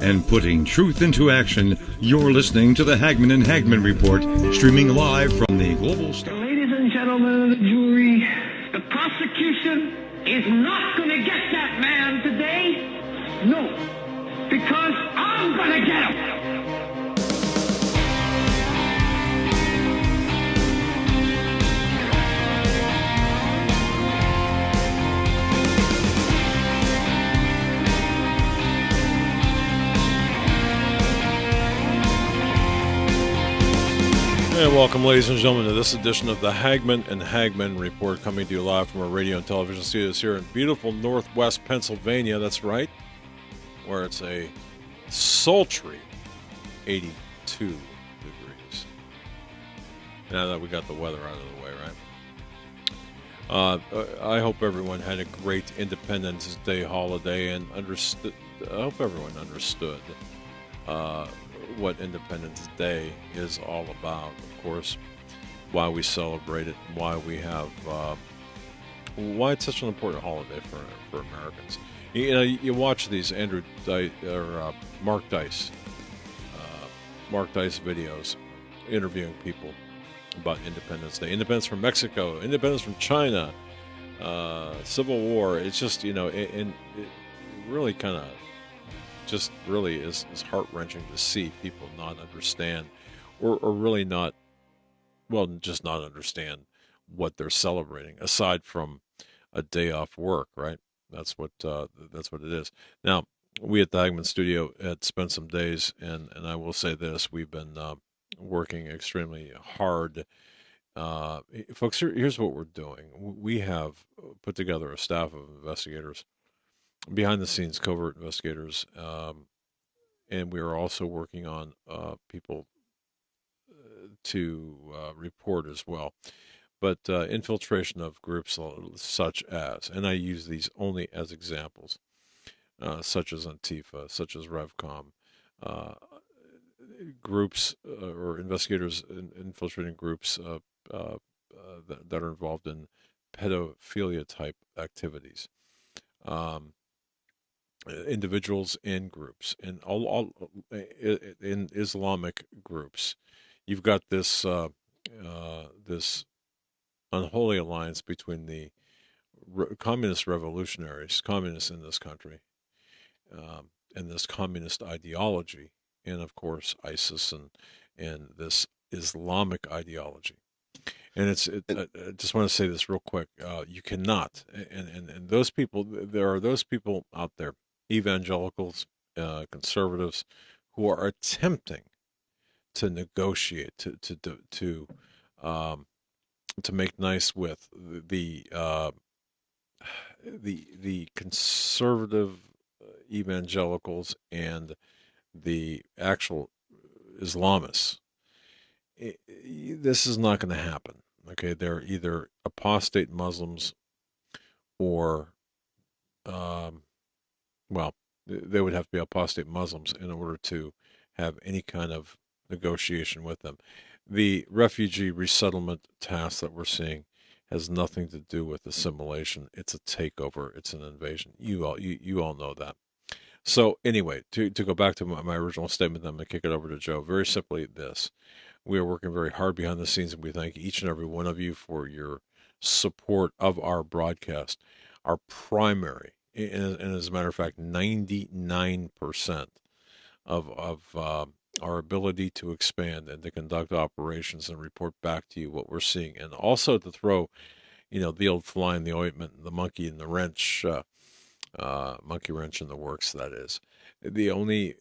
and putting truth into action. You're listening to the Hagmann and Hagmann Report, streaming live from the Global Star. Ladies and gentlemen of the jury, the prosecution is not going to get that man today. No, because I'm going to get him. And welcome, ladies and gentlemen, to this edition of the Hagmann and Hagmann Report, coming to you live from our radio and television studios here in beautiful Northwest Pennsylvania. That's right, where it's a sultry 82 degrees. Now that we got the weather out of the way, right? I hope everyone had a great Independence Day holiday and understood. I hope everyone understood what Independence Day is all about. Of course, why we celebrate it, why we have, why it's such an important holiday for Americans. You know, you watch these Mark Dice videos interviewing people about Independence Day, independence from Mexico, independence from China, Civil War. It's just, you know, and it really kind of just really is heart-wrenching to see people not understand or really not, well, just not understand what they're celebrating, aside from a day off work, right? That's what it is. Now, we at the Hagmann Studio had spent some days, and I will say this, we've been working extremely hard. Folks, here's what we're doing. We have put together a staff of investigators, behind-the-scenes covert investigators, and we are also working on people to report as well. But infiltration of groups such as, and I use these only as examples, such as Antifa, such as RevCom, groups or investigators infiltrating groups that are involved in pedophilia-type activities. Individuals and groups, and all in Islamic groups. You've got this this unholy alliance between the communist revolutionaries, communists in this country, and this communist ideology, and of course ISIS and this Islamic ideology. And I just want to say this real quick. You cannot, and those people, there are those people out there, evangelicals, conservatives, who are attempting to negotiate, to make nice with the conservative evangelicals and the actual Islamists. This is not going to happen. Okay, they're either apostate Muslims or, well, they would have to be apostate Muslims in order to have any kind of negotiation with them. The refugee resettlement task that we're seeing has nothing to do with assimilation. It's a takeover. It's an invasion. You all know that. So anyway, to go back to my original statement, I'm going to kick it over to Joe. Very simply this. We are working very hard behind the scenes, and we thank each and every one of you for your support of our broadcast. Our primary, and as a matter of fact, 99% of our ability to expand and to conduct operations and report back to you what we're seeing, and also to throw, the old fly in the ointment, the monkey in the wrench, monkey wrench in the works, that is. The only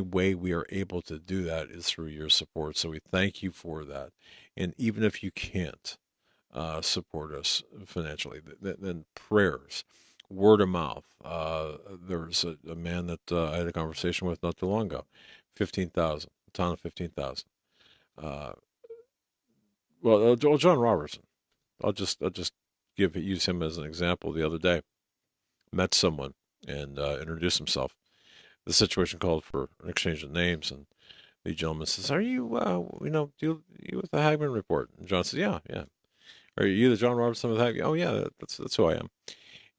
way we are able to do that is through your support. So we thank you for that. And even if you can't support us financially, then prayers, word of mouth. There's a man that I had a conversation with not too long ago. 15,000, a town of 15,000. John Robertson. I'll just use him as an example. The other day, met someone and introduced himself. The situation called for an exchange of names, and the gentleman says, "Are you, do you with the Hagmann Report?" And John says, "Yeah. Are you the John Robertson with Hagmann?" "Oh, yeah, that's who I am."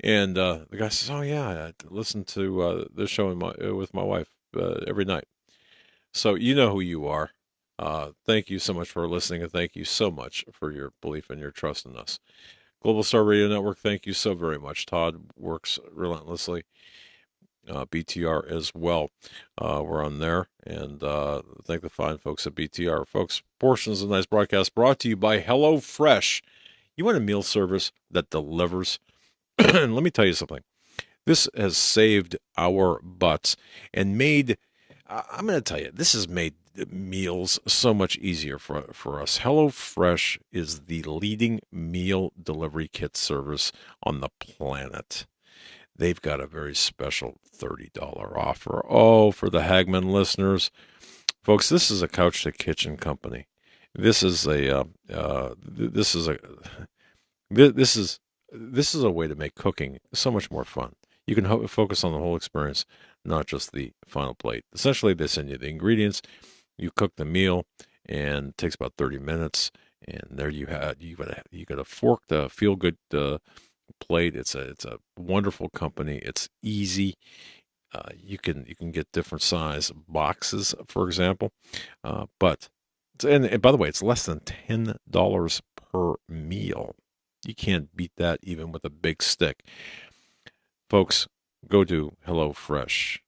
And the guy says, "Oh yeah, I listen to this show with my wife every night." So you know who you are. Thank you so much for listening, and thank you so much for your belief and your trust in us. Global Star Radio Network, thank you so very much. Todd works relentlessly. BTR as well. We're on there, and thank the fine folks at BTR. Folks, portions of the nice broadcast brought to you by HelloFresh. You want a meal service that delivers? Let me tell you something. This has saved our butts and made, I'm going to tell you, this has made meals so much easier for us. HelloFresh is the leading meal delivery kit service on the planet. They've got a very special $30 offer. Oh, for the Hagman listeners. Folks, this is a couch to kitchen company. This is a way to make cooking so much more fun. You can focus on the whole experience, not just the final plate. Essentially, they send you the ingredients, you cook the meal, and it takes about 30 minutes. And there you got a fork to feel good plate. It's a wonderful company. It's easy. You can get different size boxes, for example. But and by the way, it's less than $10 per meal. You can't beat that even with a big stick. Folks, go to HelloFresh.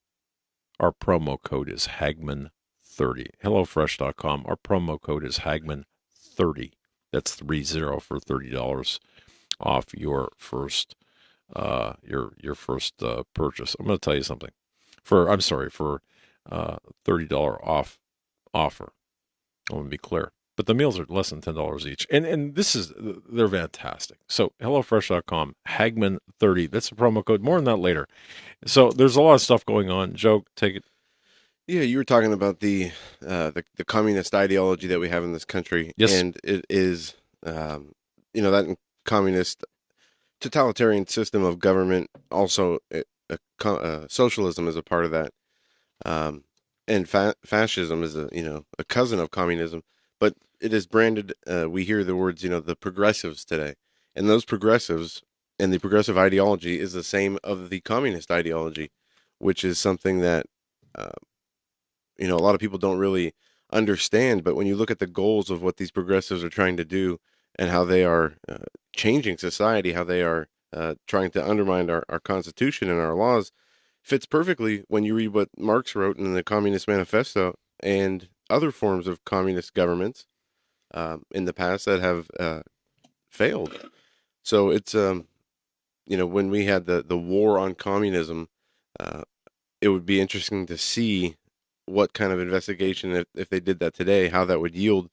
Our promo code is Hagman30. HelloFresh.com. Our promo code is Hagman30. That's 30 for $30 off your first purchase. I'm going to tell you something. For $30 off offer. I want to be clear. But the meals are less than $10 each. And they're fantastic. So HelloFresh.com, Hagman30. That's the promo code. More on that later. So there's a lot of stuff going on. Joe, take it. Yeah, you were talking about the communist ideology that we have in this country. Yes. And it is, that communist totalitarian system of government, also socialism is a part of that. And fascism is a cousin of communism. But it is branded, we hear the words, the progressives today. And those progressives and the progressive ideology is the same of the communist ideology, which is something that, a lot of people don't really understand. But when you look at the goals of what these progressives are trying to do and how they are changing society, how they are trying to undermine our Constitution and our laws, fits perfectly when you read what Marx wrote in the Communist Manifesto and other forms of communist governments in the past that have failed. So it's, when we had the war on communism, it would be interesting to see what kind of investigation, if they did that today, how that would yield,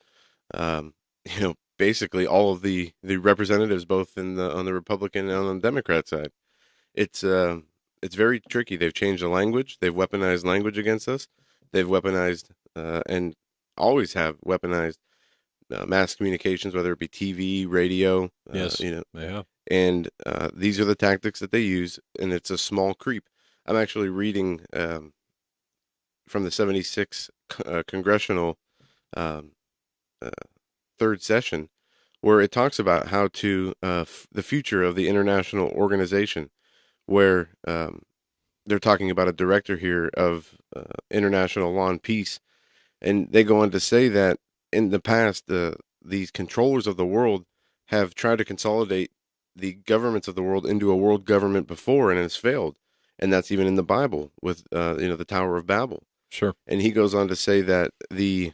basically all of the representatives, both on the Republican and on the Democrat side. It's very tricky. They've changed the language. They've weaponized language against us. They've weaponized and always have weaponized mass communications, whether it be TV, radio. Yes, they have. And these are the tactics that they use, and it's a small creep. I'm actually reading from the 76th Congressional third session, where it talks about how to the future of the international organization, where they're talking about a director here of international law and peace. And they go on to say that in the past, these controllers of the world have tried to consolidate the governments of the world into a world government before, and has failed. And that's even in the Bible with, the Tower of Babel. Sure. And he goes on to say that the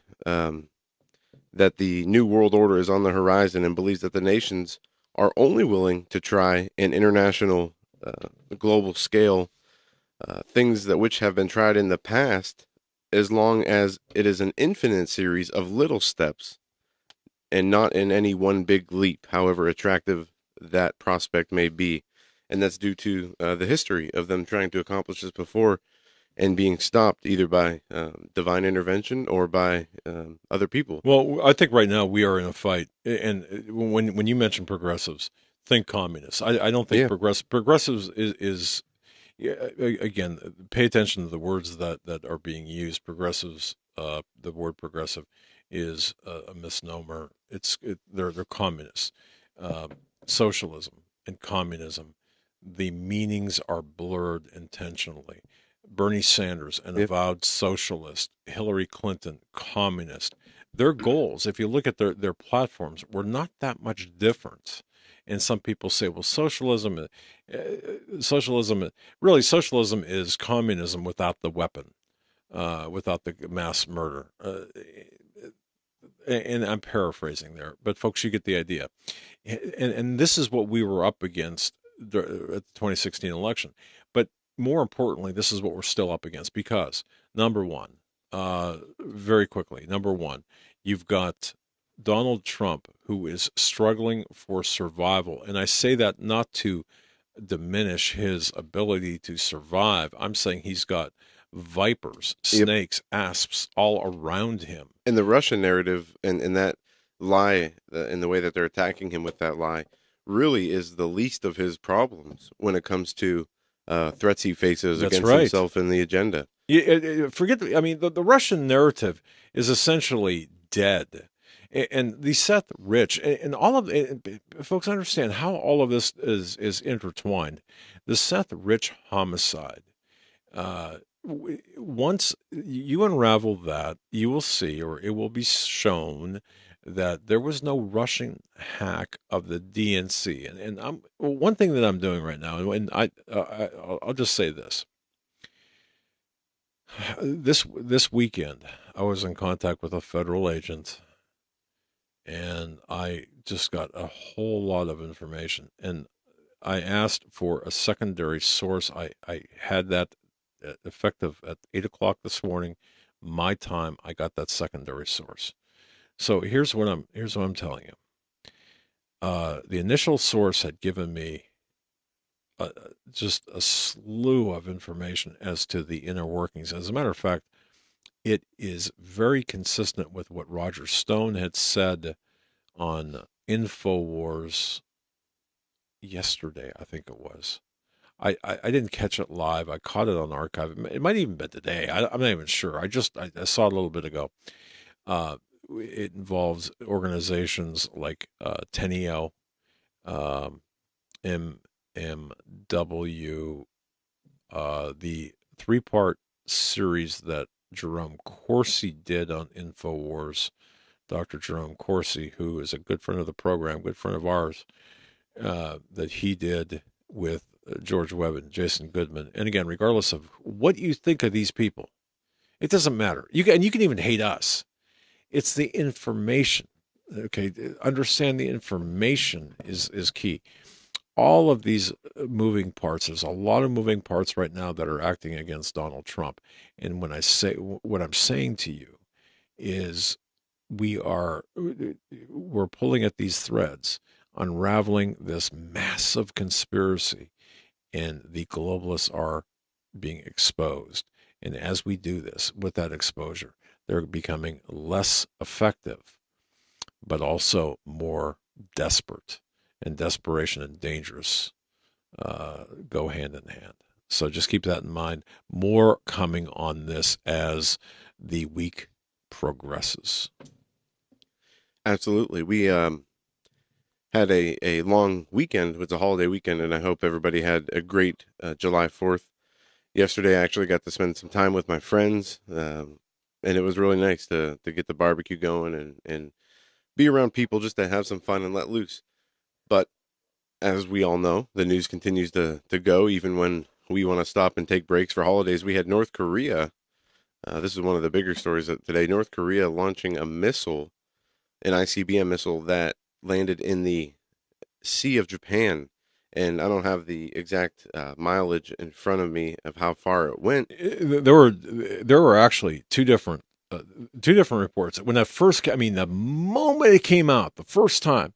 new world order is on the horizon, and believes that the nations are only willing to try an international, global scale, things which have been tried in the past, as long as it is an infinite series of little steps and not in any one big leap, however attractive that prospect may be. And that's due to the history of them trying to accomplish this before and being stopped either by divine intervention or by other people. Well, I think right now we are in a fight. And when you mention progressives, think communists. I don't think progressives is again, pay attention to the words that are being used. Progressives, the word progressive is a misnomer. They're communists. Socialism and communism, the meanings are blurred intentionally. Bernie Sanders, an Yep. avowed socialist, Hillary Clinton, communist. Their goals, if you look at their platforms, were not that much different. And some people say, well, socialism is communism without the weapon, without the mass murder. And I'm paraphrasing there, but folks, you get the idea. And this is what we were up against at the 2016 election. But more importantly, this is what we're still up against because, number one, very quickly, you've got Donald Trump, who is struggling for survival. And I say that not to diminish his ability to survive. I'm saying he's got vipers, snakes, asps all around him. And the Russian narrative and that lie, and the way that they're attacking him with that lie, really is the least of his problems when it comes to threats he faces That's against right. himself and the agenda. The Russian narrative is essentially dead. And the Seth Rich and all of folks understand how all of this is intertwined. The Seth Rich homicide. Once you unravel that, you will see, or it will be shown, that there was no Russian hack of the DNC. And one thing that I'm doing right now, and I'll just say this. This weekend, I was in contact with a federal agent, and I just got a whole lot of information. And I asked for a secondary source. I had that effective at 8 o'clock this morning, my time. I got that secondary source. So here's what I'm telling you. The initial source had given me just a slew of information as to the inner workings. As a matter of fact, it is very consistent with what Roger Stone had said on InfoWars yesterday, I think it was. I didn't catch it live. I caught it on archive. It might even been today. I'm not even sure. I saw it a little bit ago. It involves organizations like Teneo, MMW, the three-part series that Jerome Corsi did on InfoWars. Dr. Jerome Corsi, who is a good friend of the program, good friend of ours, that he did with George Webb and Jason Goodman. And again, regardless of what you think of these people, it doesn't matter. You can even hate us. It's the information. Okay, understand the information is key. All of these moving parts, there's a lot of moving parts right now that are acting against Donald Trump. And when I say what I'm saying to you is we're pulling at these threads, unraveling this massive conspiracy, and the globalists are being exposed. And as we do this, with that exposure, they're becoming less effective, but also more desperate. And desperation and dangerous go hand in hand. So just keep that in mind. More coming on this as the week progresses. Absolutely. We had a long weekend. It was a holiday weekend, and I hope everybody had a great July 4th. Yesterday, I actually got to spend some time with my friends, and it was really nice to get the barbecue going and be around people just to have some fun and let loose. But as we all know, the news continues to go even when we want to stop and take breaks for holidays. We had North Korea. This is one of the bigger stories today. North Korea launching a missile, an ICBM missile that landed in the Sea of Japan. And I don't have the exact mileage in front of me of how far it went. There were actually two different reports. When that first, the moment it came out, the first time,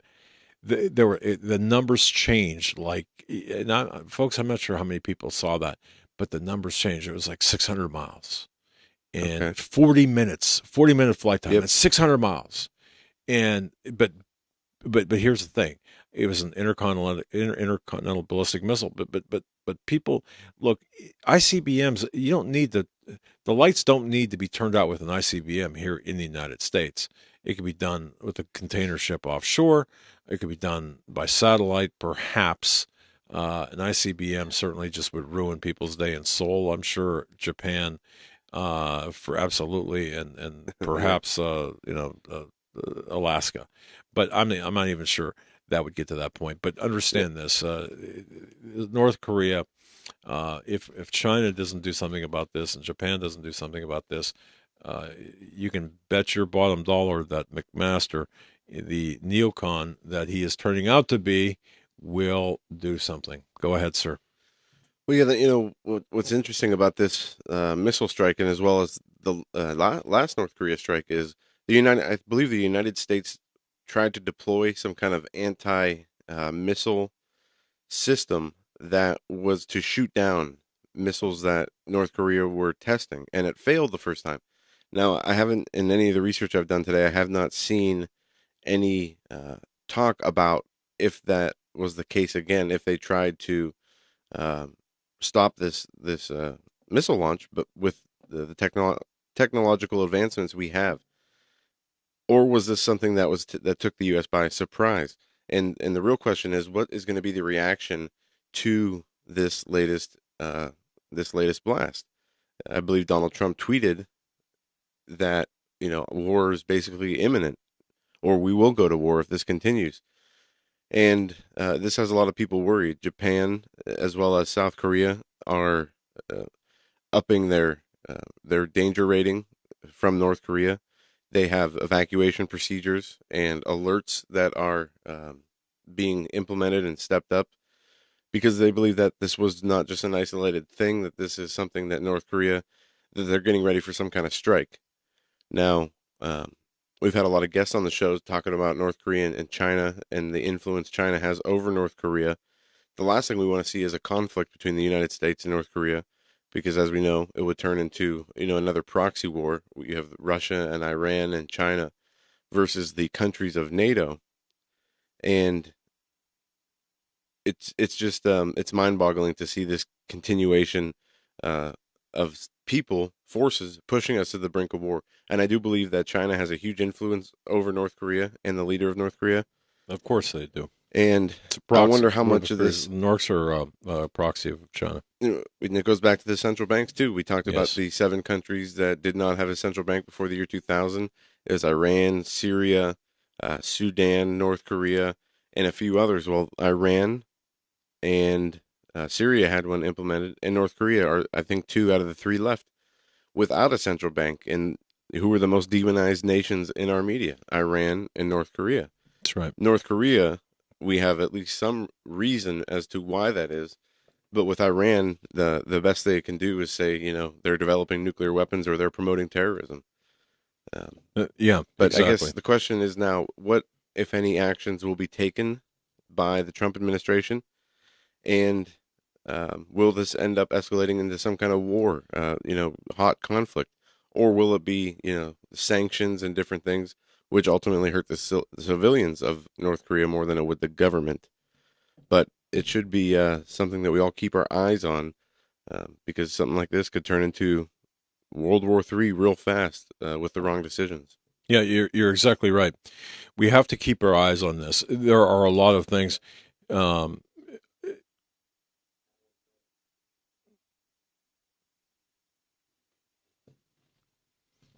the numbers changed. Folks, I'm not sure how many people saw that, but the numbers changed. It was like 600 miles and 40-minute flight time. Yep. It's 600 miles. And but here's the thing. It was an intercontinental ballistic missile. But people, look, ICBMs, you don't need the lights don't need to be turned out with an ICBM here in the United States. It can be done with a container ship offshore. It could be done by satellite, perhaps. An ICBM certainly just would ruin people's day in Seoul. I'm sure Japan, for absolutely, and perhaps Alaska, but I'm not even sure that would get to that point. But understand this: North Korea, if China doesn't do something about this and Japan doesn't do something about this, you can bet your bottom dollar that McMaster, the neocon that he is turning out to be, will do something. Go ahead, sir. Well, yeah, what's interesting about this missile strike, and as well as the last North Korea strike, is I believe the United States tried to deploy some kind of anti-missile system that was to shoot down missiles that North Korea were testing, and it failed the first time. Now, I haven't, in any of the research I've done today, I have not seen any talk about if that was the case again, if they tried to stop this missile launch, but with the technological advancements we have, or was this something that that took the U.S. by surprise? And the real question is, what is going to be the reaction to this latest blast? I believe Donald Trump tweeted that war is basically imminent, or we will go to war if this continues. And this has a lot of people worried. Japan, as well as South Korea, are upping their danger rating from North Korea. They have evacuation procedures and alerts that are being implemented and stepped up, because they believe that this was not just an isolated thing, that this is something that North Korea, that they're getting ready for some kind of strike. Now, we've had a lot of guests on the show talking about North Korea and China and the influence China has over North Korea. The last thing we want to see is a conflict between the United States and North Korea, because as we know, it would turn into, another proxy war. You have Russia and Iran and China versus the countries of NATO. And it's just, it's mind-boggling to see this continuation of forces pushing us to the brink of war. And I do believe that China has a huge influence over North Korea and the leader of North Korea. Of course they do. And I wonder how much of this... Norks are a proxy of China. And it goes back to the central banks, too. We talked about the 7 countries that did not have a central bank before the year 2000. It was Iran, Syria, Sudan, North Korea, and a few others. Well, Iran and Syria had one implemented, and North Korea are, I think, 2 out of the 3 left without a central bank. And who were the most demonized nations in our media? Iran and North Korea. That's right. North Korea, we have at least some reason as to why that is. But with Iran, the best they can do is say, they're developing nuclear weapons or they're promoting terrorism. Yeah, but exactly. I guess the question is now, what, if any, actions will be taken by the Trump administration? And will this end up escalating into some kind of war, hot conflict? Or will it be, sanctions and different things, which ultimately hurt the civilians of North Korea more than it would the government? But it should be something that we all keep our eyes on, because something like this could turn into World War III real fast with the wrong decisions. Yeah, you're exactly right. We have to keep our eyes on this. There are a lot of things.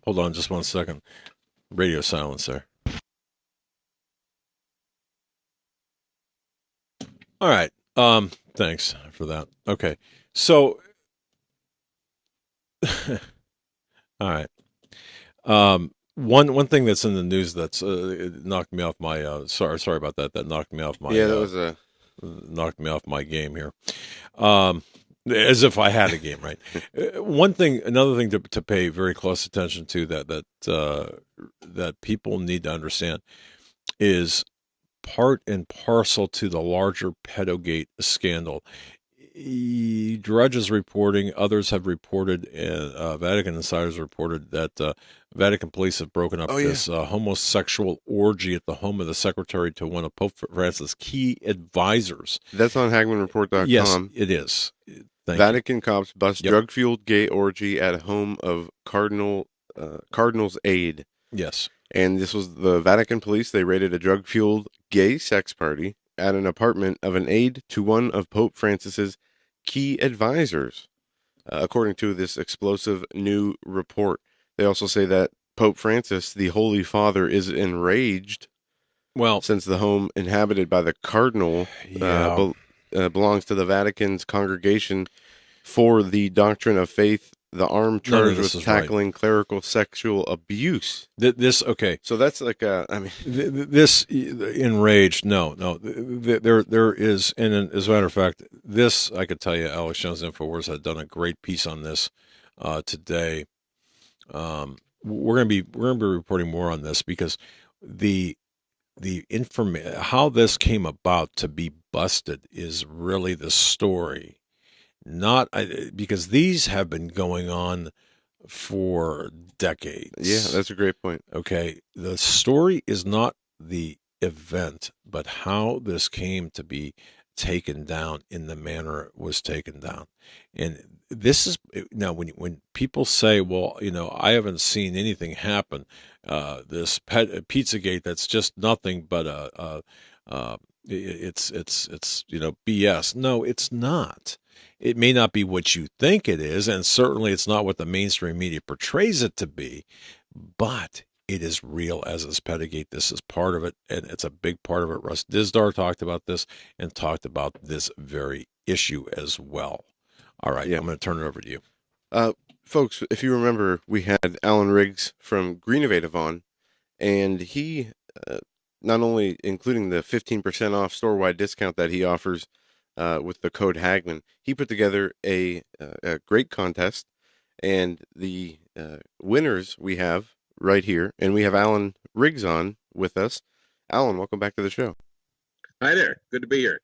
Hold on just one second. Radio silence there. All right. Thanks for that. Okay. So, all right. One thing that's in the news that's it knocked me off my sorry about that. That knocked me off my knocked me off my game here. As if I had a game, right? Another thing to pay very close attention to that people need to understand is part and parcel to the larger Pedogate scandal. Drudge is reporting, others have reported, Vatican insiders reported that Vatican police have broken up this homosexual orgy at the home of the secretary to one of Pope Francis' key advisors. That's on HagmannReport.com. Yes, it is. Vatican cops bust drug-fueled gay orgy at home of Cardinal's aide. Yes. And this was the Vatican police. They raided a drug-fueled gay sex party at an apartment of an aide to one of Pope Francis's key advisors, according to this explosive new report. They also say that Pope Francis, the Holy Father, is enraged Well, since the home inhabited by the cardinal yeah. belongs to the Vatican's Congregation for the Doctrine of Faith, the armed None of charged this with is right. tackling clerical sexual abuse. Okay. So that's like I mean, This enraged. No. There is, and as a matter of fact, this I could tell you. Alex Jones Infowars had done a great piece on this today. We're going to be reporting more on this because the how this came about to be busted is really the story. Not because these have been going on for decades. yeah, that's a great point. Okay, the story is not the event, but how this came to be taken down in the manner it was taken down. And this is now when people say, "Well, I haven't seen anything happen." This Pizzagate that's just nothing but it's BS. No, it's not. It may not be what you think it is, and certainly it's not what the mainstream media portrays it to be, but it is real as is Pettygate. This is part of it, and it's a big part of it. Russ Dizdar talked about this and talked about this very issue as well. All right, Yeah. I'm going to turn it over to you. Folks, if you remember, we had Alan Riggs from Greennovative on, and he, not only including the 15% off store-wide discount that he offers with the code Hagman, he put together a great contest, and the winners we have right here, and we have Alan Riggs on with us. Alan, welcome back to the show. Hi there. Good to be here.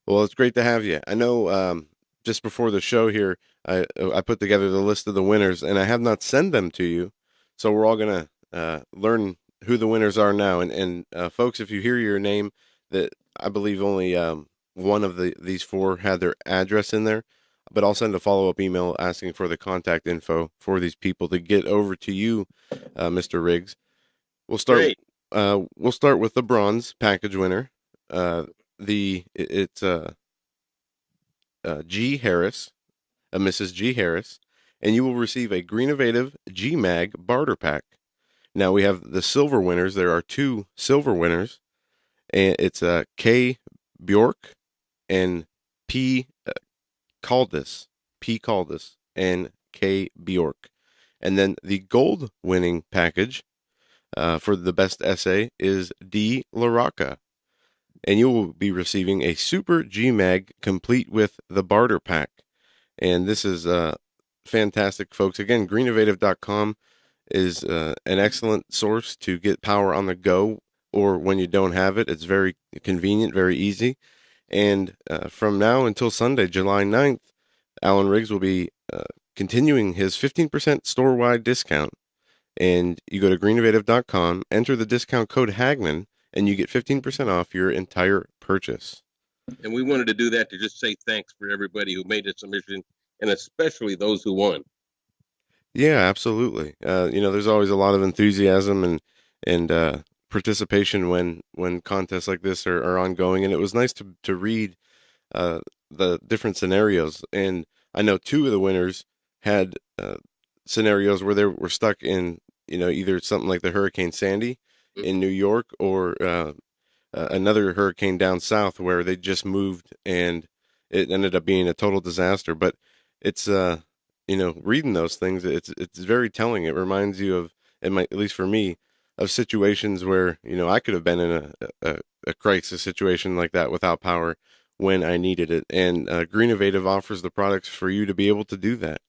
Well, it's great to have you. I know just before the show here, I put together the list of the winners, and I have not sent them to you, so we're all going to learn who the winners are now. And folks, if you hear your name, that I believe only one of these four had their address in there, but I'll send a follow-up email asking for the contact info for these people to get over to you, Mr. Riggs. We'll start. Great. We'll start with the bronze package winner. It's G. Harris, Mrs. G. Harris, and you will receive a Greennovative G-Mag barter pack. Now we have the silver winners. There are two silver winners, and it's K. Bjork and P. Caldis, and K. Bjork. And then the gold winning package for the best essay is D. LaRocca. And you will be receiving a Super G-Mag complete with the barter pack. And this is fantastic, folks. Again, greennovative.com is an excellent source to get power on the go or when you don't have it. It's very convenient, very easy. And from now until Sunday, July 9th, Alan Riggs will be continuing his 15% store-wide discount. And you go to greennovative.com, enter the discount code Hagman, and you get 15% off your entire purchase. And we wanted to do that to just say thanks for everybody who made a submission, and especially those who won. Yeah, absolutely. There's always a lot of enthusiasm and participation when contests like this are ongoing, and it was nice to read the different scenarios. And I know two of the winners had scenarios where they were stuck in either something like the Hurricane Sandy in New York or another hurricane down south where they just moved and it ended up being a total disaster. But it's reading those things, it's very telling. It reminds you of, at least for me, of situations where I could have been in a crisis situation like that without power when I needed it. And Greennovative offers the products for you to be able to do that.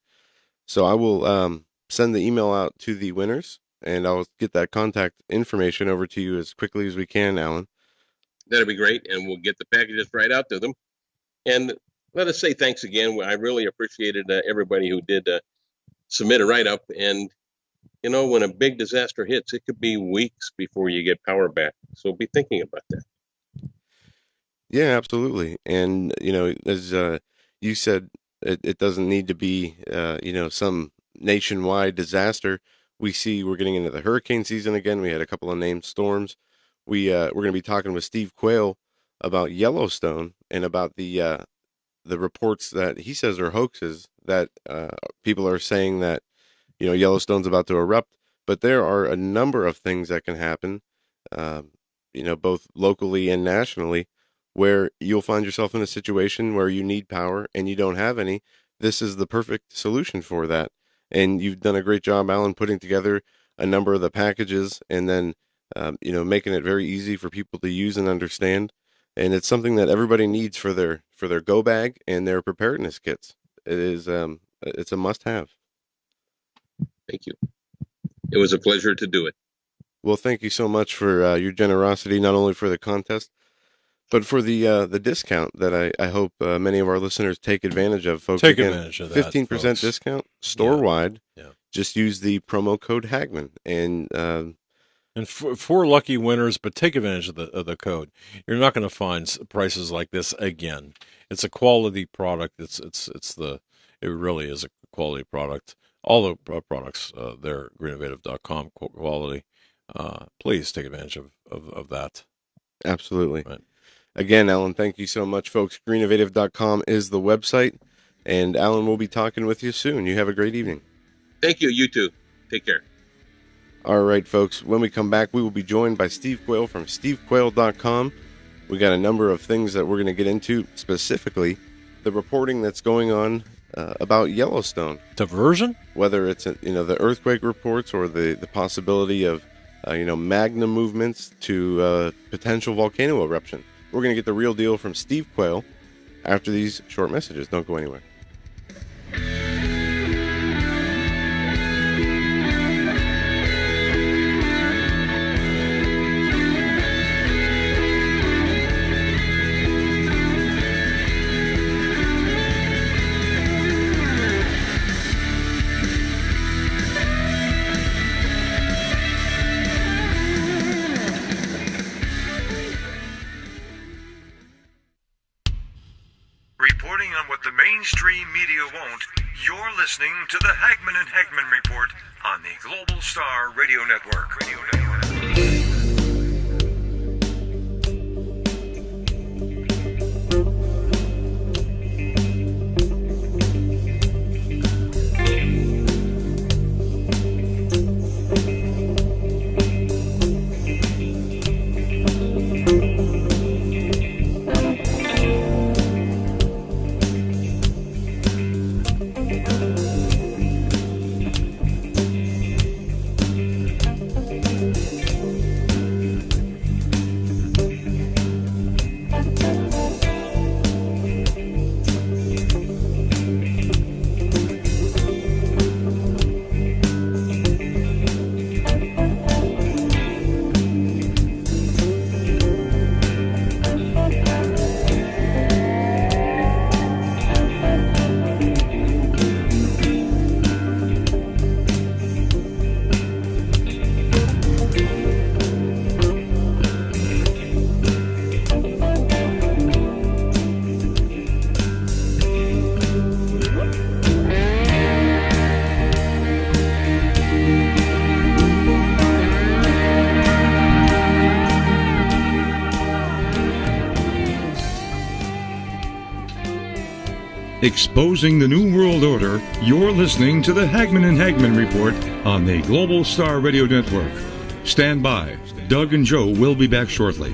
So I will send the email out to the winners, and I'll get that contact information over to you as quickly as we can, Alan. That'll be great, and we'll get the packages right out to them. And let us say thanks again. I really appreciated everybody who did submit a write-up. And, when a big disaster hits, it could be weeks before you get power back. So be thinking about that. Yeah, absolutely. And, as you said, it doesn't need to be, some nationwide disaster. We're getting into the hurricane season again. We had a couple of named storms. We're going to be talking with Steve Quayle about Yellowstone and about the reports that he says are hoaxes, that people are saying that, Yellowstone's about to erupt. But there are a number of things that can happen, both locally and nationally, where you'll find yourself in a situation where you need power and you don't have any. This is the perfect solution for that. And you've done a great job, Alan, putting together a number of the packages and then, making it very easy for people to use and understand. And it's something that everybody needs for their go bag and their preparedness kits. It is, it's a must have. Thank you. It was a pleasure to do it. Well, thank you so much for your generosity, not only for the contest, but for the discount that I hope many of our listeners take advantage of, folks. Take advantage of that, 15% folks. discount store-wide. Yeah. Just use the promo code Hagman. And four lucky winners, but take advantage of the code. You're not going to find prices like this again. It's a quality product. It really is a quality product. All the products there, greeninnovative.com, quality. Please take advantage of that. Absolutely. Right. Again, Alan, thank you so much, folks. Greeninnovative.com is the website. And Alan, we'll be talking with you soon. You have a great evening. Thank you. You too. Take care. All right, folks. When we come back, we will be joined by Steve Quayle from stevequayle.com. We got a number of things that we're going to get into, specifically the reporting that's going on about Yellowstone. Diversion? Whether it's the earthquake reports or the possibility of magma movements to potential volcano eruption. We're going to get the real deal from Steve Quayle after these short messages. Don't go anywhere. Reporting on what the mainstream media won't, you're listening to the Hagman and Hagman Report on the Global Star Radio Network. Exposing the New World Order, you're listening to the Hagman and Hagman Report on the Global Star Radio Network. Stand by. Doug and Joe will be back shortly.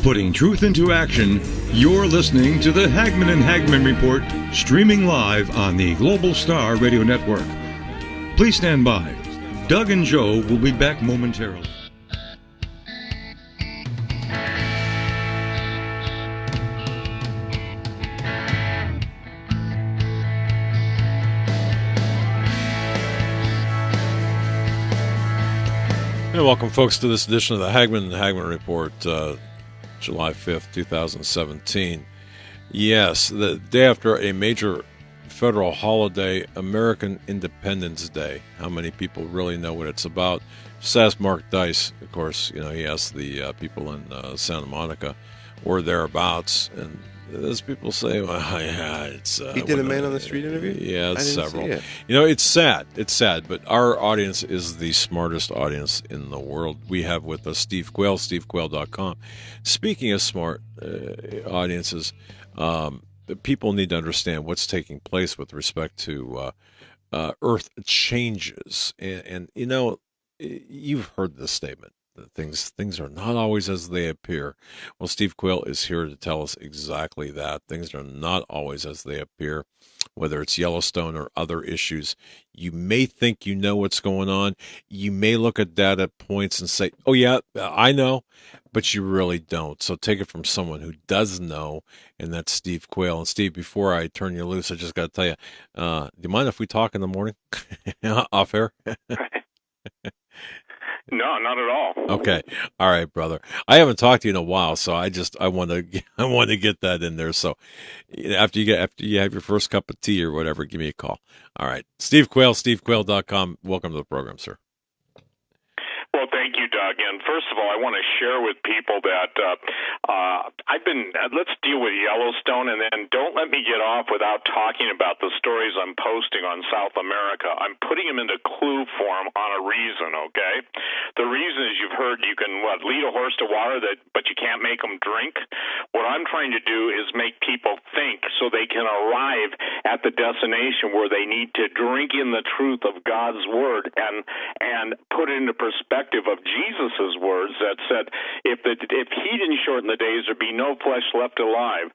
Putting truth into action, you're listening to the Hagman and Hagman Report, streaming live on the Global Star Radio Network. Please stand by. Doug and Joe will be back momentarily. And welcome, folks, to this edition of the Hagman and Hagman Report, July 5th, 2017. Yes, the day after a major federal holiday, American Independence Day. How many people really know what it's about? Just ask Mark Dice. Of course, he asked the people in Santa Monica or thereabouts, and those people say, well, yeah, it's... he did a Man on the Street interview? Yeah, several. See it. It's sad. It's sad, but our audience is the smartest audience in the world. We have with us Steve Quayle, stevequayle.com. Speaking of smart audiences, people need to understand what's taking place with respect to Earth changes. And you've heard this statement. Things are not always as they appear. Well, Steve Quayle is here to tell us exactly that. Things are not always as they appear, whether it's Yellowstone or other issues. You may think you know what's going on. You may look at data points and say, oh, yeah, I know, but you really don't. So take it from someone who does know, and that's Steve Quayle. And Steve, before I turn you loose, I just got to tell you, do you mind if we talk in the morning off air? No, not at all. Okay. All right, brother. I haven't talked to you in a while, so I want to get that in there. So after you have your first cup of tea or whatever, give me a call. All right. Steve Quayle, stevequayle.com. Welcome to the program, sir. Well, thank you, Doug. And first of all, I want to share with people that let's deal with Yellowstone, and then don't let me get off without talking about the stories I'm posting on South America. I'm putting them into clue form on a reason, okay? The reason is you've heard you can lead a horse to water, but you can't make them drink. What I'm trying to do is make people think so they can arrive at the destination where they need to drink in the truth of God's word and put it into perspective of Jesus's words that said, if he didn't shorten the days, there'd be no flesh left alive.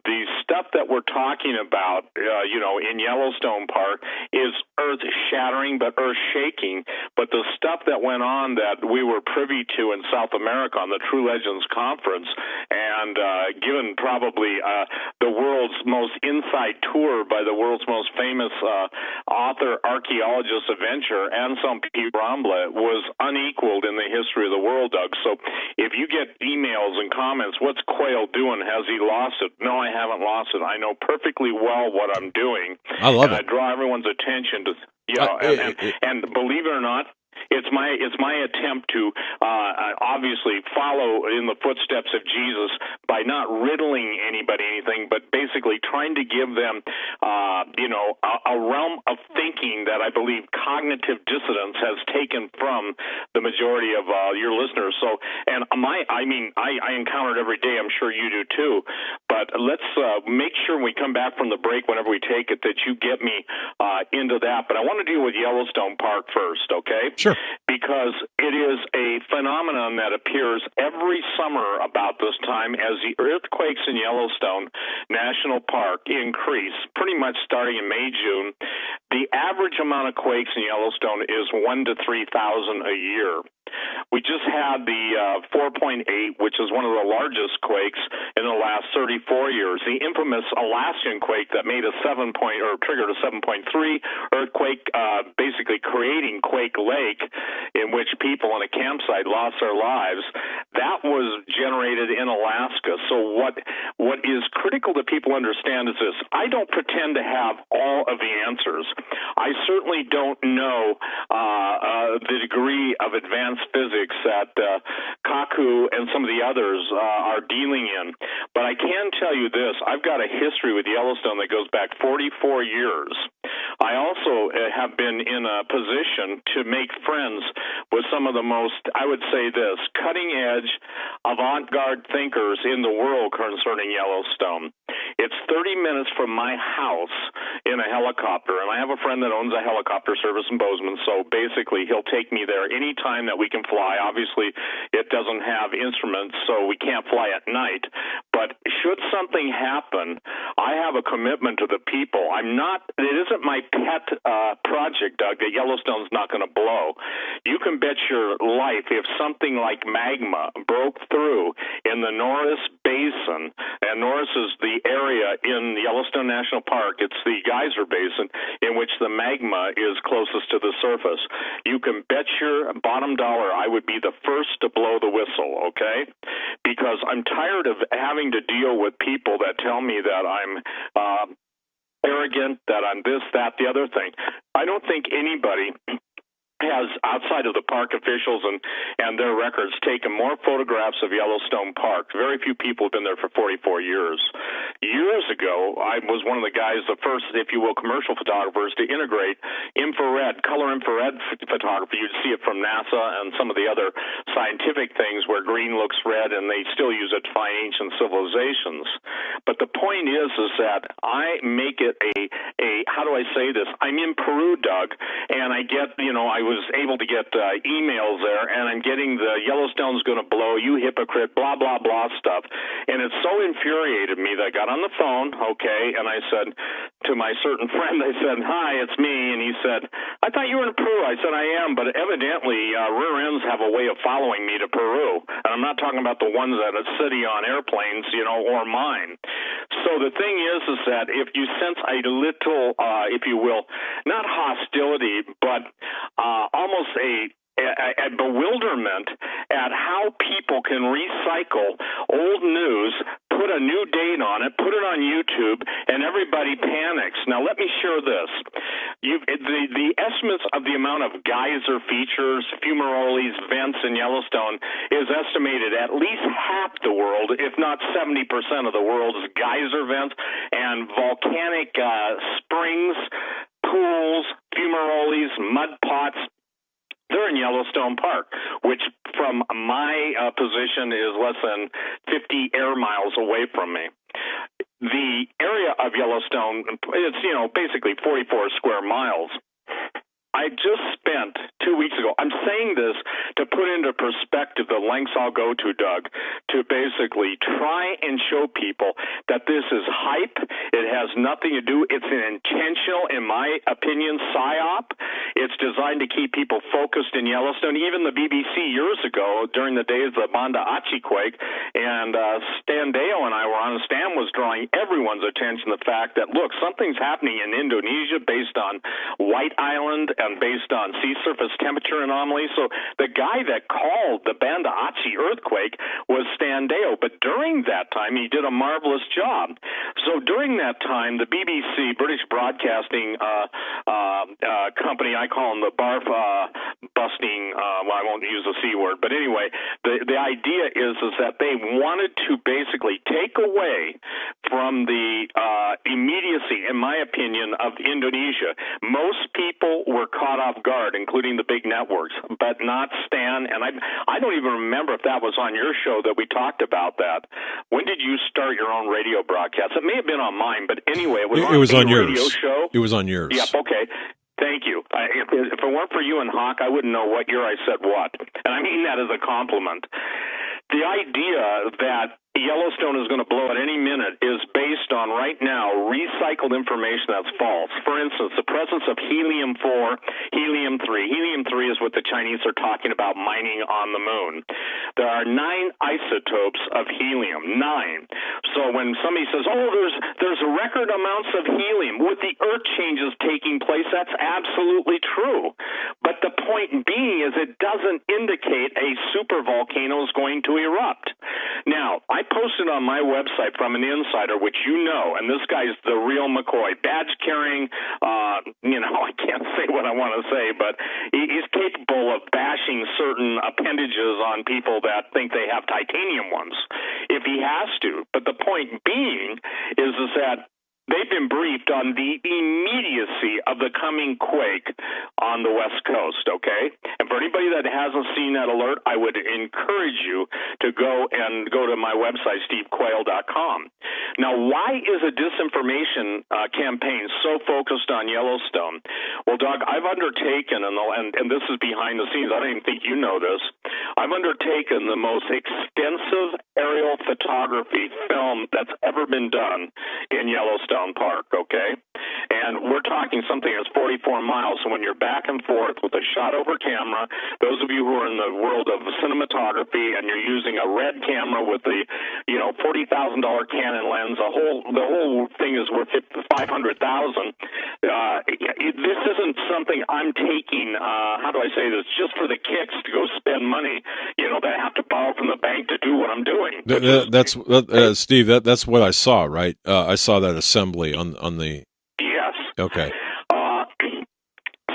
The stuff that we're talking about, in Yellowstone Park is earth-shattering, but earth-shaking. But the stuff that went on that we were privy to in South America on the True Legends Conference, and given probably the world's most inside tour by the world's most famous author, archaeologist, adventurer, Anselm P. Bromlett, was unequaled in the history of the world, Doug. So if you get emails and comments, what's Quayle doing? Has he lost it? No, I haven't lost it. I know perfectly well what I'm doing. I love it. I draw everyone's attention to, and believe it or not, it's my attempt to obviously follow in the footsteps of Jesus by not riddling anybody anything, but basically trying to give them a realm of thinking that I believe cognitive dissonance has taken from the majority of your listeners. So, and I encounter it every day. I'm sure you do too. But let's make sure when we come back from the break, whenever we take it, that you get me into that. But I want to deal with Yellowstone Park first, okay? Sure. Because it is a phenomenon that appears every summer about this time as the earthquakes in Yellowstone National Park increase, pretty much starting in May, June. The average amount of quakes in Yellowstone is 1,000 to 3,000 a year. We just had the 4.8, which is one of the largest quakes in the last 34 years. The infamous Alaskan quake that made triggered a 7.3 earthquake, basically creating Quake Lake, in which people on a campsite lost their lives. That was generated in Alaska. So what is critical that people understand is this: I don't pretend to have all of the answers. I certainly don't know the degree of advanced physics that Kaku and some of the others are dealing in. But I can tell you this: I've got a history with Yellowstone that goes back 44 years. I also have been in a position to make friends with some of the most, I would say this, cutting-edge, avant-garde thinkers in the world concerning Yellowstone. It's 30 minutes from my house in a helicopter, and I have a friend that owns a helicopter service in Bozeman, so basically he'll take me there any time that we can fly. Obviously, it doesn't have instruments, so we can't fly at night. But should something happen, I have a commitment to the people. It isn't my pet project, Doug, that Yellowstone's not going to blow. You can bet your life if something like magma broke through in the Norris Basin, and Norris is the area in Yellowstone National Park, it's the geyser basin in which the magma is closest to the surface. You can bet your bottom dollar I would be the first to blow the whistle, okay? Because I'm tired of having to deal with people that tell me that I'm arrogant, that I'm this, that, the other thing. I don't think anybody has, outside of the park officials and their records, taken more photographs of Yellowstone Park. Very few people have been there for 44 years. Years ago, I was one of the guys, the first, if you will, commercial photographers to integrate color infrared photography. You'd see it from NASA and some of the other scientific things where green looks red, and they still use it to find ancient civilizations. But the point is that I make it how do I say this? I'm in Peru, Doug, and I get, I was able to get emails there, and I'm getting the Yellowstone's going to blow, you hypocrite, blah, blah, blah stuff. And it so infuriated me that I got on the phone, okay, and I said to my certain friend, I said, hi, it's me. And he said, I thought you were in Peru. I said, I am, but evidently rear ends have a way of following me to Peru. And I'm not talking about the ones that are sitting on airplanes, or mine. So the thing is that if you sense a little, if you will, not hostility, but almost a bewilderment at how people can recycle old news, put a new date on it, put it on YouTube, and everybody panics. Now, let me share this. The estimates of the amount of geyser features, fumaroles, vents in Yellowstone is estimated at least half the world, if not 70% of the world's geyser vents and volcanic springs, pools, fumaroles, mud pots. They're in Yellowstone Park, which from my position is less than 50 air miles away from me. The area of Yellowstone, it's, basically 44 square miles. I just spent 2 weeks ago, I'm saying this to put into perspective the lengths I'll go to, Doug, to basically try and show people that this is hype. It has nothing to do, it's an intentional, in my opinion, psyop. It's designed to keep people focused in Yellowstone. Even the BBC years ago, during the days of the Banda Aceh quake, and Stan Deo and I were on, Stan was drawing everyone's attention to the fact that, look, something's happening in Indonesia based on White Island and based on sea surface temperature anomalies. So the guy that called the Banda Aceh earthquake was Stan Deo, but during that time, he did a marvelous job. So during that time, the BBC, British Broadcasting Company, I call them the barf busting, I won't use the C word, but anyway, the idea is that they wanted to basically take away from the immediacy, in my opinion, of Indonesia. Most people were caught off guard, including the big networks, but not Stan. And I don't even remember if that was on your show that we talked about that. When did you start your own radio broadcast? It may have been on mine, but anyway, it was on your radio show. It was on yours. Yep, okay. Thank you. If it weren't for you and Hawk, I wouldn't know what year I said what. And I mean that as a compliment. The idea that Yellowstone is going to blow at any minute is based on, right now, recycled information that's false. For instance, the presence of helium-4, helium-3. Helium-3 is what the Chinese are talking about mining on the moon. There are 9 isotopes of helium, 9. So when somebody says, there's record amounts of helium, with the Earth changes taking place, that's absolutely true. But the point being is it doesn't indicate a supervolcano is going to erupt. Now, I posted on my website from an insider, which you know, and this guy's the real McCoy, badge-carrying, I can't say what I want to say, but he's capable of bashing certain appendages on people that think they have titanium ones, if he has to. But the point being is that they've been briefed on the immediacy of the coming quake on the West Coast, okay? And for anybody that hasn't seen that alert, I would encourage you to go to my website, stevequayle.com. Now, why is a disinformation campaign so focused on Yellowstone? Well, Doug, I've undertaken, and this is behind the scenes, I don't even think you know this, I've undertaken the most extensive aerial photography film that's ever been done in Yellowstone Park, okay? And we're talking something that's 44 miles, so when you're back and forth with a shot over camera, those of you who are in the world of cinematography and you're using a red camera with the, $40,000 Canon lens, the whole thing is worth $500,000. This isn't something I'm taking, how do I say this, just for the kicks to go spend money, that I have to borrow from the bank to do what I'm doing. That's Steve, that's what I saw, right? I saw that assembly on the... Yes. Okay.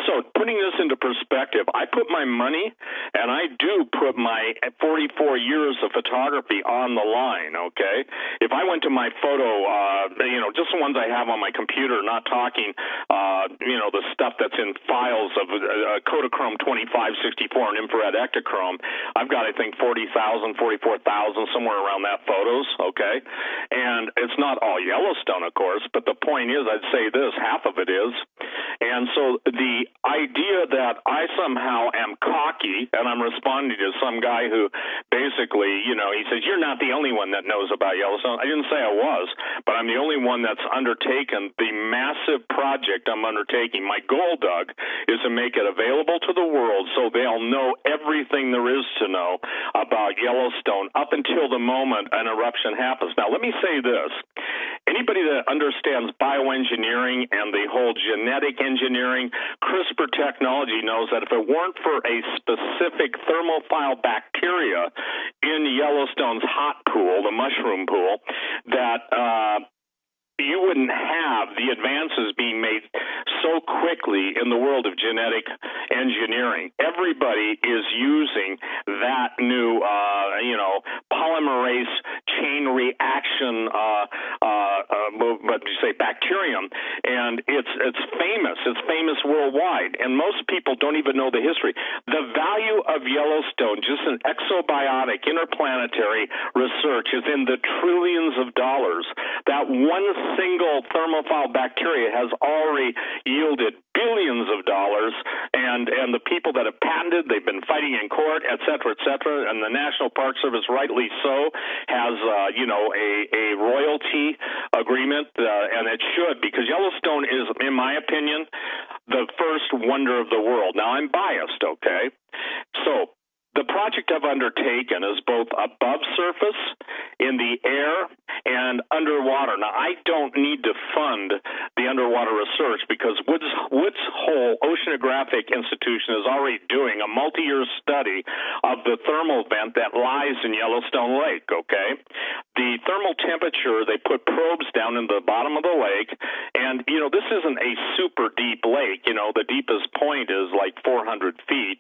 So putting this into perspective, I put my money, and I do put my 44 years of photography on the line, okay? If I went to my photo, just the ones I have on my computer, not talking, the stuff that's in files of Kodachrome 2564 and infrared Ektachrome, I've got, I think, 40,000, 44,000, somewhere around that photos, okay? And it's not all Yellowstone, of course, but the point is, I'd say this, half of it is. And so the idea that I somehow am cocky and I'm responding to some guy who basically, he says, you're not the only one that knows about Yellowstone. I didn't say I was, but I'm the only one that's undertaken the massive project I'm undertaking. My goal, Doug, is to make it available to the world so they'll know everything there is to know about Yellowstone up until the moment an eruption happens. Now, let me say this. Anybody that understands bioengineering and the whole genetic engineering, CRISPR technology knows that if it weren't for a specific thermophile bacteria in Yellowstone's hot pool, the mushroom pool, that you wouldn't have the advances being made so quickly in the world of genetic engineering. Everybody is using that new, polymerase chain reaction, bacterium, and it's famous. It's famous worldwide, and most people don't even know the history. The value of Yellowstone, just in exobiotic, interplanetary research, is in the trillions of dollars. That one single thermophile bacteria has already yielded billions of dollars, and the people that have patented, they've been fighting in court, et cetera, and the National Park Service, rightly so, has a royalty agreement, and it should, because Yellowstone is, in my opinion, the first wonder of the world. Now, I'm biased, okay? So the project I've undertaken is both above surface, in the air, and underwater. Now, I don't need to fund the underwater research because Woods Hole Oceanographic Institution is already doing a multi-year study of the thermal vent that lies in Yellowstone Lake, okay? The thermal temperature, they put probes down in the bottom of the lake, and, this isn't a super deep lake. The deepest point is like 400 feet,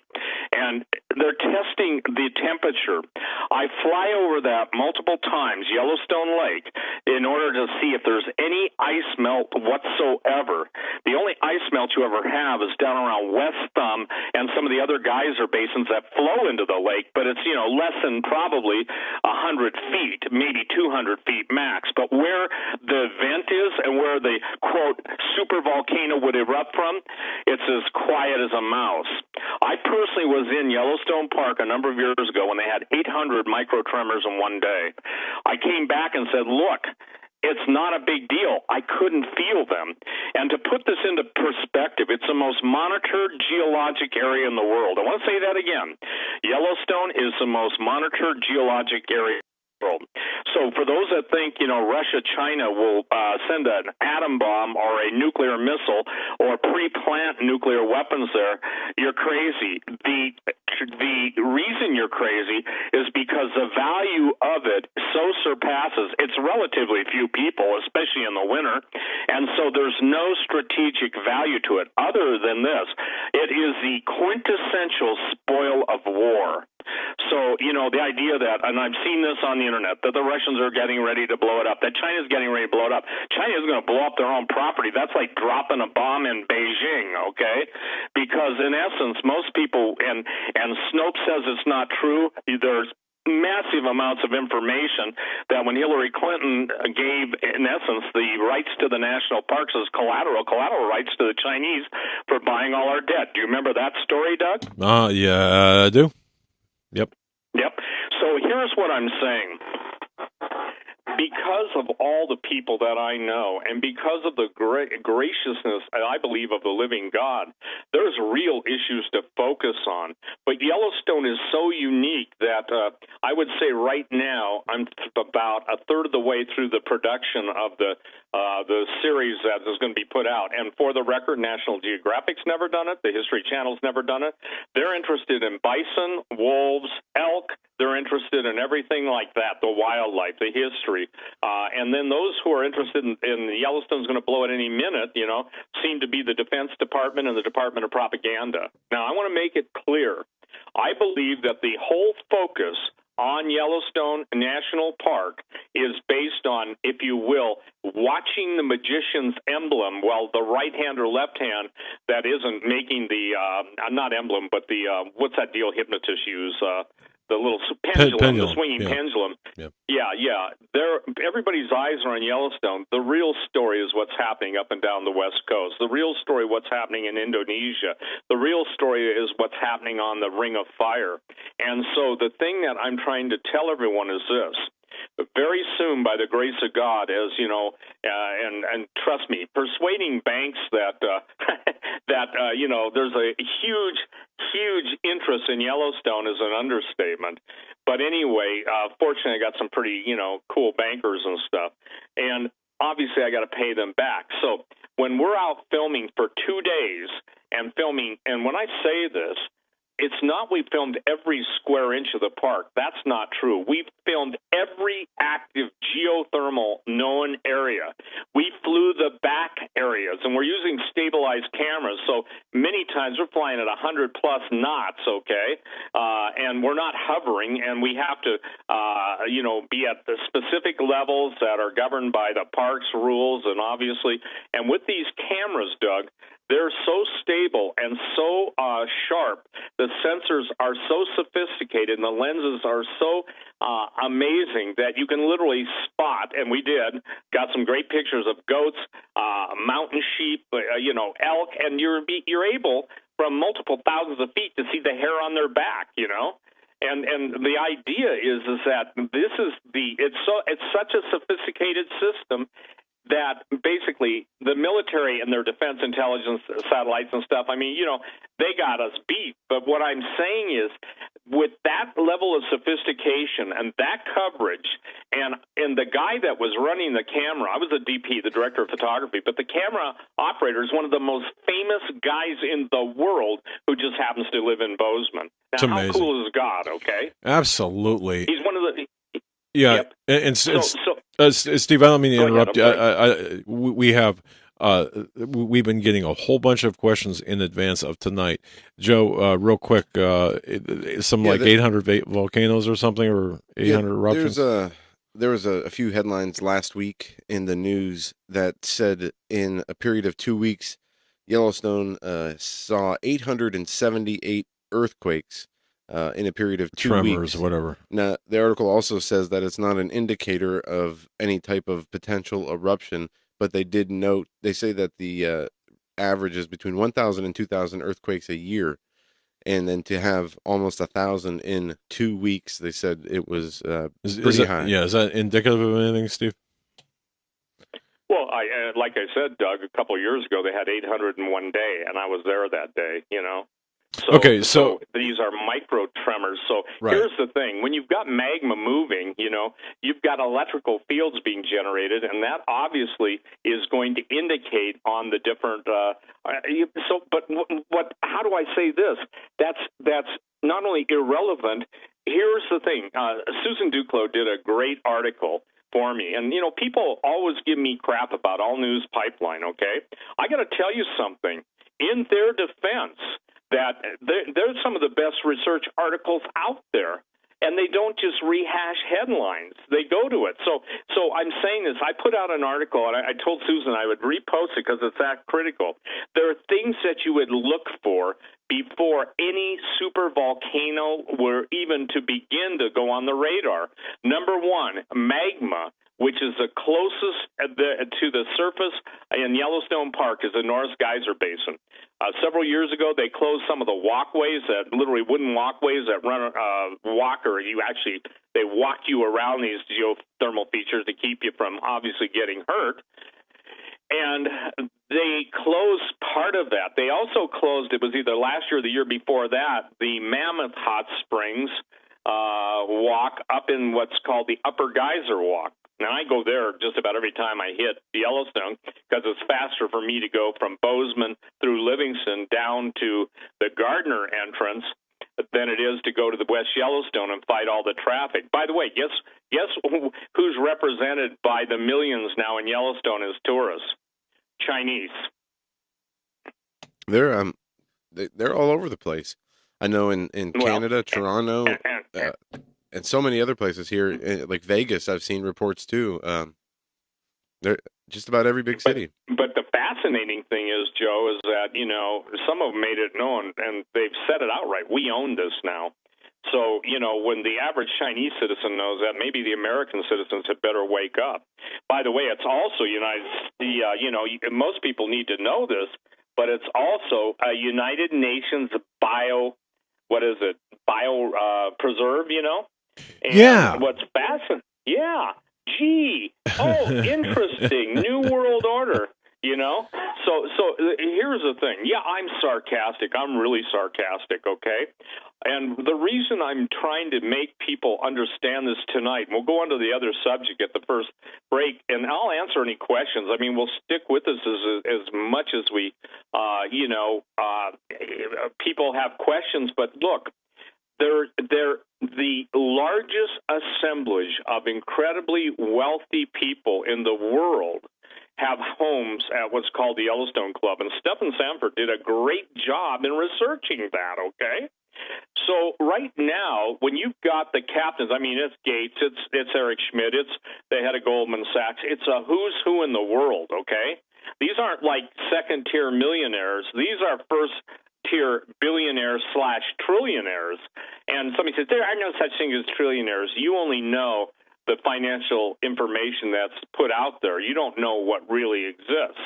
and they're testing the temperature. I fly over that multiple times, Yellowstone Lake, in order to see if there's any ice melt whatsoever. The only ice melt you ever have is down around West Thumb and some of the other geyser basins that flow into the lake, but it's, less than probably 100 feet, maybe 200 feet max. But where the vent is and where the, quote, super volcano would erupt from, it's as quiet as a mouse. I personally was in Yellowstone Park a number of years ago when they had 800 microtremors in one day. I came back and said, look, it's not a big deal. I couldn't feel them. And to put this into perspective, it's the most monitored geologic area in the world. I want to say that again. Yellowstone is the most monitored geologic area. So for those that think, Russia, China will send an atom bomb or a nuclear missile or pre-plant nuclear weapons there, you're crazy. The reason you're crazy is because the value of it so surpasses, it's relatively few people, especially in the winter, and so there's no strategic value to it other than this. It is the quintessential spoil of war. So, the idea that, and I've seen this on the internet, that the Russians are getting ready to blow it up, that China's getting ready to blow it up. China is going to blow up their own property. That's like dropping a bomb in Beijing, okay? Because in essence, most people, and Snopes says it's not true, there's massive amounts of information that when Hillary Clinton gave, in essence, the rights to the national parks as collateral rights to the Chinese for buying all our debt. Do you remember that story, Doug? Yeah, I do. Yep. So here's what I'm saying. Because of all the people that I know, and because of the graciousness, I believe, of the living God, there's real issues to focus on. But Yellowstone is so unique that I would say right now I'm about a third of the way through the production of the series that is going to be put out. And for the record, National Geographic's never done it. The History Channel's never done it. They're interested in bison, wolves, elk. They're interested in everything like that, the wildlife, the history. And then those who are interested in Yellowstone's going to blow at any minute, seem to be the Defense Department and the Department of Propaganda. Now, I want to make it clear. I believe that the whole focus on Yellowstone National Park is based on, if you will, watching the magician's emblem while the right hand or left hand that isn't making the, not emblem, but the, what's that deal hypnotists use? The little pendulum, the swinging pendulum. Yep. Yeah. Everybody's eyes are on Yellowstone. The real story is what's happening up and down the West Coast. The real story, what's happening in Indonesia. The real story is what's happening on the Ring of Fire. And so the thing that I'm trying to tell everyone is this. Very soon, by the grace of God, as you know, and trust me, persuading banks that there's a huge interest in Yellowstone is an understatement. But anyway, fortunately, I got some pretty cool bankers and stuff, and obviously, I got to pay them back. So when we're out filming for 2 days and when I say this, it's not we filmed every square inch of the park. That's not true. We've filmed every active geothermal known area. We flew the back areas, and we're using stabilized cameras. So many times we're flying at 100-plus knots, okay? And we're not hovering, and we have to, be at the specific levels that are governed by the park's rules, and obviously. And with these cameras, Doug, they're so stable and so sharp. The sensors are so sophisticated and the lenses are so amazing that you can literally spot, and we did, got some great pictures of goats, mountain sheep, elk, and you're able from multiple thousands of feet to see the hair on their back, And the idea is that this is it's such a sophisticated system that basically the military and their defense intelligence satellites and stuff, they got us beat. But what I'm saying is with that level of sophistication and that coverage, and the guy that was running the camera, I was the DP, the director of photography, but the camera operator is one of the most famous guys in the world wwho just happens to live in Bozeman. Now, how cool is God, okay? Absolutely. He's one of the... Yeah, Yep. and Steve, I don't mean to interrupt you. We've been getting a whole bunch of questions in advance of tonight. Joe, real quick, 800 volcanoes or something, or 800 eruptions. There was a few headlines last week in the news that said in a period of 2 weeks, Yellowstone saw 878 earthquakes. In a period of 2 weeks. Tremors, whatever. Now, the article also says that it's not an indicator of any type of potential eruption, but they say that the average is between 1,000 and 2,000 earthquakes a year. And then to have almost 1,000 in 2 weeks, they said it was pretty high. Yeah, is that indicative of anything, Steve? Well, like I said, Doug, a couple of years ago, they had 800 in one day, and I was there that day, So these are micro tremors. So Here's the thing. When you've got magma moving, you've got electrical fields being generated, and that obviously is going to indicate on the different how do I say this? That's not only irrelevant. Here's the thing. Susan Duclos did a great article for me. And, people always give me crap about All News Pipeline, okay? I got to tell you something. In their defense, that there's some of the best research articles out there. and they don't just rehash headlines. They go to it. So I'm saying this. I put out an article, and I told Susan I would repost it because it's that critical. There are things that you would look for before any super volcano were even to begin to go on the radar. Number one, magma, which is the closest to the surface in Yellowstone Park, is the Norris Geyser Basin. Several years ago, they closed some of the walkways, literally wooden walkways that run they walk you around these geothermal features to keep you from obviously getting hurt. And they closed part of that. They also closed, it was either last year or the year before that, the Mammoth Hot Springs walk up in what's called the Upper Geyser Walk. Now, I go there just about every time I hit Yellowstone because it's faster for me to go from Bozeman through Livingston down to the Gardner entrance than it is to go to the West Yellowstone and fight all the traffic. By the way, guess who's represented by the millions now in Yellowstone as tourists? Chinese. They're all over the place. I know in Canada, Toronto, and so many other places here, like Vegas, I've seen reports too. They're just about every big city. But the fascinating thing is, Joe, is that, some have made it known, and they've said it outright. We own this now. So, when the average Chinese citizen knows that, maybe the American citizens had better wake up. By the way, it's also most people need to know this, but it's also a United Nations preserve, And yeah. What's fascinating? Yeah. Gee. Oh, interesting. New World Order. So here's the thing. Yeah, I'm sarcastic. I'm really sarcastic, okay? And the reason I'm trying to make people understand this tonight, and we'll go on to the other subject at the first break, and I'll answer any questions. I mean, we'll stick with this as much as we, people have questions. But look, they're the largest assemblage of incredibly wealthy people in the world have homes at what's called the Yellowstone Club. And Stephen Sanford did a great job in researching that, okay? So right now, when you've got the captains, I mean, it's Gates, it's Eric Schmidt, it's the head of Goldman Sachs, it's a who's who in the world, okay? These aren't like second-tier millionaires. These are first-tier billionaires / trillionaires. And somebody says, there are no such thing as trillionaires. You only know the financial information that's put out there. You don't know what really exists.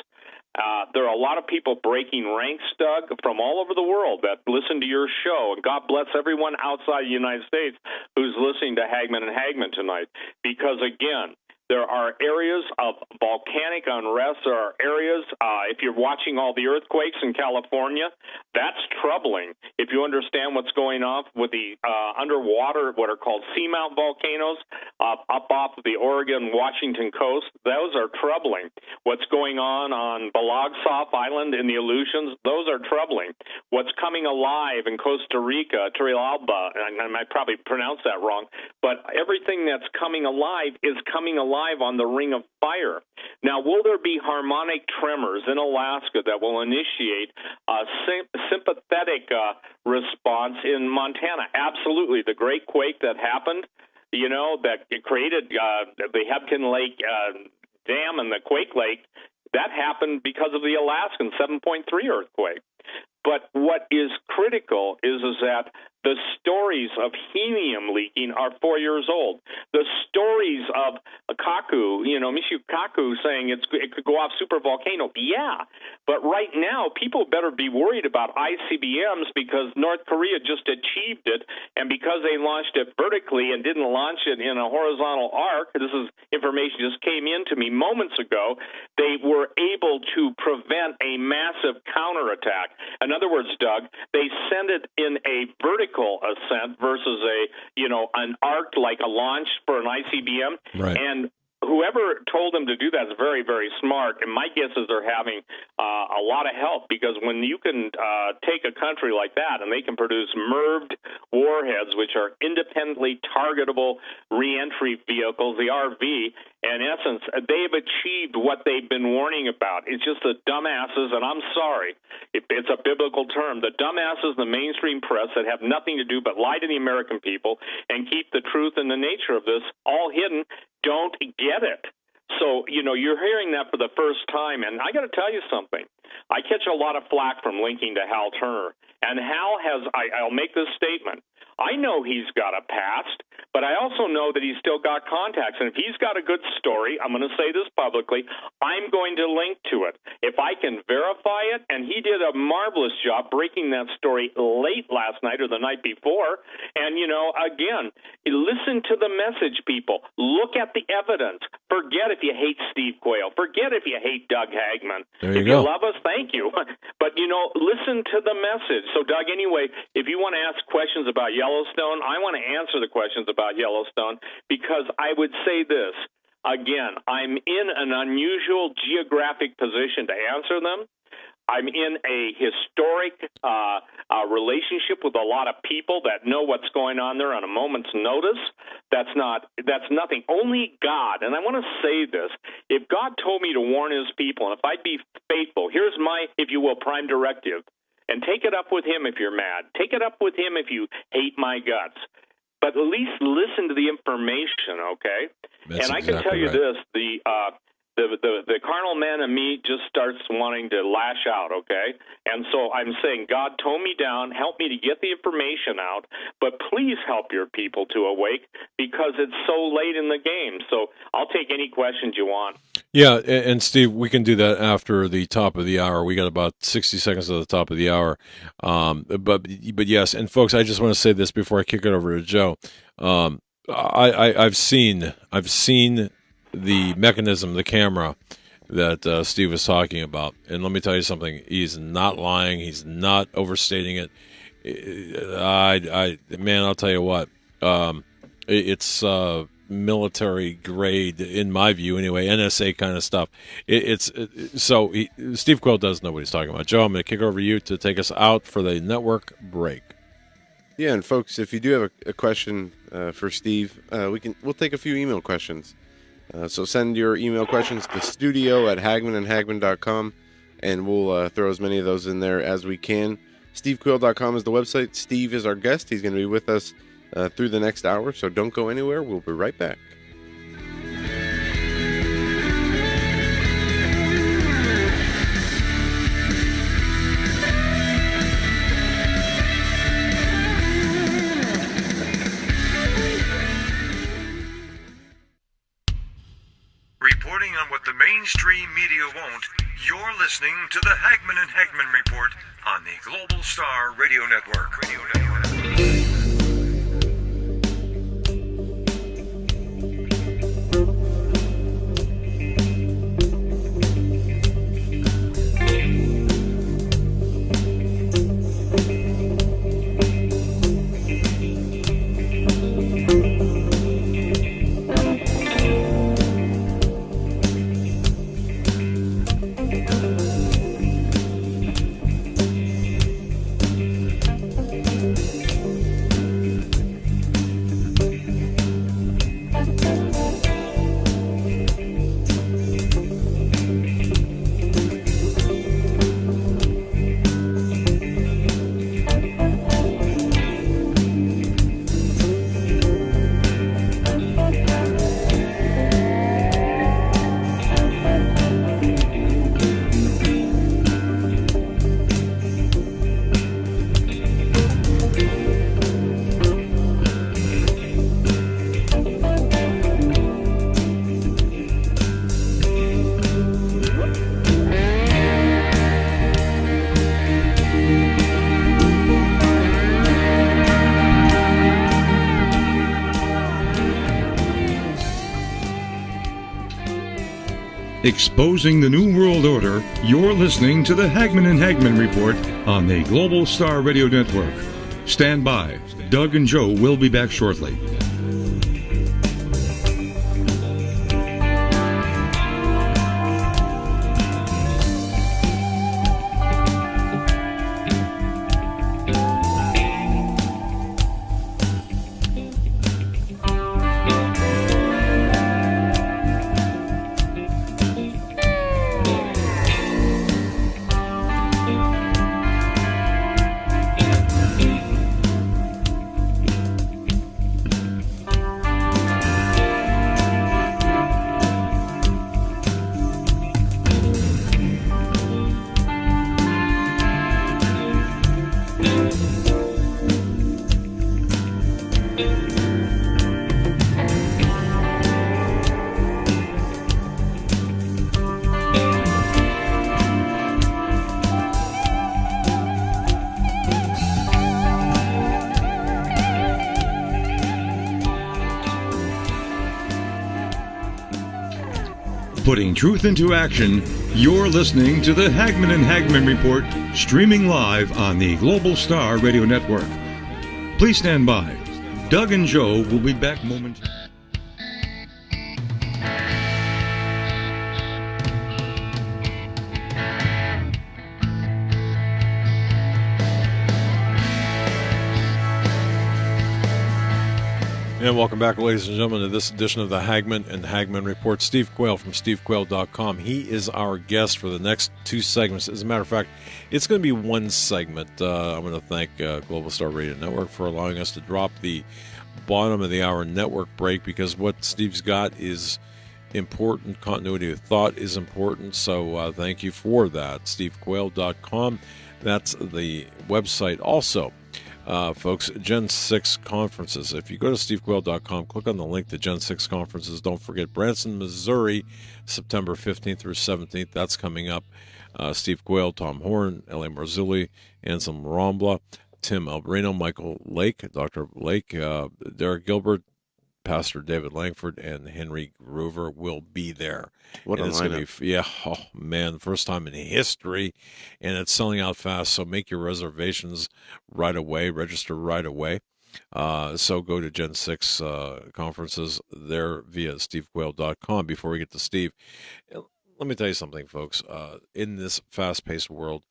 There are a lot of people breaking ranks, Doug, from all over the world that listen to your show. And God bless everyone outside the United States who's listening to Hagmann and Hagmann tonight. Because, again, there are areas of volcanic unrest. There are areas, if you're watching all the earthquakes in California, that's troubling. If you understand what's going on with the underwater, what are called seamount volcanoes, up off of the Oregon-Washington coast, those are troubling. What's going on Balagsoff Island in the Aleutians, those are troubling. What's coming alive in Costa Rica, Turrialba, and I might probably pronounce that wrong, but everything that's coming alive is coming alive on the Ring of Fire. Now, will there be harmonic tremors in Alaska that will initiate a sympathetic response in Montana? Absolutely. The great quake that happened, that it created the Hebgen Lake Dam and the Quake Lake, that happened because of the Alaskan 7.3 earthquake. But what is critical is that the stories of helium leaking are 4 years old. The stories of Kaku, Michio Kaku saying it could go off supervolcano. Yeah, but right now people better be worried about ICBMs because North Korea just achieved it, and because they launched it vertically and didn't launch it in a horizontal arc, this is information just came in to me moments ago, they were able to prevent a massive counterattack. In other words, Doug, they send it in a vertical ascent versus an arc like a launch for an ICBM. Right. And whoever told them to do that is very, very smart, and my guess is they're having a lot of help, because when you can take a country like that and they can produce MIRVed warheads, which are independently targetable reentry vehicles, the RV, in essence, they've achieved what they've been warning about. It's just the dumbasses, and I'm sorry, it's a biblical term, the dumbasses in the mainstream press that have nothing to do but lie to the American people and keep the truth and the nature of this all hidden, don't get it. So, you're hearing that for the first time, and I got to tell you something. I catch a lot of flack from linking to Hal Turner, and Hal has, I'll make this statement, I know he's got a past, but I also know that he's still got contacts. And if he's got a good story, I'm going to say this publicly, I'm going to link to it. If I can verify it, and he did a marvelous job breaking that story late last night or the night before. And, again, listen to the message, people. Look at the evidence. Forget if you hate Steve Quayle. Forget if you hate Doug Hagman. If you love us, thank you. But, listen to the message. So, Doug, anyway, if you want to ask questions about Yellowstone, I want to answer the questions about Yellowstone, because I would say this. Again, I'm in an unusual geographic position to answer them. I'm in a historic relationship with a lot of people that know what's going on there on a moment's notice. That's nothing. Only God, and I want to say this, if God told me to warn his people, and if I'd be faithful, here's my, if you will, prime directive. And take it up with him if you're mad. Take it up with him if you hate my guts. But at least listen to the information, okay? That's and I can tell you right. this, the carnal man in me just starts wanting to lash out, okay? And so I'm saying, God, tone me down, help me to get the information out, but please help your people to awake, because it's so late in the game. So I'll take any questions you want. Yeah, and Steve, we can do that after the top of the hour. We got about 60 seconds at the top of the hour. But yes, and folks, I just want to say this before I kick it over to Joe. I've seen the mechanism, the camera that Steve was talking about, and let me tell you something. He's not lying. He's not overstating it. Man, I'll tell you what. It's military grade, in my view, anyway. NSA kind of stuff. Steve Quayle does know what he's talking about. Joe, I'm going to kick over to you to take us out for the network break. Yeah, and folks, if you do have a question for Steve, we'll take a few email questions. So send your email questions to studio@hagmanandhagman.com, and we'll throw as many of those in there as we can. SteveQuayle.com is the website. Steve is our guest. He's going to be with us through the next hour, so don't go anywhere. We'll be right back. Reporting on what the mainstream media won't, you're listening to the Hagman and Hagman Report on the Global Star Radio Network. Exposing the New World Order, you're listening to the Hagman and Hagman Report on the Global Star Radio Network. Stand by. Doug and Joe will be back shortly. Putting truth into action, you're listening to the Hagman and Hagman Report, streaming live on the Global Star Radio Network. Please stand by. Doug and Joe will be back momentarily. And welcome back, ladies and gentlemen, to this edition of the Hagman and Hagman Report. Steve Quayle from stevequayle.com. He is our guest for the next two segments. As a matter of fact, it's going to be one segment. I'm going to thank Global Star Radio Network for allowing us to drop the bottom of the hour network break, because what Steve's got is important. Continuity of thought is important. So thank you for that. stevequayle.com. That's the website. Also, folks, Gen 6 conferences. If you go to stevequayle.com, click on the link to Gen 6 conferences. Don't forget Branson, Missouri, September 15th through 17th. That's coming up. Steve Quayle, Tom Horn, L.A. Marzulli, Anselm Rambla, Tim Alberino, Michael Lake, Dr. Lake, Derek Gilbert, Pastor David Langford, and Henry Groover will be there. What a lineup. Oh man, first time in history, and it's selling out fast, so make your reservations right away, register right away. So go to Gen 6 conferences there via stevequayle.com. Before we get to Steve, let me tell you something, folks. In this fast-paced world,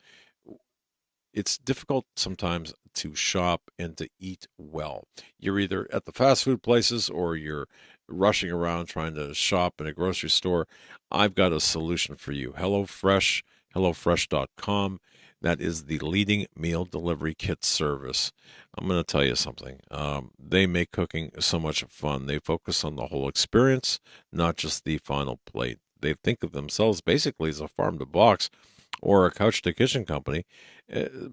it's difficult sometimes to shop and to eat well. You're either at the fast food places or you're rushing around trying to shop in a grocery store. I've got a solution for you. HelloFresh, HelloFresh.com. That is the leading meal delivery kit service. I'm going to tell you something. They make cooking so much fun. They focus on the whole experience, not just the final plate. They think of themselves basically as a farm-to-box or a couch-to-kitchen company.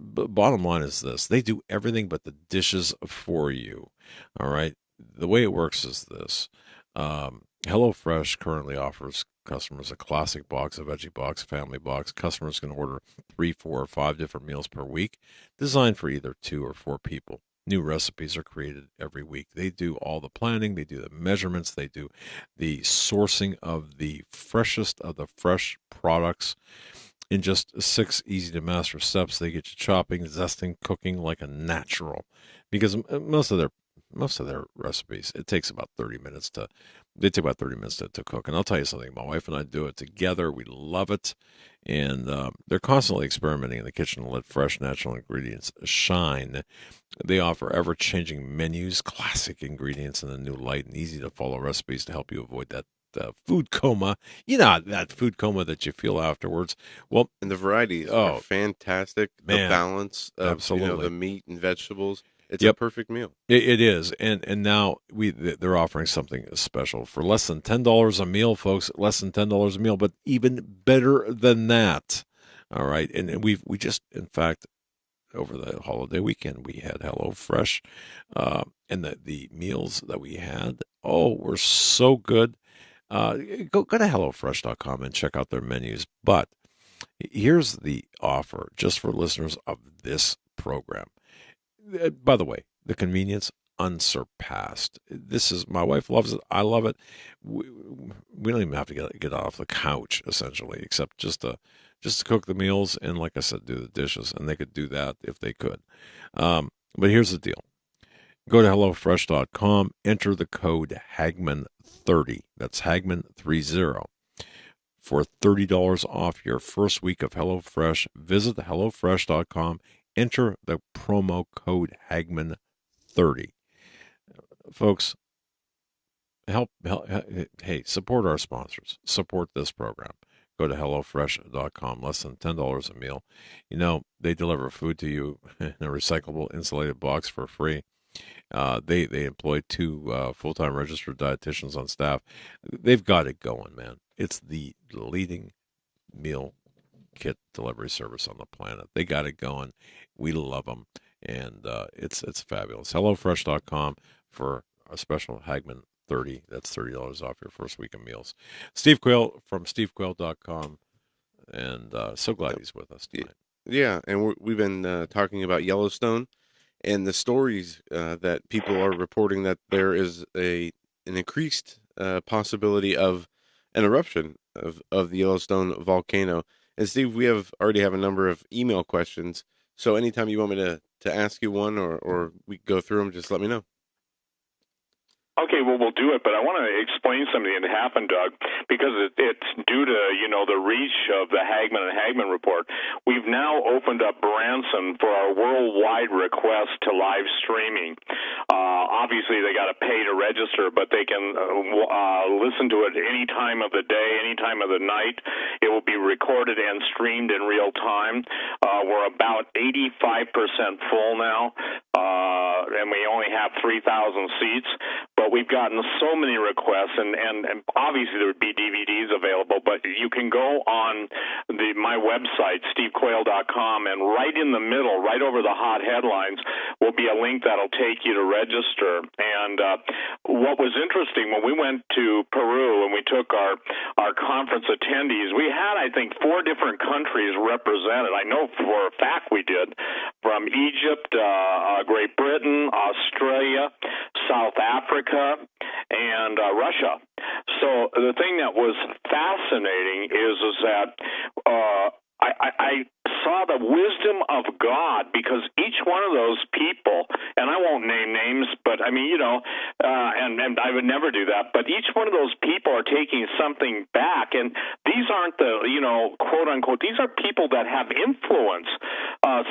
Bottom line is this: they do everything but the dishes for you. All right? The way it works is this. HelloFresh currently offers customers a classic box, a veggie box, family box. Customers can order 3, 4, or 5 different meals per week, designed for either 2 or 4 people. New recipes are created every week. They do all the planning. They do the measurements. They do the sourcing of the freshest of the fresh products. In just 6 easy-to-master steps, they get you chopping, zesting, cooking like a natural. Because most of their recipes, it takes about 30 minutes to cook. And I'll tell you something, my wife and I do it together. We love it. And they're constantly experimenting in the kitchen to let fresh, natural ingredients shine. They offer ever-changing menus, classic ingredients in a new light, and easy-to-follow recipes to help you avoid that food coma. You know, that food coma that you feel afterwards. Well, and the varieties are fantastic. Man, the balance of absolutely. The meat and vegetables. It's Yep. a perfect meal. It is, and now they're offering something special for less than $10 a meal, folks. Less than $10 a meal, but even better than that. All right, and we just, in fact, over the holiday weekend, we had HelloFresh, and the meals that we had, were so good. Go to HelloFresh.com and check out their menus. But here's the offer just for listeners of this program. By the way, the convenience unsurpassed. This is, my wife loves it. I love it. We don't even have to get off the couch, essentially, except just to cook the meals and, like I said, do the dishes. And they could do that if they could. But here's the deal. Go to HelloFresh.com, enter the code Hagman30. That's Hagman30 for $30 off your first week of HelloFresh. Visit HelloFresh.com, enter the promo code Hagman30. Folks, help, hey, support our sponsors. Support this program. Go to HelloFresh.com, less than $10 a meal. You know, they deliver food to you in a recyclable, insulated box for free. They employ 2 full-time registered dietitians on staff. They've got it going, man. It's the leading meal kit delivery service on the planet. They got it going. We love them, and it's fabulous. HelloFresh.com for a special Hagman 30. That's $30 off your first week of meals. Steve Quayle from stevequayle.com, and so glad he's with us tonight. Yeah, and we've been talking about Yellowstone and the stories that people are reporting that there is an increased possibility of an eruption of the Yellowstone volcano. And Steve, we already have a number of email questions. So anytime you want me to ask you one or we go through them, just let me know. Okay, well, we'll do it, but I want to explain something that happened, Doug, because it's due to, the reach of the Hagmann and Hagmann report. We've now opened up Branson for our worldwide request to live streaming. Obviously, they got to pay to register, but they can listen to it any time of the day, any time of the night. It will be recorded and streamed in real time. We're about 85% full now, and we only have 3,000 seats. But we've gotten so many requests, and obviously there would be DVDs available, but you can go on my website, stevequayle.com, and right in the middle, right over the hot headlines, will be a link that'll take you to register. And what was interesting, when we went to Peru and we took our conference attendees, we had, I think, 4 different countries represented. I know for a fact we did, from Egypt, Great Britain, Australia, South Africa, and Russia. So the thing that was fascinating is that I saw the wisdom of God, because each one of those people, and I won't name names, but I mean, and I would never do that, but each one of those people are taking something back, and these aren't the, quote unquote, these are people that have influence.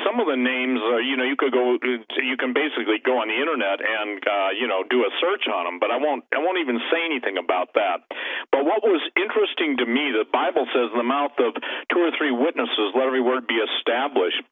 Some of the names, you can basically go on the internet and, do a search on them, but I won't even say anything about that. But what was interesting to me, the Bible says, in the mouth of 2 or 3 witnesses, let every word be established.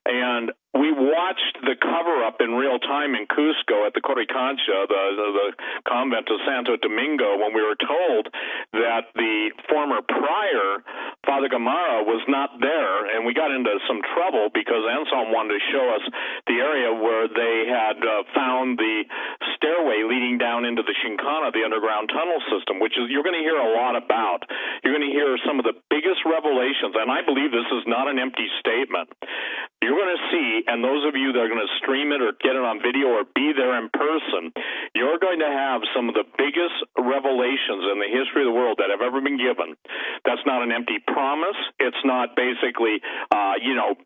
And we watched the cover-up in real time in Cusco at the Coricancha, the convent of Santo Domingo, when we were told that the former prior, Father Gamarra, was not there. And we got into some trouble because Anselm wanted to show us the area where they had found the stairway leading down into the Chincana, the underground tunnel system, which is, you're going to hear a lot about. You're going to hear some of the biggest revelations, and I believe this is not an empty statement. You're going to see, and those of you that are going to stream it or get it on video or be there in person, you're going to have some of the biggest revelations in the history of the world that have ever been given. That's not an empty promise. It's not basically,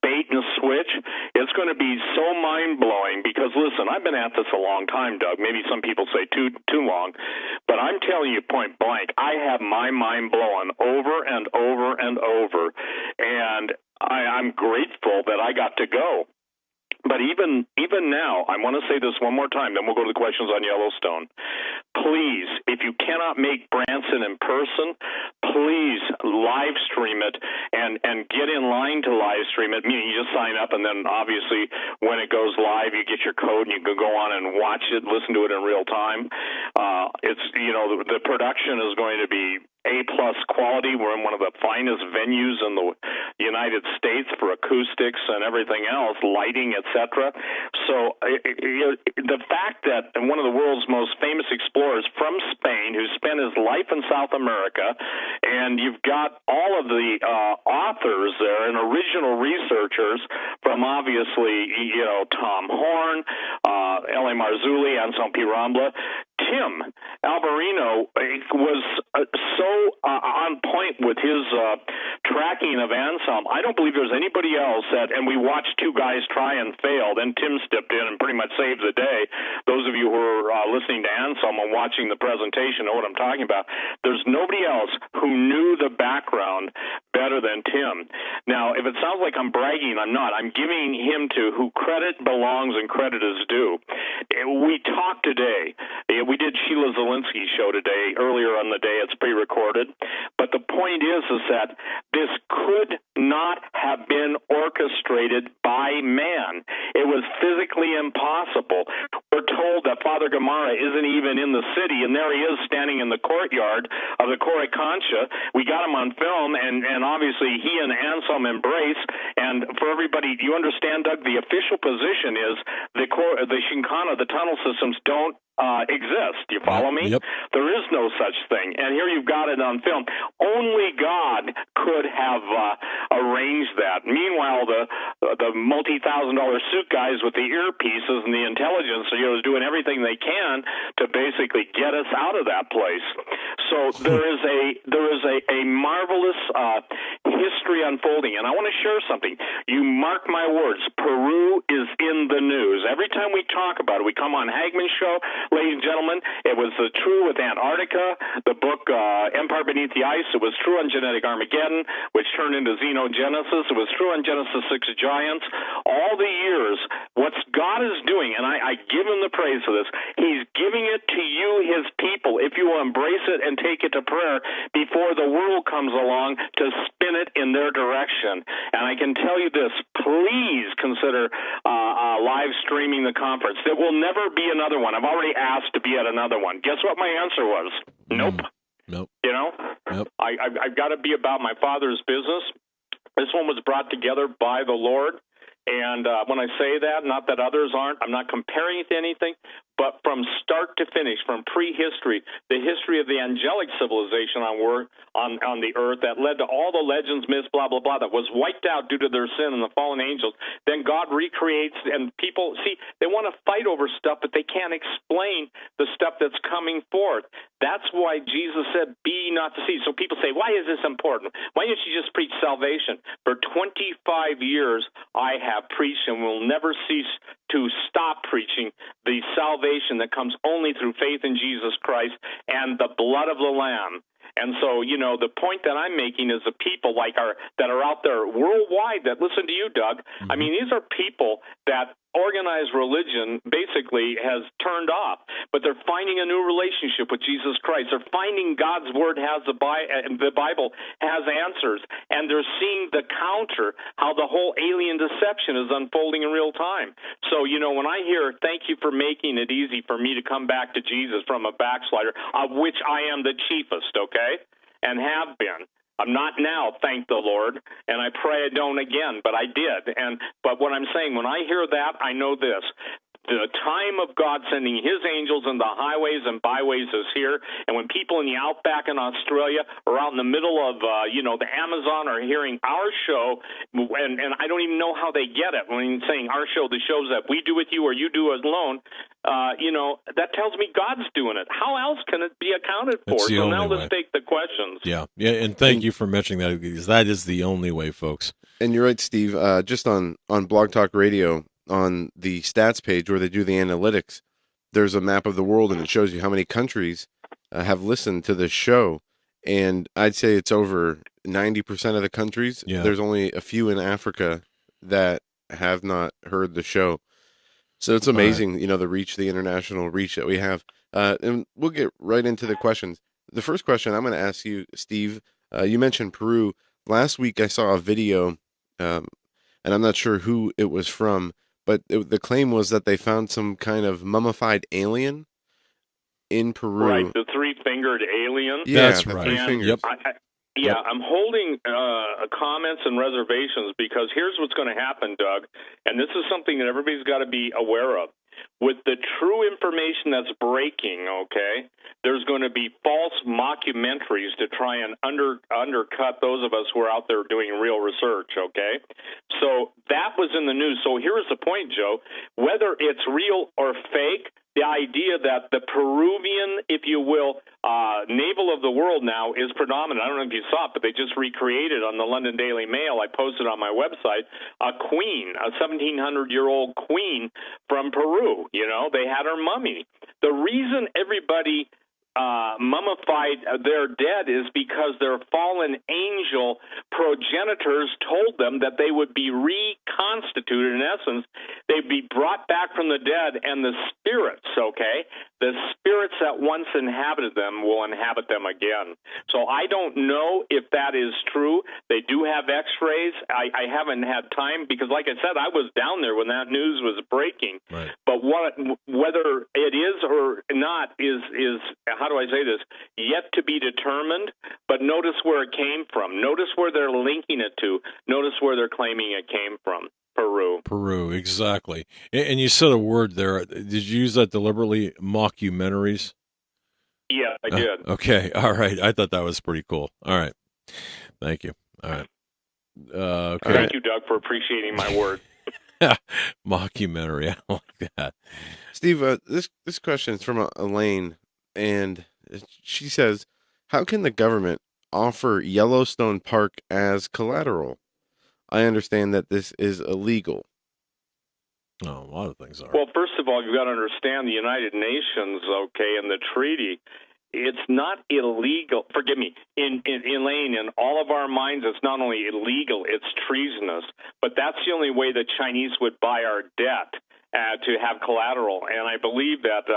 bait and switch. It's going to be so mind-blowing because, listen, I've been at this a long time, Doug. Maybe some people say too long, but I'm telling you point blank, I have my mind blown over and over and over, and I'm grateful that I got to go. But even now, I want to say this one more time, then we'll go to the questions on Yellowstone. Please, if you cannot make Branson in person, please live stream it and get in line to live stream it, meaning you just sign up, and then obviously when it goes live, you get your code and you can go on and watch it, listen to it in real time. It's, the production is going to be A-plus quality. We're in one of the finest venues in the United States for acoustics and everything else, lighting, etc. So the fact that one of the world's most famous explorers from Spain, who spent his life in South America, and you've got all of the authors there and original researchers from obviously, Tom Horn, L.A. Marzulli, Anselm P. Rambla. Tim Alvarino was so on point with his tracking of Anselm. I don't believe there's anybody else and we watched 2 guys try and fail, then Tim stepped in and pretty much saved the day. Those of you who are listening to Anselm and watching the presentation know what I'm talking about. There's nobody else who knew the background better than Tim. Now, if it sounds like I'm bragging, I'm not. I'm giving him to who credit belongs and credit is due. We talked today. We did Sheila Zielinski's show today, earlier on the day. It's pre-recorded. But the point is that this could not have been orchestrated by man. It was physically impossible. We're told that Father Gamarra isn't even in the city, and there he is standing in the courtyard of the Coricancha. We got him on film, and obviously he and Anselm embrace. And for everybody, you understand, Doug, the official position is the Chincana, the tunnel systems, don't exist. You follow me? Yep. There is no such thing. And here you've got it on film. Only God could have arranged that. Meanwhile, the multi-$1,000 suit guys with the earpieces and the intelligence, is doing everything they can to basically get us out of that place. So there is a marvelous history unfolding. And I want to share something. You mark my words, Peru is in the news. Every time we talk about it, we come on Hagman's show, ladies and gentlemen, it was true with Antarctica, the book Empire Beneath the Ice. It was true on Genetic Armageddon, which turned into Xenogenesis. It was true on Genesis 6 Giants. All the years, what God is doing, and I give him the praise for this, he's giving it to you, his people, if you will embrace it and take it to prayer before the world comes along to spin it in their direction. And I can tell you this, please consider live streaming the conference. There will never be another one. I've already asked to be at another one. Guess what my answer was? Nope. Nope. Nope. I've got to be about my Father's business. This one was brought together by the Lord. And when I say that, not that others aren't, I'm not comparing it to anything, but from start to finish, from prehistory, the history of the angelic civilization on the earth that led to all the legends, myths, blah, blah, blah, that was wiped out due to their sin and the fallen angels. Then God recreates, and people, see, they want to fight over stuff, but they can't explain the stuff that's coming forth. That's why Jesus said, be not deceived. So people say, why is this important? Why didn't you just preach salvation? For 25 years, I have preached and will never cease to stop preaching the salvation that comes only through faith in Jesus Christ and the blood of the Lamb. And so, the point that I'm making is the people that are out there worldwide that listen to you, Doug. Mm-hmm. I mean, these are people that organized religion basically has turned off, but they're finding a new relationship with Jesus Christ. They're finding God's Word has the Bible has answers, and they're seeing the counter, how the whole alien deception is unfolding in real time. So, when I hear, thank you for making it easy for me to come back to Jesus from a backslider, of which I am the chiefest, okay, and have been. I'm not now, thank the Lord, and I pray I don't again, but I did. But what I'm saying, when I hear that, I know this. The time of God sending his angels in the highways and byways is here. And when people in the outback in Australia or out in the middle of, the Amazon are hearing our show, and I don't even know how they get it. When you're saying our show, the shows that we do with you or you do alone, that tells me God's doing it. How else can it be accounted for? So now let's take the questions. Yeah, and thank you for mentioning that, because that is the only way, folks. And you're right, Steve. Just on Blog Talk Radio, on the stats page where they do the analytics, there's a map of the world, and it shows you how many countries have listened to this show. And I'd say it's over 90% of the countries. Yeah. There's only a few in Africa that have not heard the show. So it's amazing, the reach, the international reach that we have. And we'll get right into the questions. The first question I'm going to ask you, Steve, you mentioned Peru. Last week I saw a video, and I'm not sure who it was from, but the claim was that they found some kind of mummified alien in Peru. Right, the three-fingered alien. Yeah, that's right. Three fingers. Yep. I'm holding comments and reservations because here's what's going to happen, Doug, and this is something that everybody's got to be aware of. With the true information that's breaking, okay, there's going to be false mockumentaries to try and undercut those of us who are out there doing real research, okay? So that was in the news. So here's the point, Joe. Whether it's real or fake, the idea that the Peruvian, if you will, navel of the world now is predominant. I don't know if you saw it, but they just recreated on the London Daily Mail, I posted on my website, a queen, a 1,700-year-old queen from Peru. They had her mummy. The reason everybody mummified their dead is because their fallen angel progenitors told them that they would be reconstituted. In essence, they'd be brought back from the dead, and the spirits, okay, the spirits that once inhabited them will inhabit them again. So I don't know if that is true. They do have x-rays. I haven't had time because, like I said, I was down there when that news was breaking. Right. But whether it is or not is how do I say this, yet to be determined, but notice where it came from. Notice where they're linking it to. Notice where they're claiming it came from. Peru. Peru, exactly. And you said a word there. Did you use that deliberately? Mockumentaries? Yeah, I did. Okay, all right. I thought that was pretty cool. All right. Thank you. All right. Okay. Thank you, Doug, for appreciating my word. Mockumentary. I like that. Steve, this question is from Elaine, and she says, "How can the government offer Yellowstone Park as collateral? I understand that this is illegal." Oh, a lot of things are. Well, first of all, you've got to understand the United Nations, okay, and the treaty. It's not illegal. Forgive me, Elaine, in all of our minds, it's not only illegal, it's treasonous. But that's the only way the Chinese would buy our debt to have collateral. And I believe that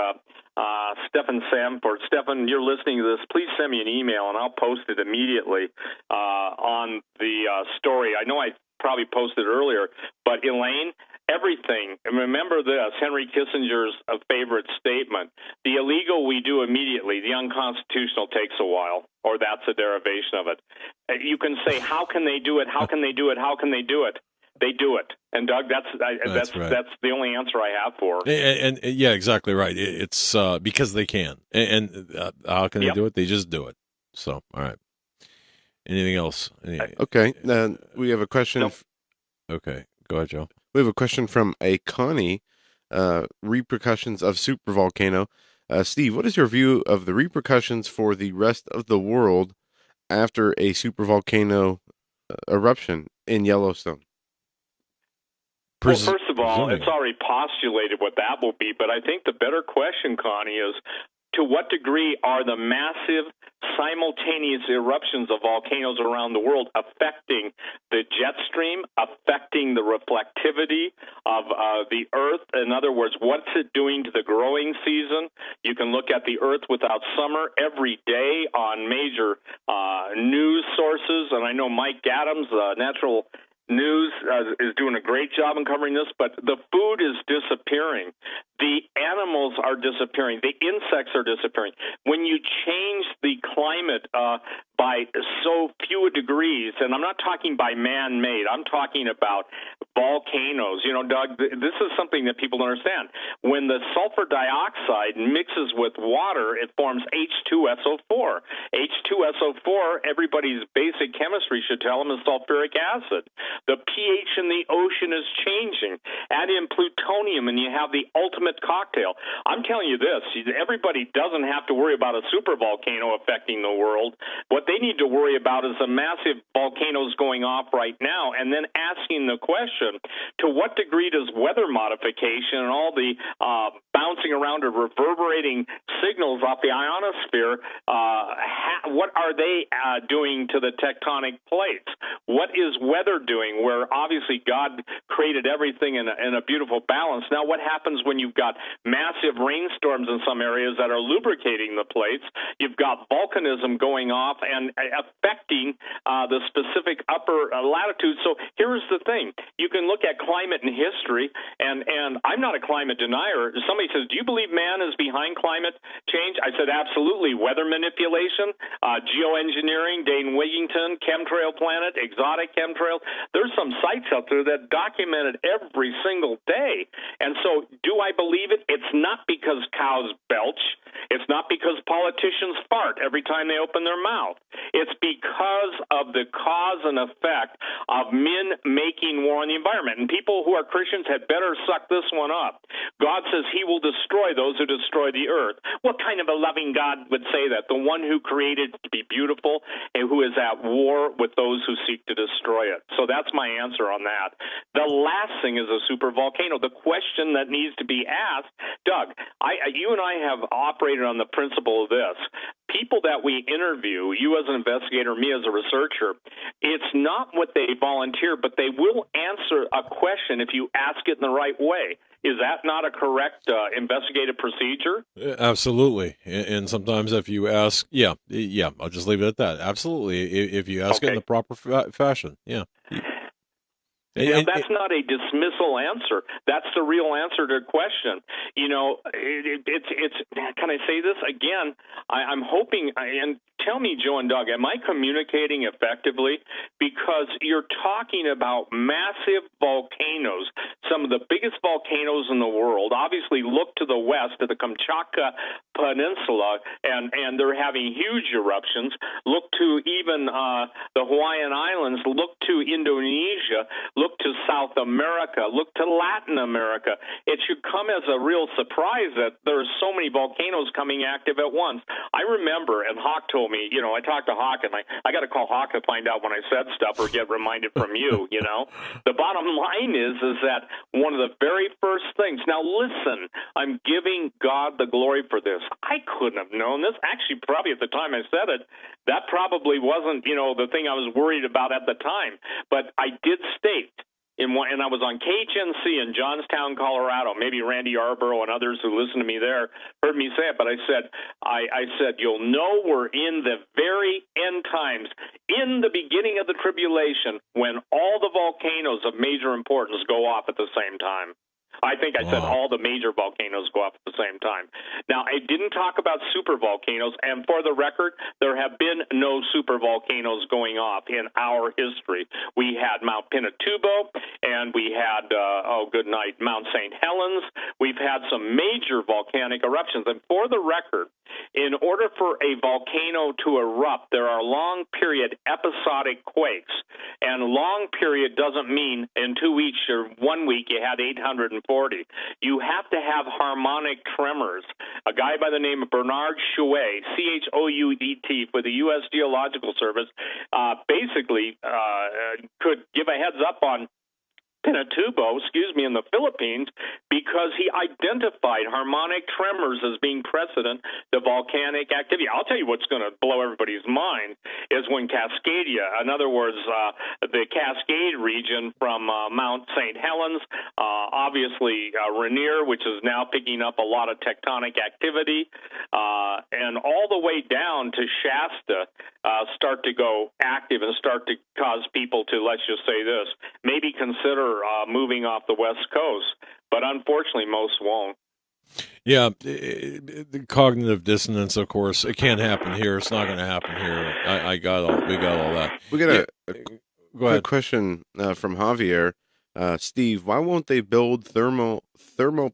Stephen Sanford, Stephen, you're listening to this, please send me an email, and I'll post it immediately on the story. I know I probably posted earlier, but Elaine, everything, and remember this, Henry Kissinger's favorite statement, the illegal we do immediately, the unconstitutional takes a while, or that's a derivation of it. You can say, how can they do it? How can they do it? How can they do it? They do it. And Doug, that's right. That's the only answer I have for her. And yeah, exactly right. It's because they can. And how can they do it? They just do it. So, all right. Anything else? Okay. We have a question. Nope. Okay. Go ahead, Joe. We have a question from a Connie. Repercussions of supervolcano. Steve, what is your view of the repercussions for the rest of the world after a supervolcano eruption in Yellowstone? Well, first of all, it's already postulated what that will be, but I think the better question, Connie, is to what degree are the massive simultaneous eruptions of volcanoes around the world affecting the jet stream, affecting the reflectivity of the Earth? In other words, what's it doing to the growing season? You can look at the Earth without summer every day on major news sources, and I know Mike Adams, Natural News, is doing a great job in covering this, but the food is disappearing. The animals are disappearing. The insects are disappearing. When you change the climate by so few degrees, and I'm not talking by man-made, I'm talking about volcanoes. You know, Doug, this is something that people don't understand. When the sulfur dioxide mixes with water, it forms H2SO4. H2SO4, everybody's basic chemistry should tell them, is sulfuric acid. The pH in the ocean is changing. Add in plutonium, and you have the ultimate cocktail. I'm telling you this, everybody doesn't have to worry about a supervolcano affecting the world. What they need to worry about is the massive volcanoes going off right now, and then asking the question, to what degree does weather modification and all the bouncing around or reverberating signals off the ionosphere, what are they doing to the tectonic plates? What is weather doing, where obviously God created everything in a beautiful balance? Now, what happens when you've got massive rainstorms in some areas that are lubricating the plates? You've got volcanism going off and affecting the specific upper latitudes. So here's the thing. You can look at climate and history, and I'm not a climate denier. Somebody says, do you believe man is behind climate change? I said, absolutely. Weather manipulation, geoengineering, Dane Wigington, Chemtrail Planet, exotic chemtrails. There's some sites out there that document it every single day. And so do I believe it? It's not because cows belch. It's not because politicians fart every time they open their mouth. It's because of the cause and effect of men making war on the environment. And people who are Christians had better suck this one up. God says he will destroy those who destroy the earth. What kind of a loving God would say that? The one who created it to be beautiful and who is at war with those who seek to destroy it. So that's my answer on that. The last thing is a supervolcano. The question that needs to be asked, Doug, you and I have operated on the principle of this. People that we interview, you as an investigator, me as a researcher, it's not what they volunteer, but they will answer a question if you ask it in the right way. Is that not a correct investigative procedure? Absolutely. And sometimes if you ask, yeah, I'll just leave it at that. Absolutely. If you ask it in the proper fashion, yeah. Yeah, that's not a dismissal answer. That's the real answer to a question. You know, it's. Can I say this again? I'm hoping, and tell me, Joe and Doug, am I communicating effectively? Because you're talking about massive volcanoes, some of the biggest volcanoes in the world. Obviously, look to the west, to the Kamchatka Peninsula, and they're having huge eruptions. Look to even the Hawaiian Islands. Look to Indonesia. Look to South America. Look to Latin America. It should come as a real surprise that there's so many volcanoes coming active at once. I remember, and Hawk told me, I talked to Hawk, and I got to call Hawk to find out when I said stuff or get reminded from you, The bottom line is that one of the very first things, now listen, I'm giving God the glory for this. I couldn't have known this. Actually, probably at the time I said it, that probably wasn't, the thing I was worried about at the time. But I did state, and I was on KHNC in Johnstown, Colorado. Maybe Randy Arborough and others who listen to me there heard me say it, but I said, you'll know we're in the very end times, in the beginning of the tribulation, when all the volcanoes of major importance go off at the same time. I think I said all the major volcanoes go off at the same time. Now, I didn't talk about super volcanoes, and for the record, there have been no super volcanoes going off in our history. We had Mount Pinatubo, and we had, Mount St. Helens. We've had some major volcanic eruptions, and for the record, in order for a volcano to erupt, there are long-period episodic quakes, and long period doesn't mean in 2 weeks or 1 week you had 840. You have to have harmonic tremors. A guy by the name of Bernard Chouet, Chouet, for the U.S. Geological Service, basically could give a heads up on Pinatubo, in the Philippines, because he identified harmonic tremors as being precedent to volcanic activity. I'll tell you what's going to blow everybody's mind is when Cascadia, in other words, the Cascade region from Mount St. Helens, obviously Rainier, which is now picking up a lot of tectonic activity, and all the way down to Shasta, start to go active and start to cause people to, let's just say this, maybe consider moving off the West Coast, but unfortunately most won't. Yeah, the cognitive dissonance, of course, it can't happen here. It's not going to happen here. We got all that. We got a Go ahead. question from Javier. Steve, why won't they build thermal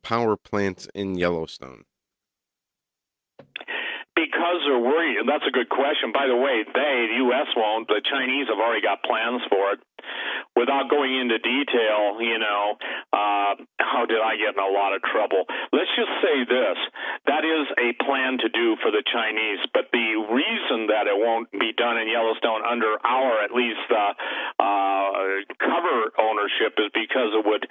power plants in Yellowstone? Because they're worried, and that's a good question. By the way, the U.S. won't. The Chinese have already got plans for it. Without going into detail, how did I get in a lot of trouble? Let's just say this. That is a plan to do for the Chinese, but the reason that it won't be done in Yellowstone under our, at least, cover ownership is because it would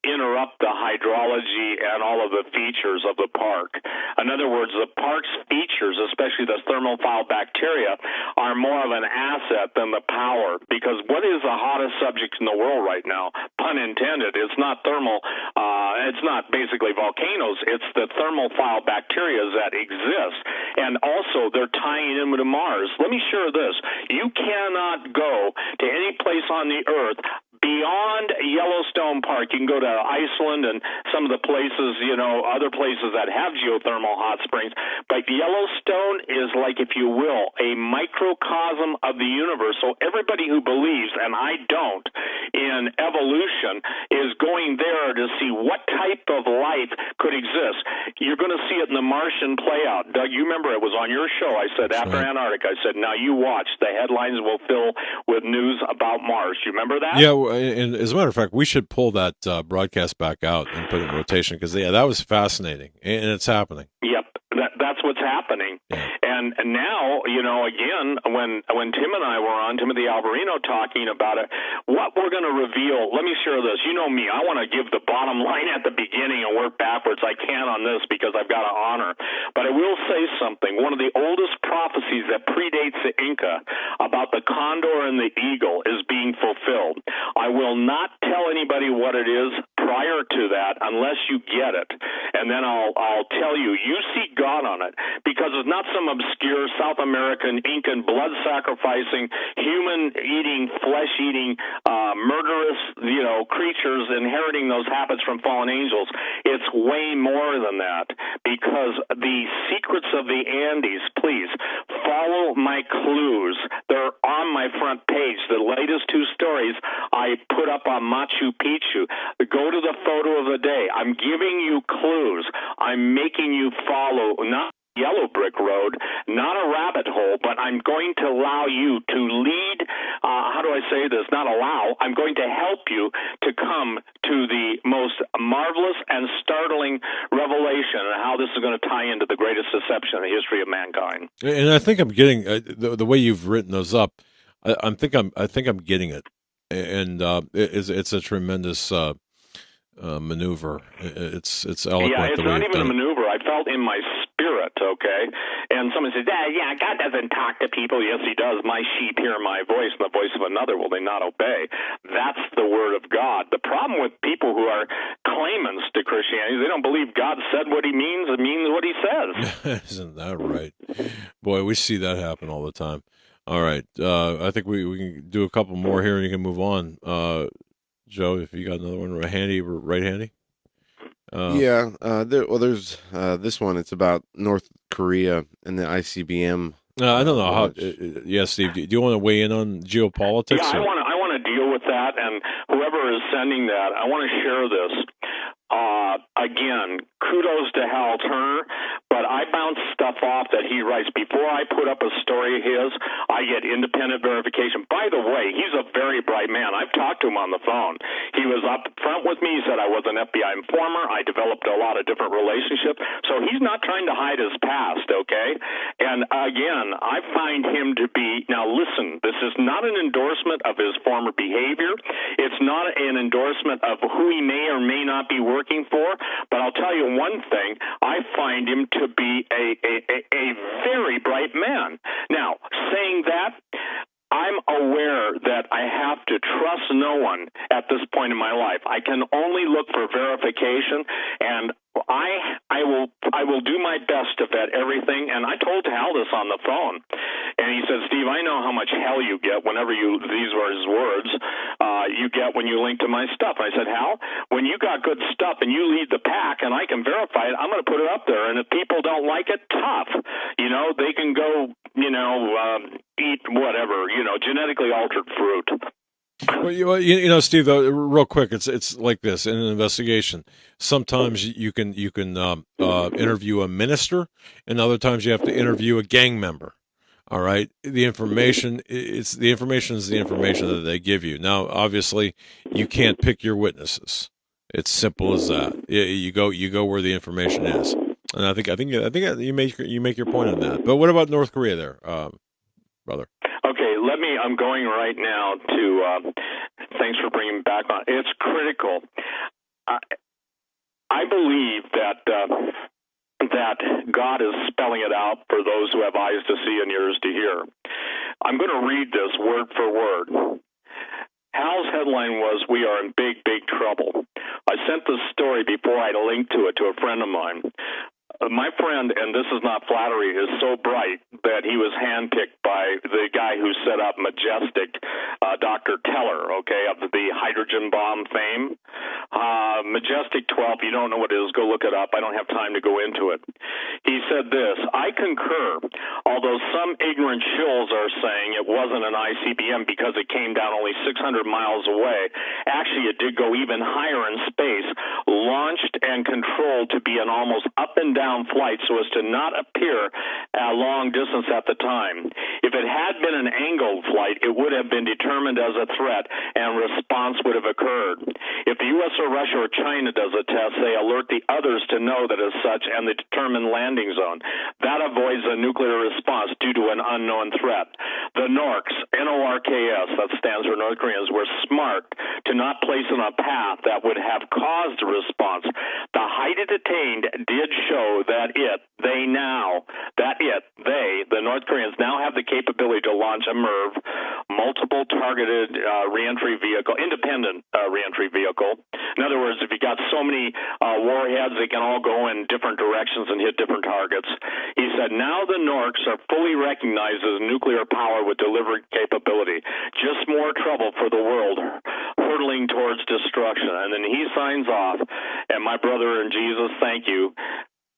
interrupt the hydrology and all of the features of the park. In other words, the park's features, especially the thermophile bacteria, are more of an asset than the power, because what is the hottest subject in the world right now? Pun intended. It's not it's not basically volcanoes. It's the thermophile bacteria that exist. And also, they're tying in with Mars. Let me share this. You cannot go to any place on the earth beyond Yellowstone Park. You can go to Iceland and some of the places, other places that have geothermal hot springs. But Yellowstone is like, if you will, a microcosm of the universe. So everybody who believes, and I don't, in evolution is going there to see what type of life could exist. You're going to see it in the Martian play out. Doug, you remember it was on your show. I said, after Antarctica, I said, now you watch. The headlines will fill with news about Mars. You remember that? Yeah, and as a matter of fact, we should pull that broadcast back out and put it in rotation, because that was fascinating, and it's happening. Yep, that's what's happening. Yeah. And now, again, when Tim and I were on, Timothy Alvarino, talking about it, what we're going to reveal, let me share this. You know me, I want to give the bottom line at the beginning and work backwards. I can on this because I've got to honor. But I will say something. One of the oldest prophecies that predates the Inca about the condor and the eagle is being fulfilled. I will not tell anybody what it is prior to that unless you get it. And then I'll tell you, you seek God on it, because it's not some obscure South American, Incan, blood-sacrificing, human-eating, flesh-eating, murderous, creatures inheriting those habits from fallen angels. It's way more than that, because the secrets of the Andes, please, follow my clues. They're on my front page. The latest 2 stories I put up on Machu Picchu. Go to the photo of the day. I'm giving you clues. I'm making you follow, not yellow brick road, not a rabbit hole, but I'm going to allow you to lead, how do I say this, not allow, I'm going to help you to come to the most marvelous and startling revelation and how this is going to tie into the greatest deception in the history of mankind. And I think I'm getting the way you've written those up. I think I'm getting it, and it's a tremendous maneuver. It's eloquent. Yeah, it's not even a maneuver. I felt in my spirit, okay? And someone says, yeah, God doesn't talk to people. Yes, he does. My sheep hear my voice, and the voice of another will they not obey. That's the word of God. The problem with people who are claimants to Christianity, they don't believe God said what he means and means what he says. Isn't that right? Boy, we see that happen all the time. All right. I think we can do a couple more here, and you can move on. Joe, if you got another one handy, right handy? There's this one. It's about North Korea and the ICBM. I don't know how. Yeah, Steve, do you want to weigh in on geopolitics? Yeah, I want to deal with that, and whoever is sending that, I want to share this. Again, kudos to Hal Turner, but I bounce stuff off that he writes. Before I put up a story of his, I get independent verification. By the way, he's a very bright man. I've talked to him on the phone. He was up front with me. He said I was an FBI informer. I developed a lot of different relationships. So he's not trying to hide his past, okay? And again, I find him to be, now listen, this is not an endorsement of his former behavior. It's not an endorsement of who he may or may not be working for. But I'll tell you one thing, I find him to be a very bright man. Now, saying that, I'm aware that I have to trust no one at this point in my life. I can only look for verification, and I will do my best to vet everything. And I told Hal this on the phone, and he said, Steve, I know how much hell you get whenever these were his words, you get when you link to my stuff. And I said, Hal, when you got good stuff and you lead the pack and I can verify it, I'm going to put it up there. And if people don't like it, tough. They can go, eat whatever, genetically altered fruit. Well, Steve, though, real quick, it's like this in an investigation. Sometimes you can interview a minister, and other times you have to interview a gang member. All right, the information is the information that they give you. Now, obviously, you can't pick your witnesses. It's simple as that. You go where the information is, and I think you make your point on that. But what about North Korea, there, brother? Okay, I'm going right now to. Thanks for bringing back on. It's critical. I believe that God is spelling it out for those who have eyes to see and ears to hear. I'm going to read this word for word. Hal's headline was, "We are in big, big trouble." I sent this story before I linked to it to a friend of mine. My friend, and this is not flattery, is so bright that he was handpicked by the guy who set up Majestic, Dr. Teller, of the hydrogen bomb fame. Majestic 12, you don't know what it is, go look it up. I don't have time to go into it. He said this, "I concur, although some ignorant shills are saying it wasn't an ICBM because it came down only 600 miles away. Actually, it did go even higher in space, launched and controlled to be an almost up and down flight so as to not appear a long distance at the time. If it had been an angled flight, it would have been determined as a threat and response would have occurred. If the U.S. or Russia or China does a test, they alert the others to know that as such and they determine landing zone. That avoids a nuclear response due to an unknown threat. The NORKs, N-O-R-K-S, that stands for North Koreans, were smart to not place in a path that would have caused a response. The height it attained did show that the North Koreans now have the capability to launch a MIRV, multiple targeted reentry vehicle, independent reentry vehicle. In other words, if you got so many warheads, they can all go in different directions and hit different targets. He said, now the NORKs are fully recognized as nuclear power with delivery capability. Just more trouble for the world, hurtling towards destruction. And then he signs off, and my brother in Jesus, thank you.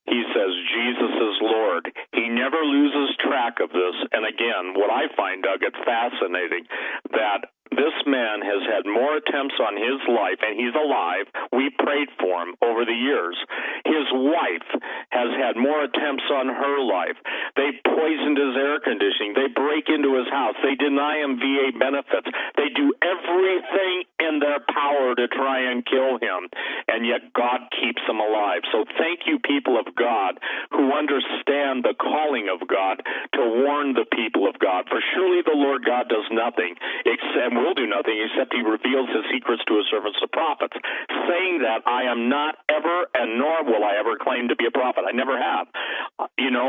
He says, Jesus is Lord. He never never loses track of this. And again, what I find, Doug, it's fascinating that this man has had more attempts on his life, and he's alive. We prayed for him over the years. His wife has had more attempts on her life. They poisoned his air conditioning. They break into his house. They deny him VA benefits. They do everything in their power to try and kill him, and yet God keeps him alive. So thank you, people of God, who understand the calling of God to warn the people of God. For surely the Lord God does nothing except will do nothing except he reveals his secrets to his servants, the prophets. Saying that, I am not ever, and nor will I ever claim to be a prophet. I never have.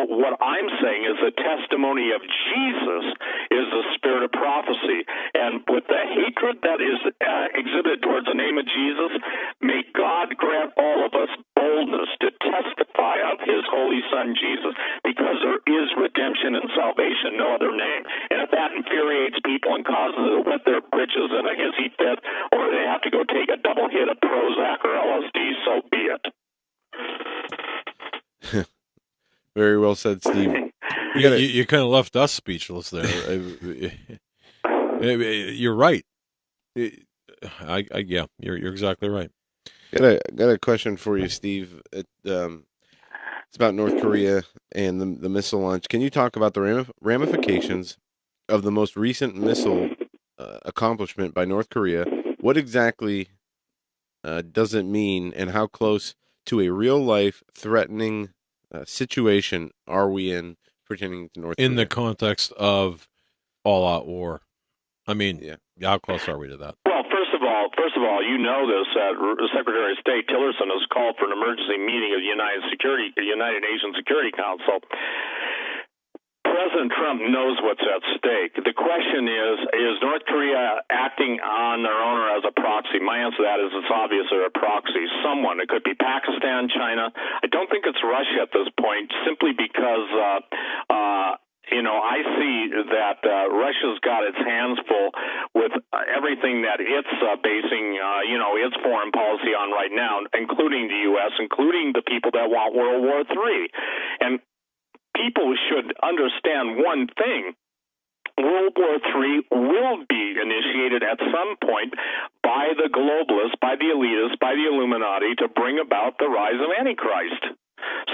What I'm saying is the testimony of Jesus is the spirit of prophecy. And with the hatred that is exhibited towards the name of Jesus, may God grant all of us boldness to testify of his holy son Jesus, because there is redemption and salvation, no other name. And if that infuriates people and causes them to wet their britches in a hissy fit, or they have to go take a double hit of Prozac or LSD, so be it. Very well said, Steve. You kind of left us speechless there. You're right. Yeah, you're exactly right. Got a question for you, Steve. It's about North Korea and the missile launch. Can you talk about the ramifications of the most recent missile accomplishment by North Korea? What exactly does it mean, and how close to a real-life threatening situation are we in pertaining to North Korea? In the context of all-out war. I mean, yeah, how close are we to that? Well, first of all, you know this. Secretary of State Tillerson has called for an emergency meeting of the United Nations Security Council. President Trump knows what's at stake. The question is North Korea acting on their own or as a proxy? My answer to that is it's obvious they're a proxy. Someone. It could be Pakistan, China. I don't think it's Russia at this point, simply because I see that Russia's got its hands full with everything that it's basing, its foreign policy on right now, including the U.S., including the people that want World War III. And people should understand one thing. World War III will be initiated at some point by the globalists, by the elitists, by the Illuminati to bring about the rise of Antichrist.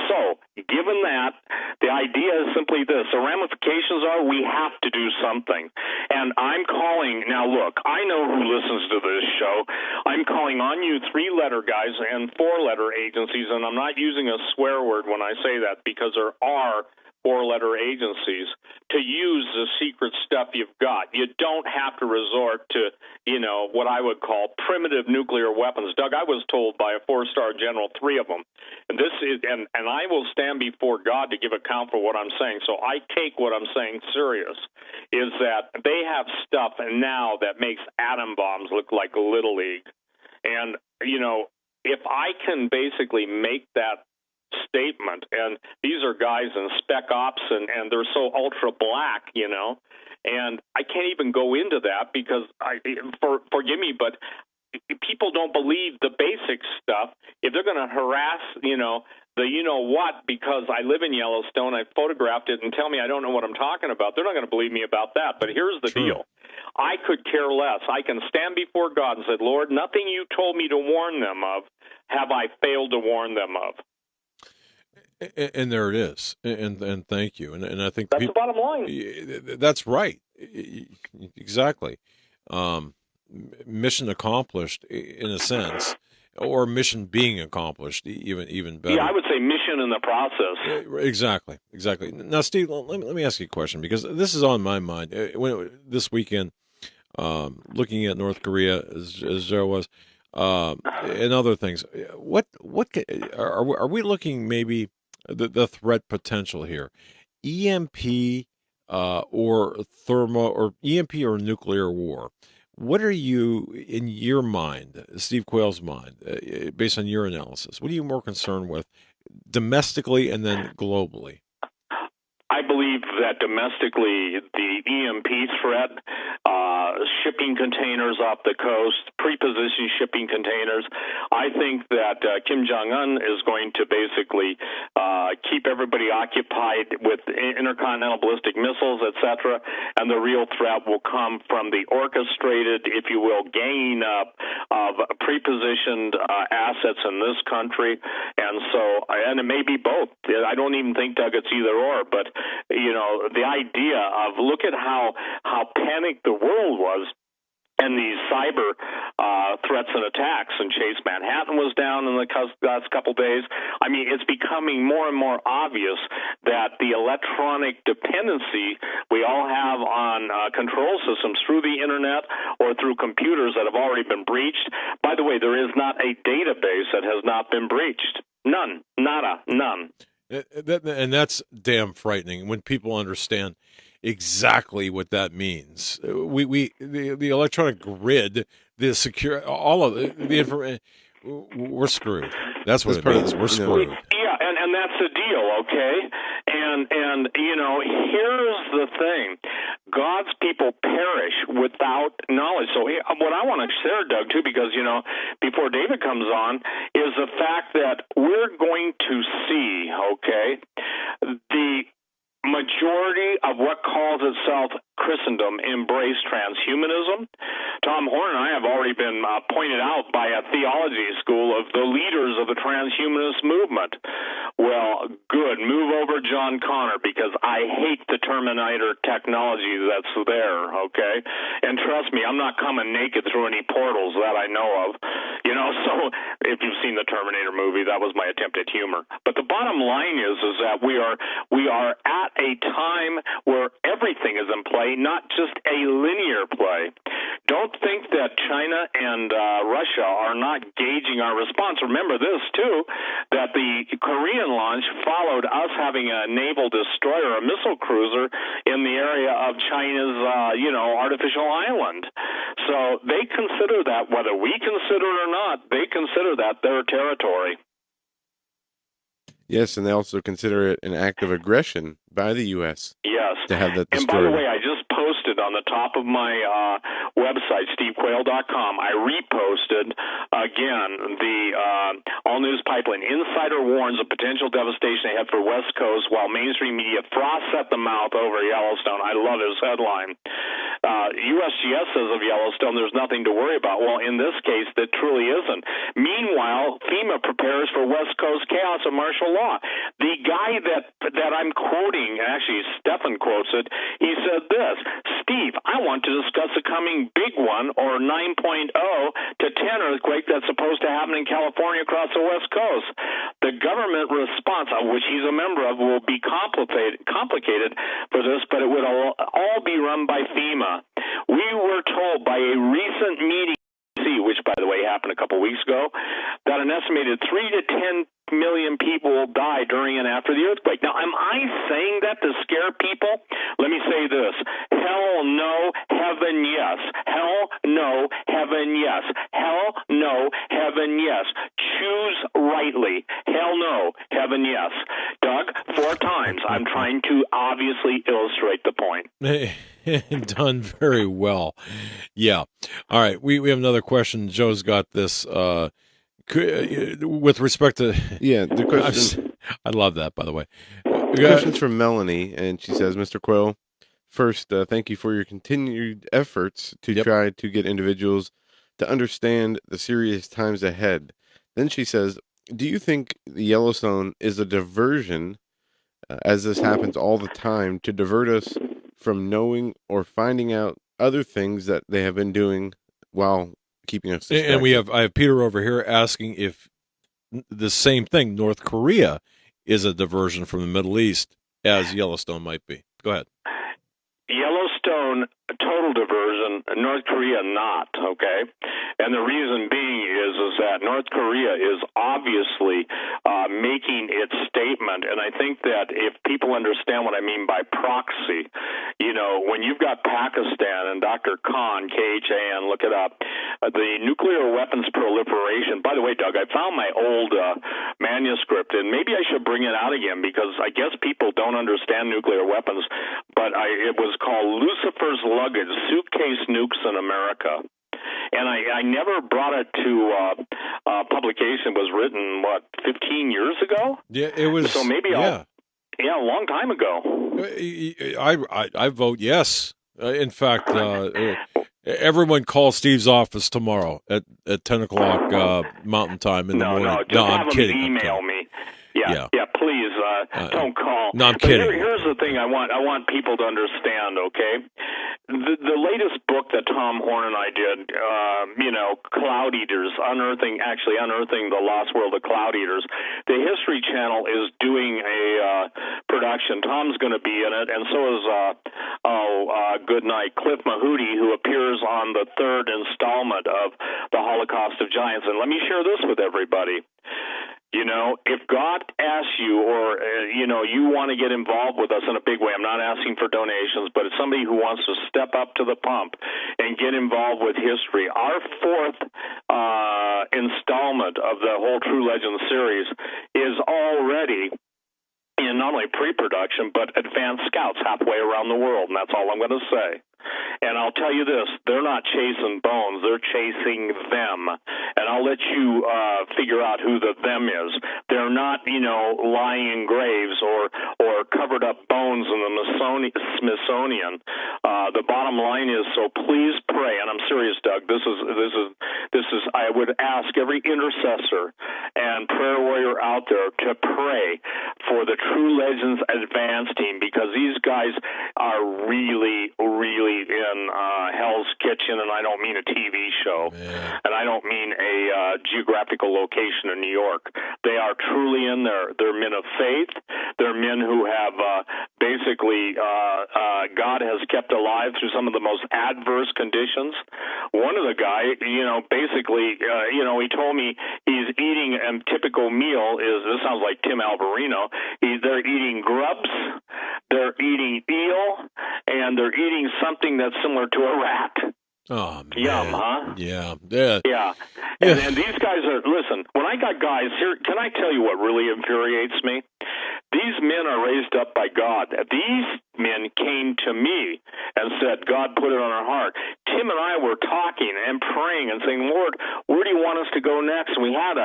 So, given that, the idea is simply this. The ramifications are we have to do something. And I'm calling, now look, I know who listens to this show. I'm calling on you 3-letter guys and 4-letter agencies, and I'm not using a swear word when I say that, because there are 4-letter agencies, to use the secret stuff you've got. You don't have to resort to, what I would call primitive nuclear weapons. Doug, I was told by a 4-star general 3 of them. And this is, and I will stand before God to give account for what I'm saying. So I take what I'm saying serious, is that they have stuff now that makes atom bombs look like Little League. And, if I can basically make that statement, and these are guys in spec ops, and they're so ultra black, and I can't even go into that because forgive me, but people don't believe the basic stuff. If they're going to harass, what, because I live in Yellowstone, I photographed it, and tell me I don't know what I'm talking about, they're not going to believe me about that. But here's the deal. I could care less. I can stand before God and say, Lord, nothing you told me to warn them of have I failed to warn them of. And there it is, and thank you, and I think that's the bottom line. That's right, exactly. Mission accomplished in a sense, or mission being accomplished, even better. Yeah, I would say mission in the process. Exactly. Now, Steve, let me ask you a question, because this is on my mind. This weekend, looking at North Korea as Joe was, and other things. What are we looking maybe? The threat potential here, EMP or thermo or EMP or nuclear war. What are you, in your mind, Steve Quayle's mind, based on your analysis? What are you more concerned with, domestically and then globally? I believe that domestically, the EMP threat, shipping containers off the coast, pre-positioned shipping containers, I think that Kim Jong-un is going to basically keep everybody occupied with intercontinental ballistic missiles, etc., and the real threat will come from the orchestrated, if you will, ganging up of pre-positioned assets in this country. And it may be both. I don't even think, Doug, it's either or, but the idea of look at how panicked the world was and these cyber threats and attacks, and Chase Manhattan was down in the last couple days. I mean, it's becoming more and more obvious that the electronic dependency we all have on control systems through the internet or through computers that have already been breached. By the way, there is not a database that has not been breached. None. Nada. None. And that's damn frightening when people understand exactly what that means. The electronic grid, the secure, all of the information, we're screwed. That's what it means. We're screwed. Yeah, and that's the deal, okay? And here's the thing. God's people perish without knowledge. So what I want to share, Doug, too, because, before David comes on, is the fact that we're going to see, okay, the majority of what calls itself Christendom embrace transhumanism. Tom Horn and I have already been pointed out by a theology school of the leaders of the transhumanist movement. Well, good. Move over John Connor, because I hate the Terminator technology that's there, okay? And trust me, I'm not coming naked through any portals that I know of. So if you've seen the Terminator movie, that was my attempt at humor. But the bottom line is that we are at a time where everything is in play, not just a linear play. Don't think that China and Russia are not gauging our response. Remember this, too, that the Korean launch followed us having a naval destroyer, a missile cruiser, in the area of China's, artificial island. So they consider that, whether we consider it or not, they consider that their territory. Yes, and they also consider it an act of aggression by the U.S. Yes. To have that destroyed. And by the way, I just posted on the top of my website, stevequayle.com, I reposted, again, the All News Pipeline. Insider warns of potential devastation ahead for West Coast while mainstream media froths at the mouth over Yellowstone. I love his headline. USGS says of Yellowstone there's nothing to worry about. Well, in this case, that truly isn't. Meanwhile, FEMA prepares for West Coast chaos and martial law. The guy that I'm quoting, actually Stefan quotes it, he said this: Steve, I want to discuss the coming big one, or 9.0 to 10 earthquake that's supposed to happen in California across the West Coast. The government response, of which he's a member of, will be complicated for this, but it would all be run by FEMA. We were told by a recent meeting, which, by the way, happened a couple weeks ago, that an estimated 3 to 10 million people will die during and after the earthquake. Now, am I saying that to scare people? Let me say this. Hell no, heaven yes. Hell no, heaven yes. Hell no, heaven yes. Choose rightly. Hell no, heaven yes. Doug, 4 times. I'm trying to obviously illustrate the point. Done very well. Yeah. All right. We have another question. Joe's got this with respect to... Yeah, the question... I love that, by the way. The question's from Melanie, and she says, Mr. Quayle, first, thank you for your continued efforts to try to get individuals to understand the serious times ahead. Then she says, do you think the Yellowstone is a diversion, as this happens all the time, to divert us from knowing or finding out other things that they have been doing while keeping us distracted? And I have Peter over here asking if the same thing, North Korea, is a diversion from the Middle East, as Yellowstone might be. Go ahead. Yellowstone, total diversion, North Korea not, okay? And the reason being is that North Korea is obviously making its statement, and I think that if people understand what I mean by proxy, When you've got Pakistan and Dr. Khan, Khan, look it up, the nuclear weapons proliferation. By the way, Doug, I found my old manuscript, and maybe I should bring it out again because I guess people don't understand nuclear weapons, but it was called Lucifer's Luggage, Suitcase Nukes in America. And I never brought it to publication. It was written, 15 years ago? Yeah, it was. So maybe a long time ago. I vote yes. In fact, everyone call Steve's office tomorrow at 10 o'clock Mountain Time in the morning. No, I'm kidding. Email me. Yeah, please don't call. No, I'm kidding. Here's the thing I want people to understand, okay? The latest book that Tom Horn and I did, Cloud Eaters, unearthing the lost world of Cloud Eaters. The History Channel is doing a production. Tom's going to be in it, and so is good night, Cliff Mahooty, who appears on the third installment of the Holocaust of Giants. And let me share this with everybody. If God asks you or, you want to get involved with us in a big way, I'm not asking for donations, but it's somebody who wants to step up to the pump and get involved with history. Our fourth installment of the whole True Legends series is already in not only pre-production, but advanced scouts halfway around the world, and that's all I'm going to say. And I'll tell you this, they're not chasing bones, they're chasing them. And I'll let you figure out who the them is. They're not, lying in graves or covered up bones in the Smithsonian. The bottom line is, so please pray, and I'm serious, Doug, this is I would ask every intercessor and prayer warrior out there to pray for the True Legends Advance Team, because these guys are really, really in Hell's Kitchen, and I don't mean a TV show, and I don't mean a geographical location in New York. They are truly in there. They're men of faith. They're men who have basically God has kept alive through some of the most adverse conditions. One of the guy, basically, he told me he's eating a typical meal this sounds like Tim Alvarino. They're eating grubs, they're eating eel, and they're eating something that's similar to a rat. Oh, man. Yum, huh? Yeah. And these guys listen, when I got guys here, can I tell you what really infuriates me? These men are raised up by God. These men came to me and said, God put it on our heart. Tim and I were talking and praying and saying, Lord, where do you want us to go next? And we had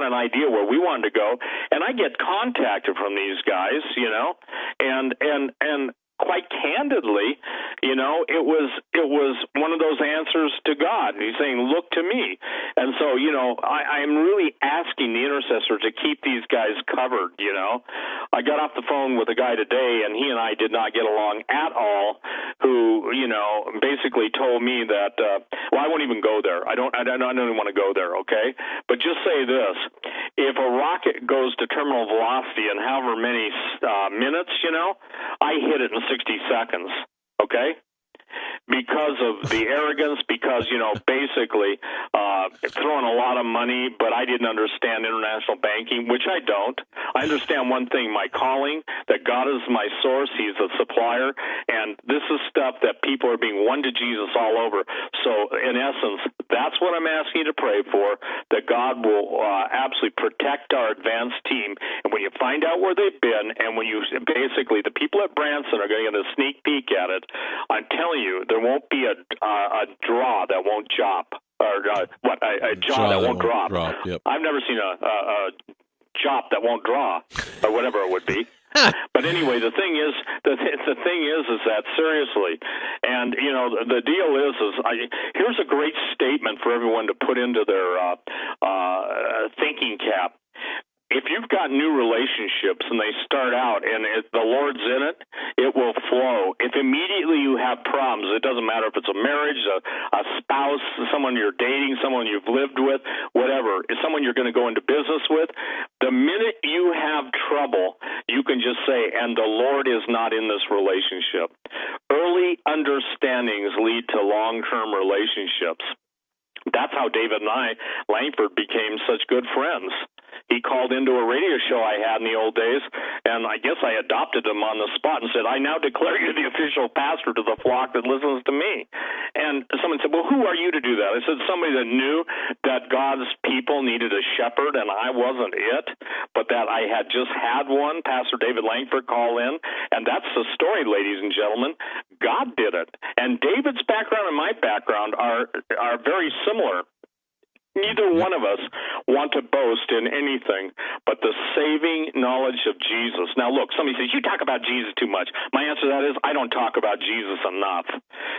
an idea where we wanted to go. And I get contacted from these guys, and quite candidly, it was one of those answers to God. He's saying, look to me. And so, I'm really asking the intercessor to keep these guys covered, I got off the phone with a guy today, and he and I did not get along at all, who, basically told me that, I won't even go there. I don't even want to go there, okay? But just say this. If a rocket goes to terminal velocity in however many minutes, I hit it in 60 seconds, okay? Because of the arrogance, because, basically throwing a lot of money, but I didn't understand international banking, which I don't. I understand one thing, my calling, that God is my source, He's a supplier, and this is stuff that people are being won to Jesus all over. So, in essence, that's what I'm asking you to pray for, that God will absolutely protect our advanced team. And when you find out where they've been, and when you basically, the people at Branson are going to get a sneak peek at it, I'm telling you, there won't be a draw that won't chop, or a jaw that won't drop. Yep. I've never seen a chop that won't draw, or whatever it would be. But anyway, the thing is that seriously, and the deal is here's a great statement for everyone to put into their thinking cap. If you've got new relationships and they start out and the Lord's in it, it will flow. If immediately you have problems, it doesn't matter if it's a marriage, a spouse, someone you're dating, someone you've lived with, whatever, it's someone you're going to go into business with, the minute you have trouble, you can just say, and the Lord is not in this relationship. Early understandings lead to long-term relationships. That's how David and Langford became such good friends. He called into a radio show I had in the old days, and I guess I adopted him on the spot and said, I now declare you the official pastor to the flock that listens to me. And someone said, well, who are you to do that? I said, somebody that knew that God's people needed a shepherd, and I wasn't it, but that I had just had one, Pastor David Langford, call in. And that's the story, ladies and gentlemen. God did it. And David's background and my background are very similar. Neither one of us want to boast in anything but the saving knowledge of Jesus. Now, look, somebody says, you talk about Jesus too much. My answer to that is, I don't talk about Jesus enough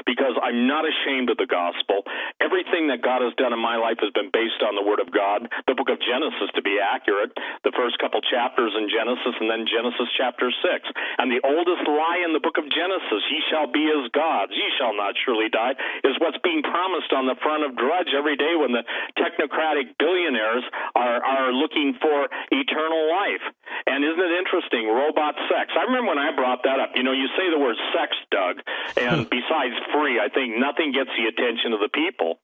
because I'm not ashamed of the gospel. Everything that God has done in my life has been based on the Word of God, the book of Genesis, to be accurate, the first couple chapters in Genesis, and then Genesis chapter 6. And the oldest lie in the book of Genesis, ye shall be as gods, ye shall not surely die, is what's being promised on the front of Drudge every day when the technocratic billionaires are looking for eternal life. And isn't it interesting? Robot sex. I remember when I brought that up. You know, you say the word sex, Doug, and besides free, I think nothing gets the attention of the people.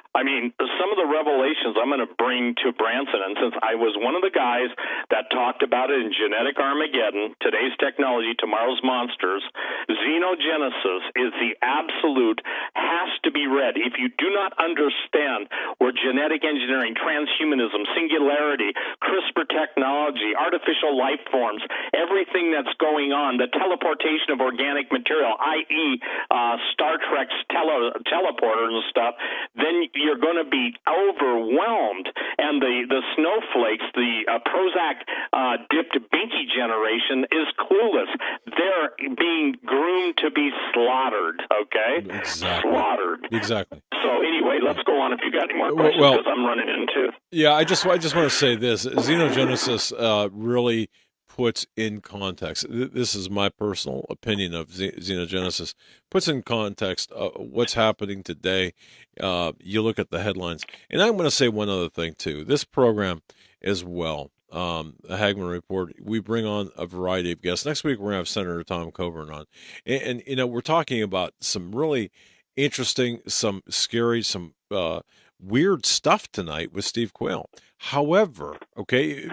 I mean, some of the revelations I'm going to bring to Branson, and since I was one of the guys that talked about it in Genetic Armageddon, Today's Technology, Tomorrow's Monsters, Xenogenesis is the absolute, has to be read. If you do not understand where genetic engineering, transhumanism, singularity, CRISPR technology, artificial life forms, everything that's going on, the teleportation of organic material, i.e. Star Trek's teleporter and stuff, then you're going to be overwhelmed. And the snowflakes, the Prozac-dipped binky generation is clueless. They're being groomed to be slaughtered, okay? Exactly. Slaughtered. Exactly. So anyway, let's go on if you got any more questions, because I'm running into. Yeah, I just want to say this. Xenogenesis really puts in context, this is my personal opinion of Xenogenesis, puts in context what's happening today. You look at the headlines. And I'm going to say one other thing, too. This program as well, the Hagmann Report, we bring on a variety of guests. Next week, we're going to have Senator Tom Coburn on. And you know, we're talking about some really interesting, some scary, some weird stuff tonight with Steve Quayle. However, okay,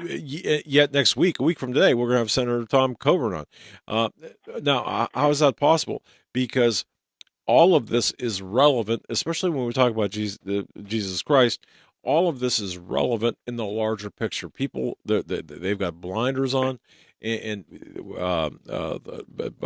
yet next week, a week from today, we're going to have Senator Tom Coburn on. Now, how is that possible? Because all of this is relevant, especially when we talk about Jesus Christ. All of this is relevant in the larger picture. People, they've got blinders on, and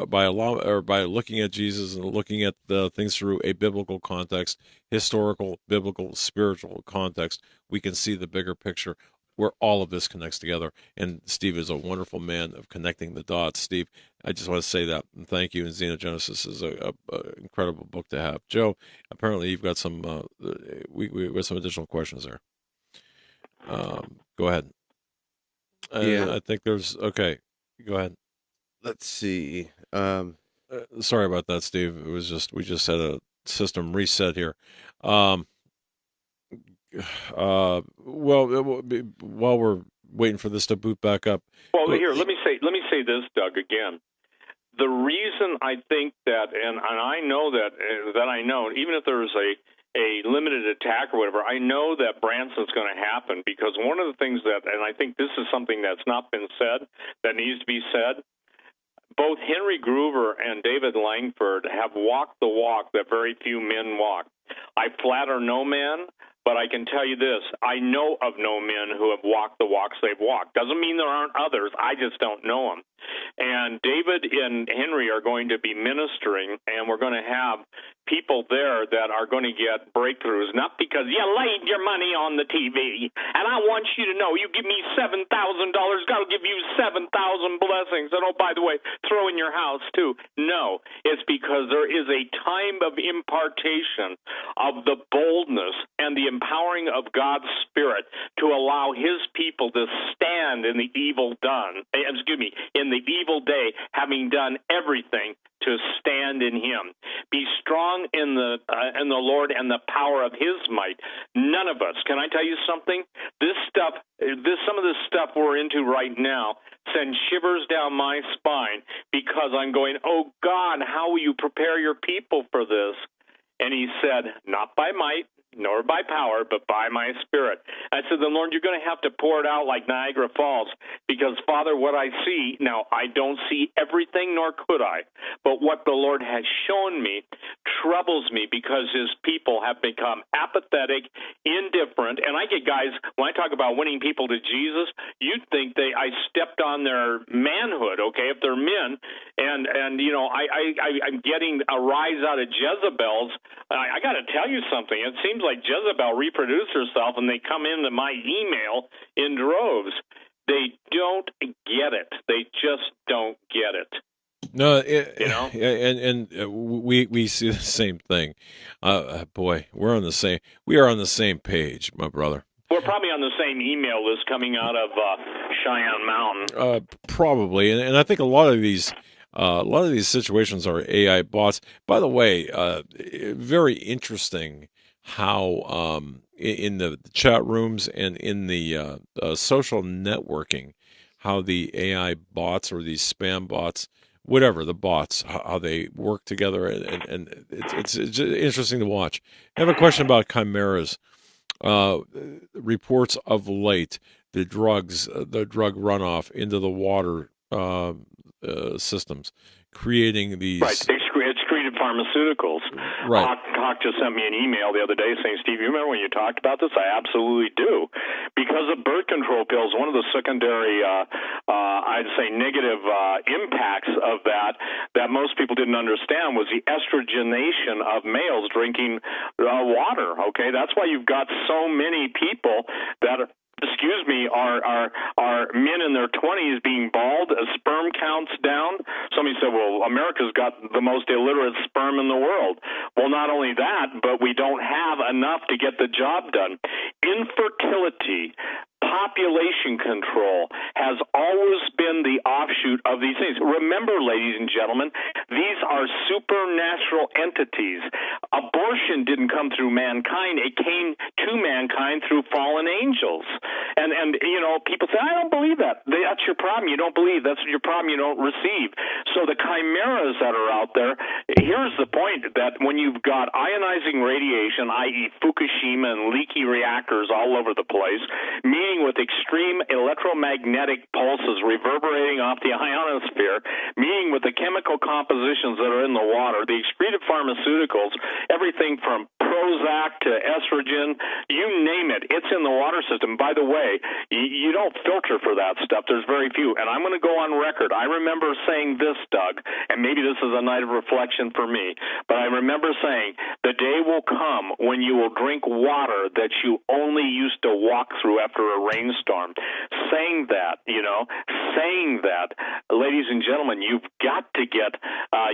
by looking at Jesus and looking at the things through a biblical context, historical, biblical, spiritual context, we can see the bigger picture where all of this connects together. And Steve is a wonderful man of connecting the dots. Steve, I just want to say that, and thank you. And Xenogenesis is a incredible book to have. Joe, apparently you've got some we have some additional questions there. Go ahead. Yeah, I think there's okay. Go ahead. let's see. Sorry about that, Steve. It was just we just had a system reset here. Well, while we're waiting for this to boot back up. Well, here, let me say this, Doug, again. The reason I think that, and I know that I know, even if there's a limited attack or whatever, I know that Branson's going to happen, because one of the things that, and I think this is something that's not been said, that needs to be said, both Henry Groover and David Langford have walked the walk that very few men walk. I flatter no man, but I can tell you this, I know of no men who have walked the walks they've walked. Doesn't mean there aren't others, I just don't know them. And David and Henry are going to be ministering, and we're going to have people there that are going to get breakthroughs, not because you laid your money on the TV, and I want you to know, you give me $7,000, God will give you 7,000 blessings, and oh, by the way, throw in your house too. No, it's because there is a time of impartation of the boldness and the empowering of God's Spirit to allow His people to stand in the evil in the evil day, having done everything to stand in Him. Be strong in the Lord and the power of His might. None of us, can I tell you something? Some of this stuff we're into right now sends shivers down my spine, because I'm going, oh God, how will you prepare your people for this? And He said, not by might, nor by power, but by my Spirit. I said, then, Lord, you're going to have to pour it out like Niagara Falls, because, Father, what I see, now, I don't see everything, nor could I, but what the Lord has shown me troubles me, because his people have become apathetic, indifferent, and I get guys, when I talk about winning people to Jesus, you'd think I stepped on their manhood, okay, if they're men, and you know, I'm getting a rise out of Jezebels. I got to tell you something. It seems like Jezebel reproduced herself, and they come into my email in droves. They don't get it. They just don't get it. No, you know, and we see the same thing. Boy, we are on the same page, my brother. We're probably on the same email list coming out of Cheyenne Mountain. Probably, and I think a lot of these situations are AI bots. By the way, very interesting how in the chat rooms and in the social networking, how the AI bots or these spam bots, whatever the bots, how they work together, and it's interesting to watch. I have a question about chimeras. Reports of late, the drug runoff into the water systems, creating these. Right, it's created pharmaceuticals. Right. Hawk just sent me an email the other day saying, Steve, you remember when you talked about this? I absolutely do. Because of birth control pills, one of the secondary, I'd say, negative impacts of that most people didn't understand was the estrogenation of males drinking water, okay? That's why you've got so many people that are men in their 20s being bald, sperm counts down. Somebody said, well, America's got the most illiterate sperm in the world. Well, not only that, but we don't have enough to get the job done. Infertility, population control has always been the offshoot of these things. Remember, ladies and gentlemen, these are supernatural entities. Abortion didn't come through mankind. It came to mankind through fallen angels. And you know, people say, I don't believe that. That's your problem. You don't believe. That's your problem. You don't receive. So the chimeras that are out there, here's the point, that when you've got ionizing radiation, i.e. Fukushima and leaky reactors all over the place, meaning with extreme electromagnetic pulses reverberating off the ionosphere, meaning with the chemical compositions that are in the water, the excreted pharmaceuticals, everything from Prozac to estrogen, you name it, it's in the water system. By the way, you don't filter for that stuff. There's very few. And I'm going to go on record. I remember saying this, Doug, and maybe this is a night of reflection for me, but I remember saying, the day will come when you will drink water that you only used to walk through after a rainstorm. Saying that, ladies and gentlemen, you've got to get,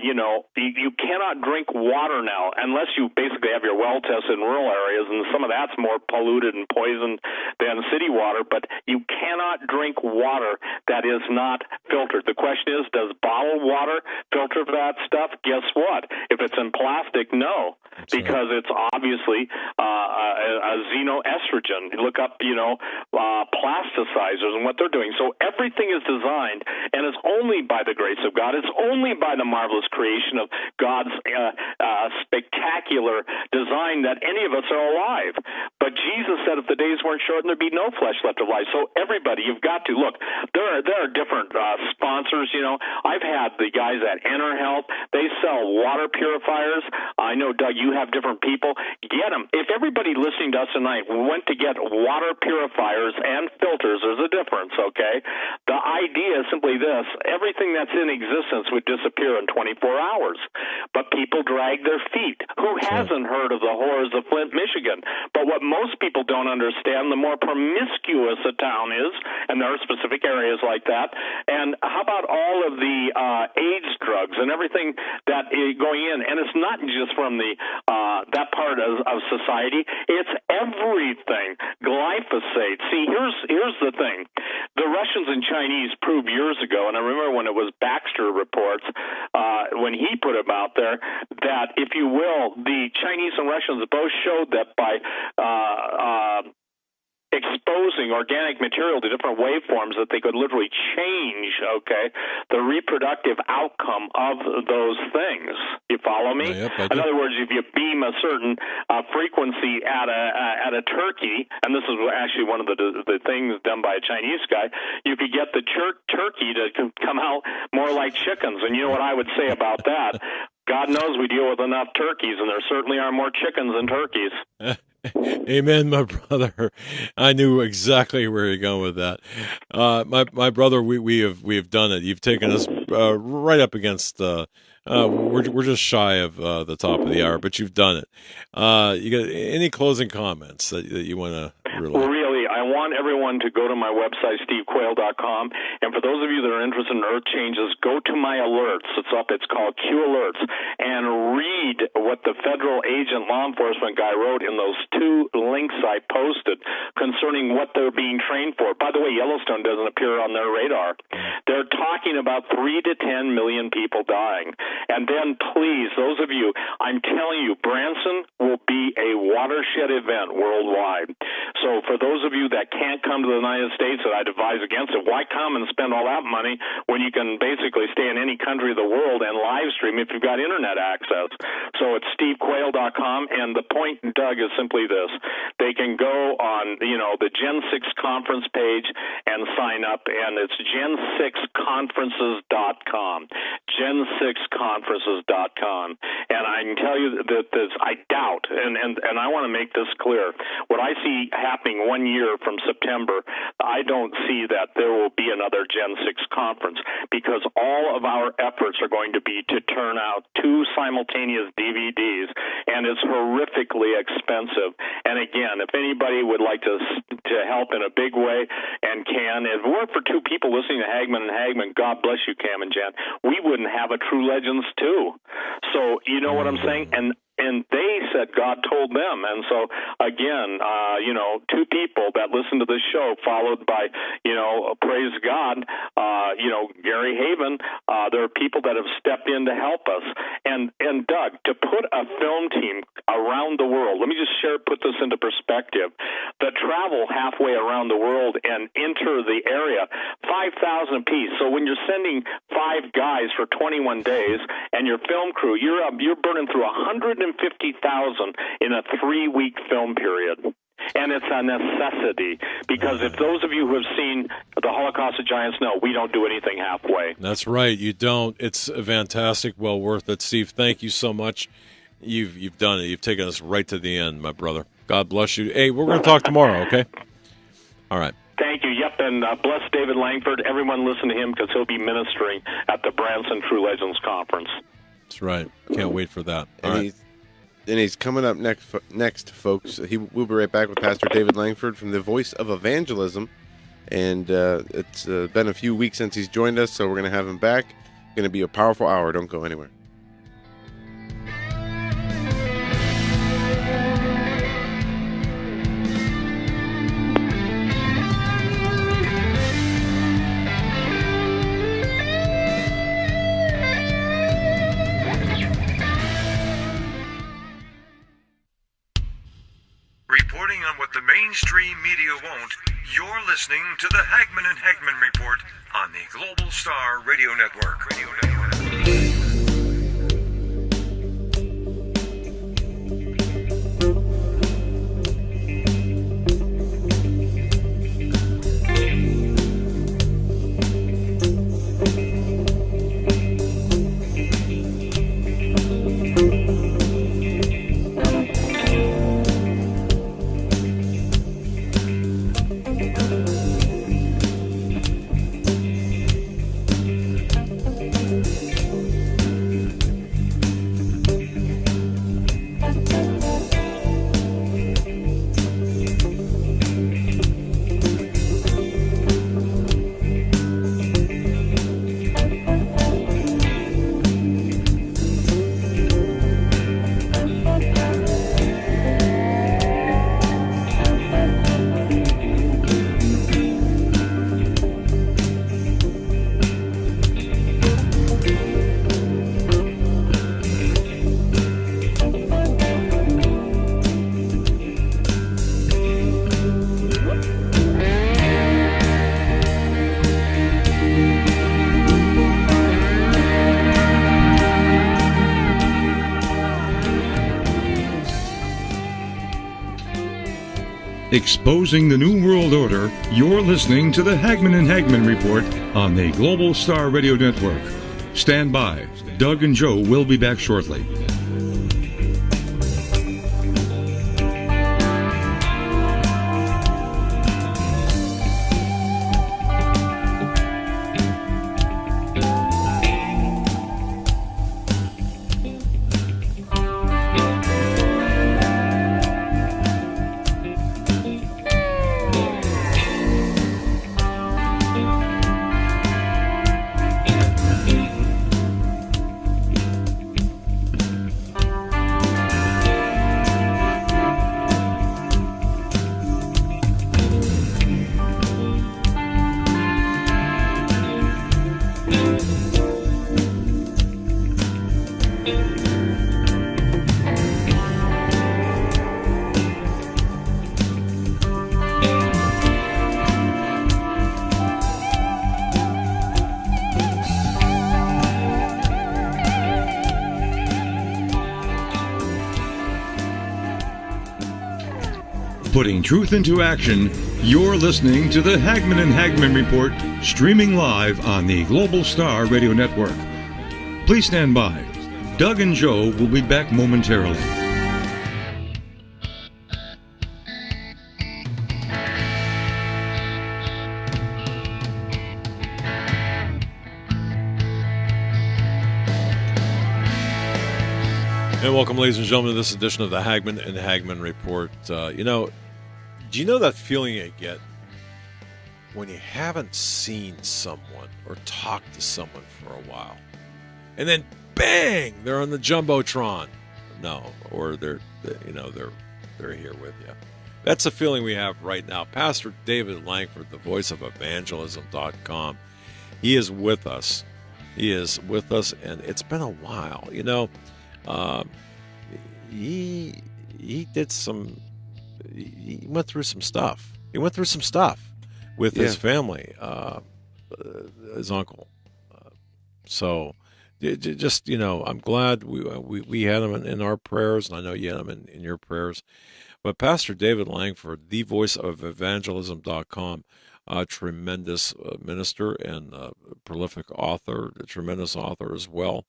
you cannot drink water now unless you basically have your well tested in rural areas, and some of that's more polluted and poisoned than city water, but you cannot drink water that is not filtered. The question is, does bottled water filter that stuff? Guess what? If it's in plastic, no, because it's obviously a xenoestrogen. Look up, plasticizers and what they're doing. So everything is designed, and it's only by the grace of God. It's only by the marvelous creation of God's spectacular design that any of us are alive. But Jesus said if the days weren't shortened, there'd be no flesh left of life. So everybody, you've got to look. There are different sponsors. I've had the guys at EnerHealth. They sell water purifiers. I know, Doug, you have different people. Get them. If everybody listening to us tonight went to get water purifiers and filters, there's a difference, okay? The idea is simply this. Everything that's in existence would disappear in 24 hours. But people drag their feet. Who hasn't heard of the horrors of Flint, Michigan? But what most people don't understand, the more promiscuous a town is, and there are specific areas like that, and how about all of the AIDS drugs and everything that is going in? And it's not just from the that part of society. It's everything. Glyphosate. See, here's the thing. The Russians and Chinese proved years ago, and I remember when it was Baxter reports, when he put them out there, that, if you will, the Chinese and Russians both showed that by exposing organic material to different waveforms that they could literally change, okay, the reproductive outcome of those things. You follow me? Yep, I do. In other words, if you beam a certain frequency at a turkey, and this is actually one of the things done by a Chinese guy, you could get the turkey to come out more like chickens. And you know what I would say about that? God knows we deal with enough turkeys, and there certainly are more chickens than turkeys. Amen, my brother. I knew exactly where you're going with that. My brother, we have done it. You've taken us right up against. We're just shy of the top of the hour, but you've done it. You got any closing comments that you want to really? Well, really, I want everyone to go to my website, stevequayle.com, and for those of you that are interested in earth changes, go to my alerts. It's called Q Alerts, and read what the federal agent law enforcement guy wrote in those 2 links I posted concerning what they're being trained for. By the way, Yellowstone doesn't appear on their radar. They're talking about 3 to 10 million people dying. And then, please, those of you, I'm telling you, Branson will be a watershed event worldwide. So for those of you that can't come to the United States, that I'd advise against it, why come and spend all that money when you can basically stay in any country of the world and live stream if you've got internet access? So it's stevequayle.com, and the point, Doug, is simply this. They can go on, the Gen 6 conference page and sign up, and it's gen6conferences.com. gen6conferences.com. And I can tell you that I doubt, and I want to make this clear, what I see happening 1 year from September, I don't see that there will be another Gen 6 conference, because all of our efforts are going to be to turn out 2 simultaneous DVDs, and it's horrifically expensive. And again, if anybody would like to help in a big way and can, if it weren't for 2 people listening to Hagmann and Hagmann, God bless you, Cam and Jan, we wouldn't have a True Legends 2. So you know what I'm saying? And they said God told them. And so, again, 2 people that listen to this show, followed by, praise God, Gary Haven, there are people that have stepped in to help us. And Doug, to put a film team around the world, let me just put this into perspective, that travel halfway around the world and enter the area, 5,000 apiece. So when you're sending 5 guys for 21 days and your film crew, you're burning through 150,000 in a 3-week film period. And it's a necessity, because if those of you who have seen the Holocaust of Giants know, we don't do anything halfway. That's right, you don't. It's fantastic, well worth it. Steve, thank you so much. You've done it. You've taken us right to the end, my brother. God bless you. Hey, we're going to talk tomorrow, okay? All right. Thank you. Yep, and bless David Langford. Everyone listen to him, because he'll be ministering at the Branson True Legends Conference. That's right. Can't wait for that. All right. And he's coming up next, folks. We'll be right back with Pastor David Langford from the Voice of Evangelism. And it's been a few weeks since he's joined us, so we're going to have him back. Going to be a powerful hour. Don't go anywhere. Reporting on what the mainstream media won't, you're listening to the Hagmann and Hagmann Report on the Global Star Radio Network. Exposing the New World Order, you're listening to the Hagman and Hagman Report on the Global Star Radio Network. Stand by. Doug and Joe will be back shortly. Putting truth into action, you're listening to the Hagman and Hagman Report, streaming live on the Global Star Radio Network. Please stand by. Doug and Joe will be back momentarily. And welcome, ladies and gentlemen, to this edition of the Hagman and Hagman Report. Do you know that feeling you get when you haven't seen someone or talked to someone for a while, and then bang, they're on the jumbotron? No, or they're here with you. That's the feeling we have right now. Pastor David Langford, the voice of evangelism.com, he is with us. He is with us, and it's been a while. He did some. He went through some stuff. He went through some stuff with his family, his uncle. So, just I'm glad we had him in our prayers, and I know you had him in your prayers. But Pastor David Langford, the voice of evangelism.com, a tremendous minister and prolific author, a tremendous author as well,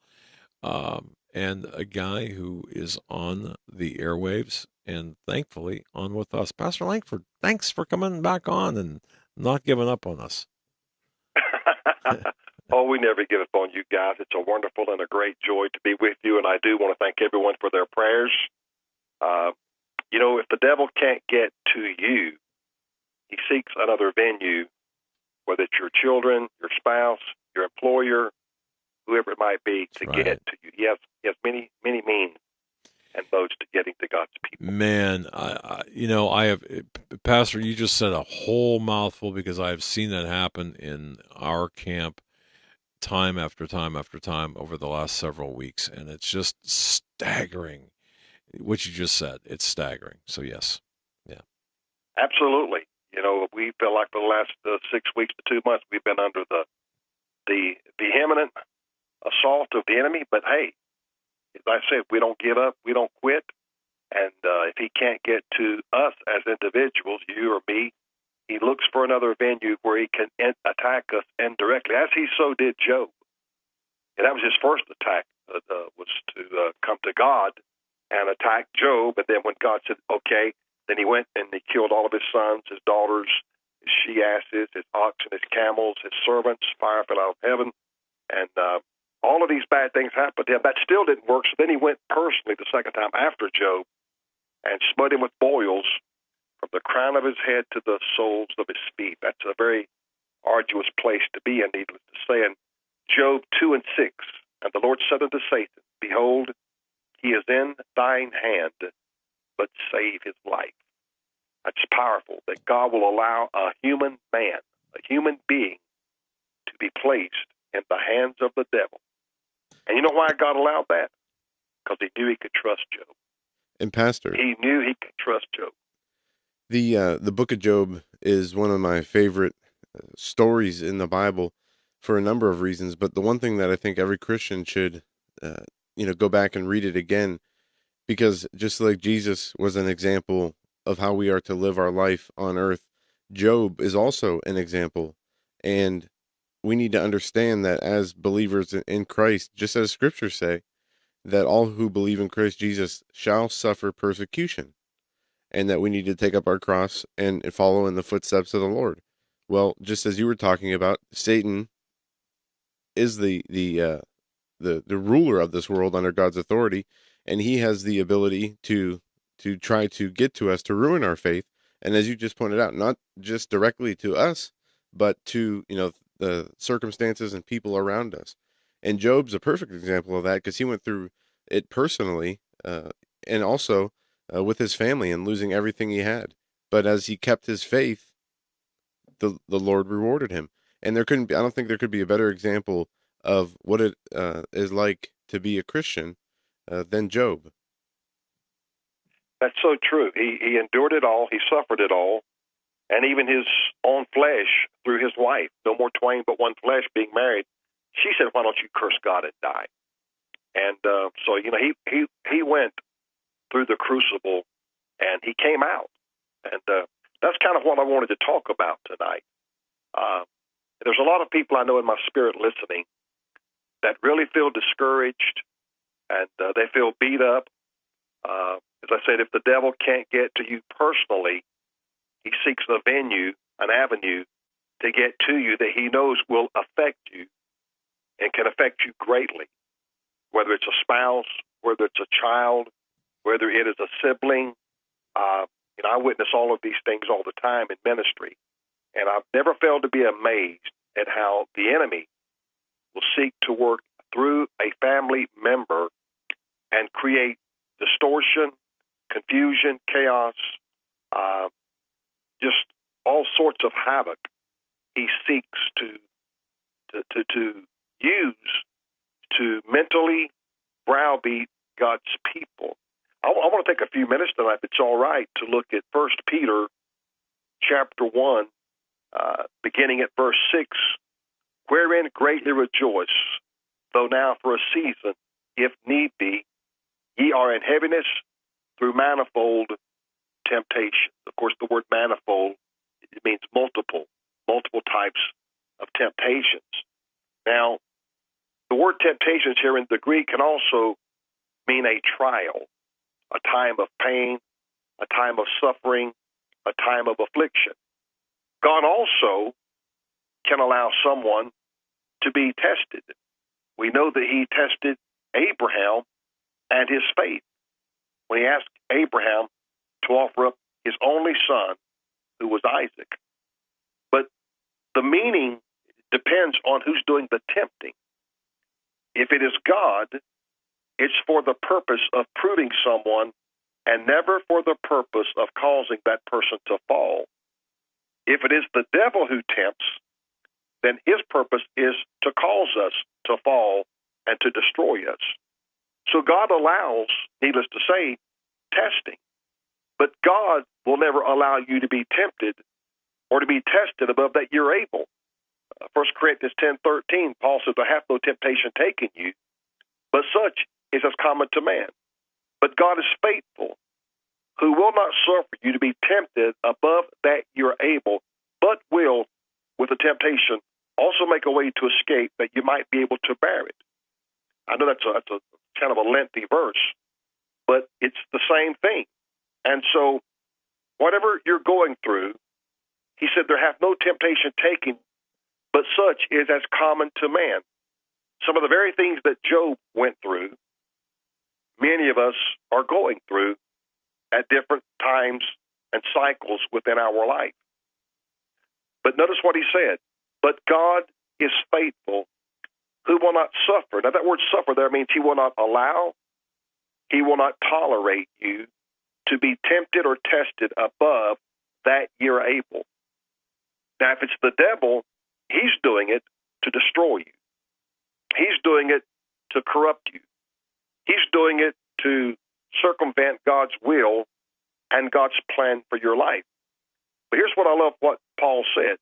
and a guy who is on the airwaves and thankfully on with us. Pastor Langford, thanks for coming back on and not giving up on us. Oh, we never give up on you guys. It's a wonderful and a great joy to be with you, and I do want to thank everyone for their prayers. If the devil can't get to you, he seeks another venue, whether it's your children, your spouse, your employer, whoever it might be, to get to you. He has many, many means and modes to getting to God's people. Man, I have, Pastor, you just said a whole mouthful, because I have seen that happen in our camp time after time after time over the last several weeks, and it's just staggering what you just said. It's staggering. So yes, yeah, absolutely. We feel like for the last 6 weeks to 2 months we've been under the vehement assault of the enemy. But hey, as I said, we don't give up, we don't quit, and if he can't get to us as individuals, you or me, he looks for another venue where he can attack us indirectly, as he so did Job. And that was his first attack, was to come to God and attack Job. And then when God said, okay, then he went and he killed all of his sons, his daughters, his she-asses, his oxen, his camels, his servants. Fire fell out of heaven. And all of these bad things happened to him. That still didn't work. So then he went personally the second time after Job and smote him with boils from the crown of his head to the soles of his feet. That's a very arduous place to be in, needless to say. And Job 2:6, and the Lord said unto Satan, behold, he is in thine hand, but save his life. That's powerful, that God will allow a human man, a human being, to be placed in the hands of the devil. And you know why God allowed that? Because he knew he could trust Job. And Pastor, he knew he could trust Job. The book of Job is one of my favorite stories in the Bible for a number of reasons. But the one thing that I think every Christian should, go back and read it again, because just like Jesus was an example of how we are to live our life on earth, Job is also an example. And we need to understand that as believers in Christ, just as scriptures say, that all who believe in Christ Jesus shall suffer persecution, and that we need to take up our cross and follow in the footsteps of the Lord. Well, just as you were talking about, Satan is the ruler of this world under God's authority, and he has the ability to try to get to us, to ruin our faith. And as you just pointed out, not just directly to us, but to, the circumstances and people around us. And Job's a perfect example of that, because he went through it personally, and also with his family, and losing everything he had. But as he kept his faith, the Lord rewarded him. And I don't think there could be a better example of what it is like to be a Christian than Job. That's so true. He endured it all. He suffered it all. And even his own flesh, through his wife, no more twain but one flesh, being married, she said, "Why don't you curse God and die?" And so, he went through the crucible, and he came out. And that's kind of what I wanted to talk about tonight. There's a lot of people I know in my spirit listening that really feel discouraged, and they feel beat up. As I said, if the devil can't get to you personally, he seeks a venue, an avenue to get to you that he knows will affect you and can affect you greatly, whether it's a spouse, whether it's a child, whether it is a sibling. I witness all of these things all the time in ministry, and I've never failed to be amazed at how the enemy will seek to work through a family member and create distortion, confusion, chaos, just all sorts of havoc. He seeks to use to mentally browbeat God's people. I want to take a few minutes tonight, if it's all right, to look at 1 Peter chapter 1, beginning at verse 6, "Wherein greatly rejoice, though now for a season, if need be, ye are in heaviness through manifold temptation." Of course, the word manifold, it means multiple types of temptations. Now, the word temptations here in the Greek can also mean a trial, a time of pain, a time of suffering, a time of affliction. God also can allow someone to be tested. We know that he tested Abraham and his faith when he asked Abraham to offer up his only son, who was Isaac. But the meaning depends on who's doing the tempting. If it is God, it's for the purpose of proving someone and never for the purpose of causing that person to fall. If it is the devil who tempts, then his purpose is to cause us to fall and to destroy us. So God allows, needless to say, testing. But God will never allow you to be tempted or to be tested above that you're able. 1 Corinthians 10:13, Paul says, "There hath no temptation taken you, but such is as common to man. But God is faithful, who will not suffer you to be tempted above that you're able, but will, with the temptation, also make a way to escape that you might be able to bear it." I know that's a kind of a lengthy verse, but it's the same thing. And so whatever you're going through, he said, "There hath no temptation taken, but such is as common to man." Some of the very things that Job went through, many of us are going through at different times and cycles within our life. But notice what he said, "But God is faithful, who will not suffer." Now that word suffer there means he will not allow, he will not tolerate you to be tempted or tested above that you're able. Now if it's the devil, he's doing it to destroy you. He's doing it to corrupt you. He's doing it to circumvent God's will and God's plan for your life. But here's what I love what Paul said.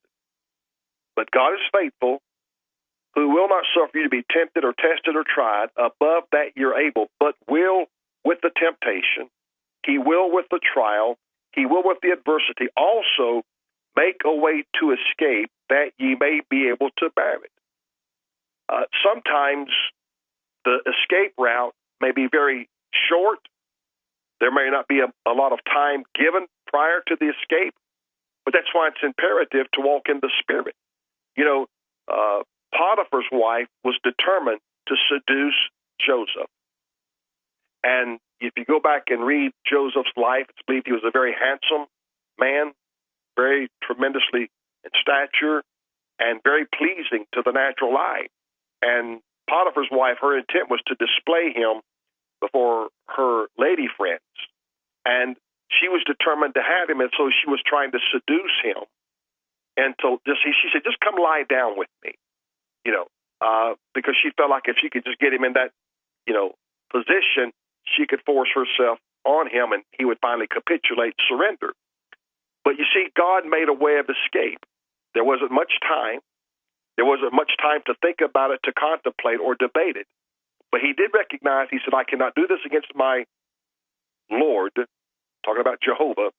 "But God is faithful, who will not suffer you to be tempted or tested or tried above that you're able, but will with the temptation, he will with the trial, he will with the adversity also make a way to escape, that ye may be able to bear it. Sometimes the escape route may be very short. There may not be a lot of time given prior to the escape, but that's why it's imperative to walk in the Spirit. Potiphar's wife was determined to seduce Joseph. And if you go back and read Joseph's life, it's believed he was a very handsome man, very tremendously in stature, and very pleasing to the natural eye. And Potiphar's wife, her intent was to display him before her lady friends. And she was determined to have him, and so she was trying to seduce him. And she said, just come lie down with me, because she felt like if she could just get him in that, position, she could force herself on him and he would finally capitulate, surrender. But you see, God made a way of escape. There wasn't much time. There wasn't much time to think about it, to contemplate or debate it. But he did recognize, he said, I cannot do this against my Lord, talking about Jehovah,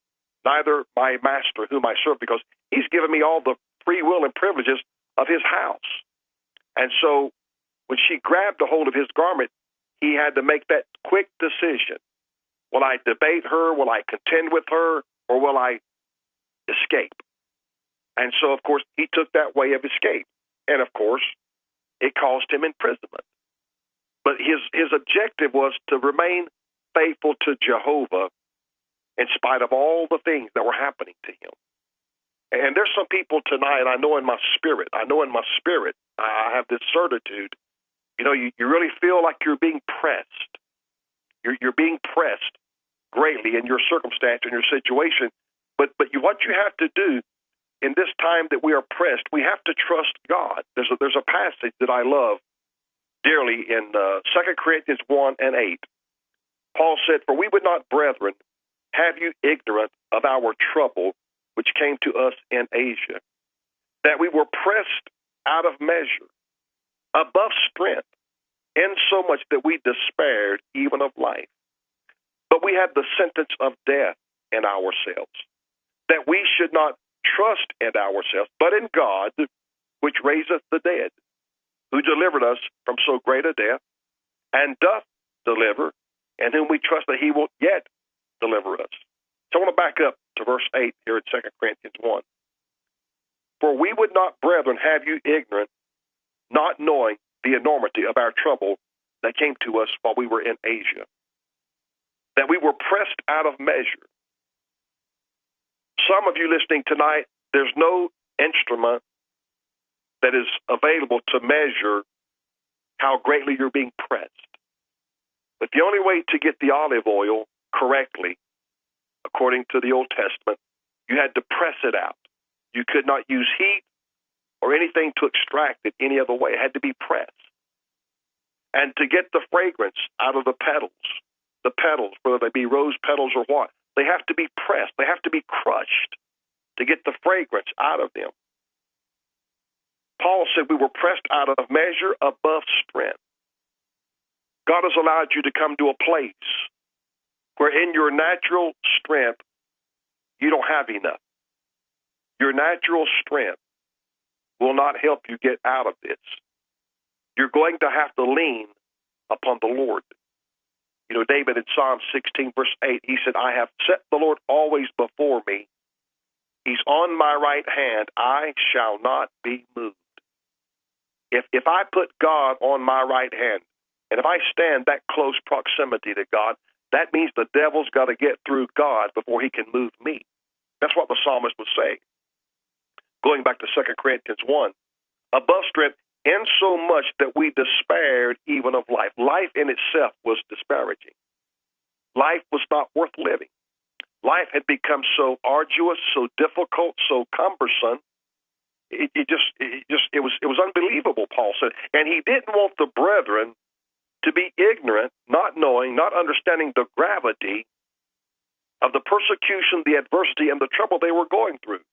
neither my master whom I serve, because he's given me all the free will and privileges of his house. And so when she grabbed a hold of his garment, he had to make that quick decision. Will I debate her? Will I contend with her? Or will I escape? And so, of course, he took that way of escape. And, of course, it caused him imprisonment. But his objective was to remain faithful to Jehovah in spite of all the things that were happening to him. And there's some people tonight, I know in my spirit, I have this certitude, you really feel like you're being pressed. You're being pressed greatly in your circumstance, in your situation. But what you have to do in this time that we are pressed, we have to trust God. There's a passage that I love dearly in 2 Corinthians 1:8. Paul said, "For we would not, brethren, have you ignorant of our trouble which came to us in Asia, that we were pressed out of measure, above strength, insomuch that we despaired even of life. But we had the sentence of death in ourselves, that we should not trust in ourselves, but in God, which raiseth the dead, who delivered us from so great a death, and doth deliver, and whom we trust that he will yet deliver us." So I want to back up to verse 8 here in 2 Corinthians 1. "For we would not, brethren, have you ignorant, not knowing the enormity of our trouble that came to us while we were in Asia, that we were pressed out of measure." Some of you listening tonight, there's no instrument that is available to measure how greatly you're being pressed. But the only way to get the olive oil correctly, according to the Old Testament, you had to press it out. You could not use heat or anything to extract it any other way. It had to be pressed. And to get the fragrance out of the petals, whether they be rose petals or what, they have to be pressed. They have to be crushed to get the fragrance out of them. Paul said we were pressed out of measure, above strength. God has allowed you to come to a place where in your natural strength, you don't have enough. Your natural strength will not help you get out of this. You're going to have to lean upon the Lord. David in Psalm 16, verse 8, he said, "I have set the Lord always before me. He's on my right hand. I shall not be moved." If I put God on my right hand, and if I stand that close proximity to God, that means the devil's got to get through God before he can move me. That's what the psalmist was saying. Going back to 2 Corinthians 1, "Above strength, insomuch that we despaired even of life." Life in itself was disparaging. Life was not worth living. Life had become so arduous, so difficult, so cumbersome. It was unbelievable, Paul said. And he didn't want the brethren to be ignorant, not knowing, not understanding the gravity of the persecution, the adversity, and the trouble they were going through.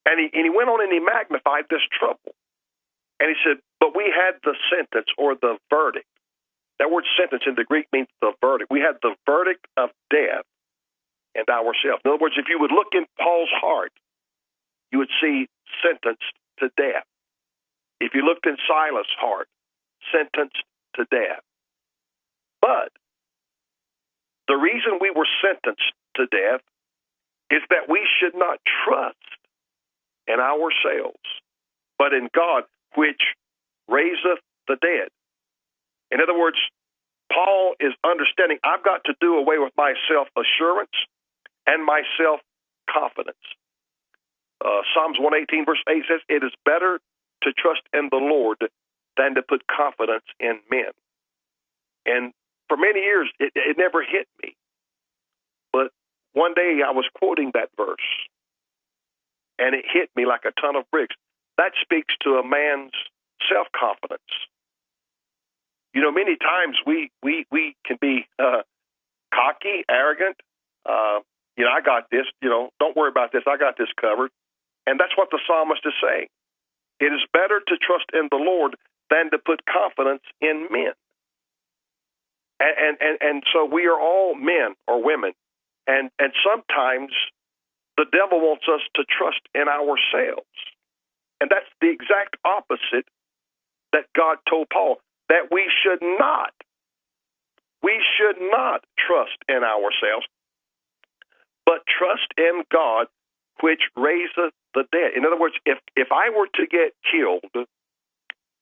And he went on and he magnified this trouble. And he said, "But we had the sentence," or the verdict. That word sentence in the Greek means the verdict. We had the verdict of death and ourselves. In other words, if you would look in Paul's heart, you would see sentenced to death. If you looked in Silas' heart, sentenced to death. But the reason we were sentenced to death is that we should not trust in ourselves, but in God, which raiseth the dead. In other words, Paul is understanding I've got to do away with my self-assurance and my self-confidence. Psalms 118 verse 8 says, it is better to trust in the Lord than to put confidence in men. And for many years, it never hit me. But one day I was quoting that verse, and it hit me like a ton of bricks. That speaks to a man's self-confidence. You know, many times we can be cocky, arrogant. I got this. Don't worry about this. I got this covered. And that's what the psalmist is saying. It is better to trust in the Lord than to put confidence in men. And so we are all men or women. And sometimes the devil wants us to trust in ourselves. And that's the exact opposite that God told Paul, that we should not trust in ourselves, but trust in God, which raiseth the dead. In other words, if I were to get killed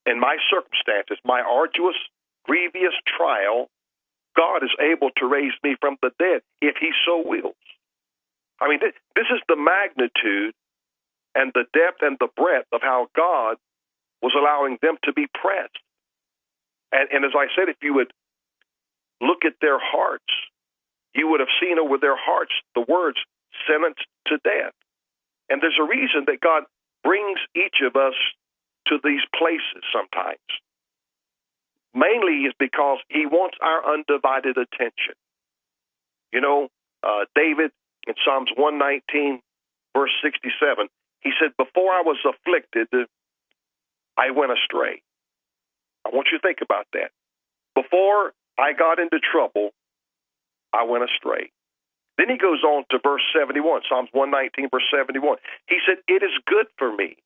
in my circumstances, my arduous, grievous trial, God is able to raise me from the dead if he so wills. I mean, this is the magnitude and the depth and the breadth of how God was allowing them to be pressed. And as I said, if you would look at their hearts, you would have seen over their hearts the words sentenced to death. And there's a reason that God brings each of us to these places sometimes. Mainly is because he wants our undivided attention. David in Psalms 119, verse 67, he said, before I was afflicted, I went astray. I want you to think about that. Before I got into trouble, I went astray. Then he goes on to verse 71, Psalms 119, verse 71. He said, it is good for me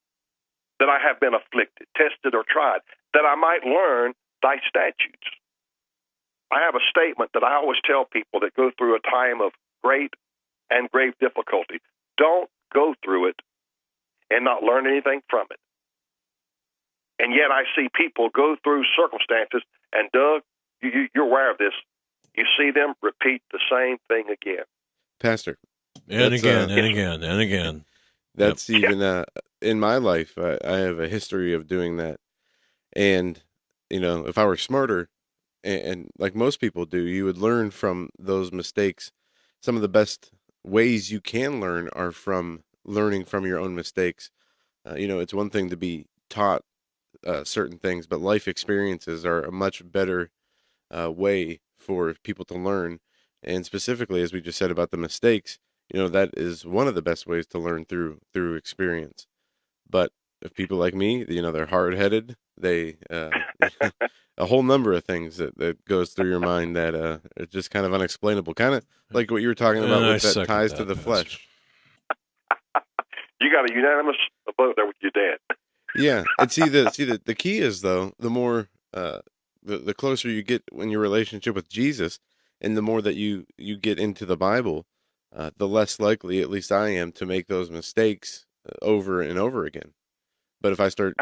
that I have been afflicted, tested, or tried, that I might learn thy statutes. I have a statement that I always tell people that go through a time of great and grave difficulty. Don't go through it and not learn anything from it. And yet I see people go through circumstances, and Doug, you're aware of this, you see them repeat the same thing again. Pastor. And again. That's even in my life, I have a history of doing that. And, if I were smarter, and like most people do, you would learn from those mistakes. Some of the best ways you can learn are from learning from your own mistakes. It's one thing to be taught certain things, but life experiences are a much better way for people to learn. And specifically, as we just said about the mistakes, that is one of the best ways to learn through experience. But if people like me, they're hard-headed, they a whole number of things that goes through your mind that are just kind of unexplainable, kind of like what you were talking about with that ties to the flesh. You got a unanimous vote there with your dad. Yeah, and the key is, though, the more the closer you get in your relationship with Jesus, and the more that you get into the Bible, the less likely, at least I am, to make those mistakes over and over again. But if I start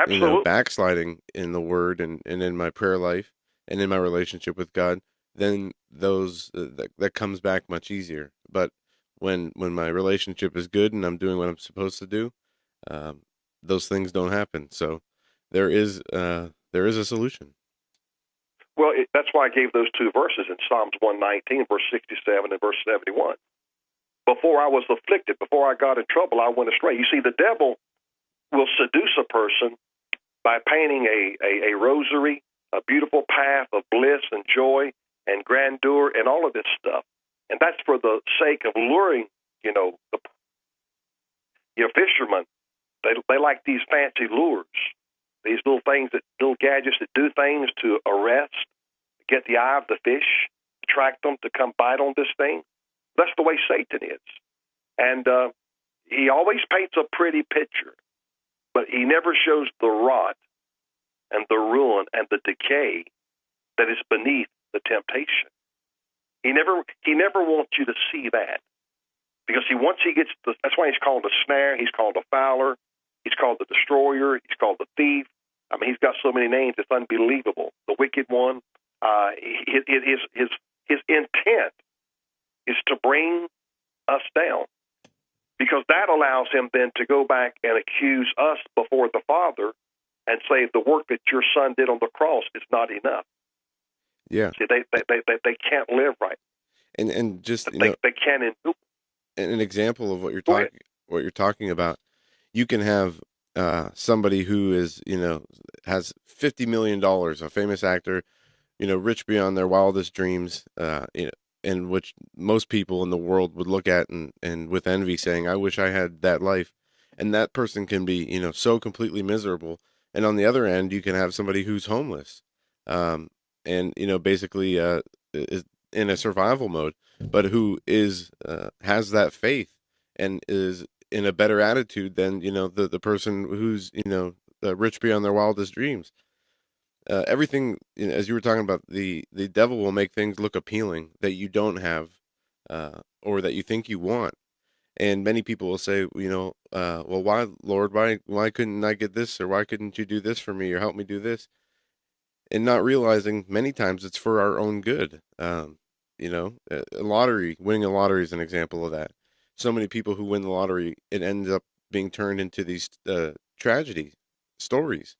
backsliding in the Word and in my prayer life and in my relationship with God, then that comes back much easier. But when my relationship is good and I'm doing what I'm supposed to do, those things don't happen. So there is a solution. Well, that's why I gave those two verses in Psalms 119, verse 67 and verse 71. Before I was afflicted, before I got in trouble, I went astray. You see, the devil will seduce a person by painting a rosary, a beautiful path of bliss and joy and grandeur and all of this stuff. And that's for the sake of luring, fishermen. They like these fancy lures, these little gadgets that do things to arrest, get the eye of the fish, attract them to come bite on this thing. That's the way Satan is. And he always paints a pretty picture, but he never shows the rot and the ruin and the decay that is beneath the temptation. He never wants you to see that, because once he gets that's why he's called a snare, he's called a fowler, he's called the destroyer, he's called the thief. I mean, he's got so many names, it's unbelievable. The wicked one. His intent is to bring us down, because that allows him then to go back and accuse us before the Father and say the work that your Son did on the cross is not enough. Yeah. See, they can't live right, and just they can't endure. An example of what you're talking about. You can have somebody who is has $50 million, a famous actor, rich beyond their wildest dreams, and which most people in the world would look at and with envy, saying, "I wish I had that life." And that person can be so completely miserable. And on the other end, you can have somebody who's homeless, and basically is in a survival mode, but who is has that faith and is in a better attitude than the person who's rich beyond their wildest dreams. Everything, as you were talking about, the devil will make things look appealing that you don't have, or that you think you want. And many people will say, well, why, Lord, why couldn't I get this, or why couldn't you do this for me, or help me do this? And not realizing many times it's for our own good. Winning a lottery is an example of that. So many people who win the lottery, it ends up being turned into these tragedy stories.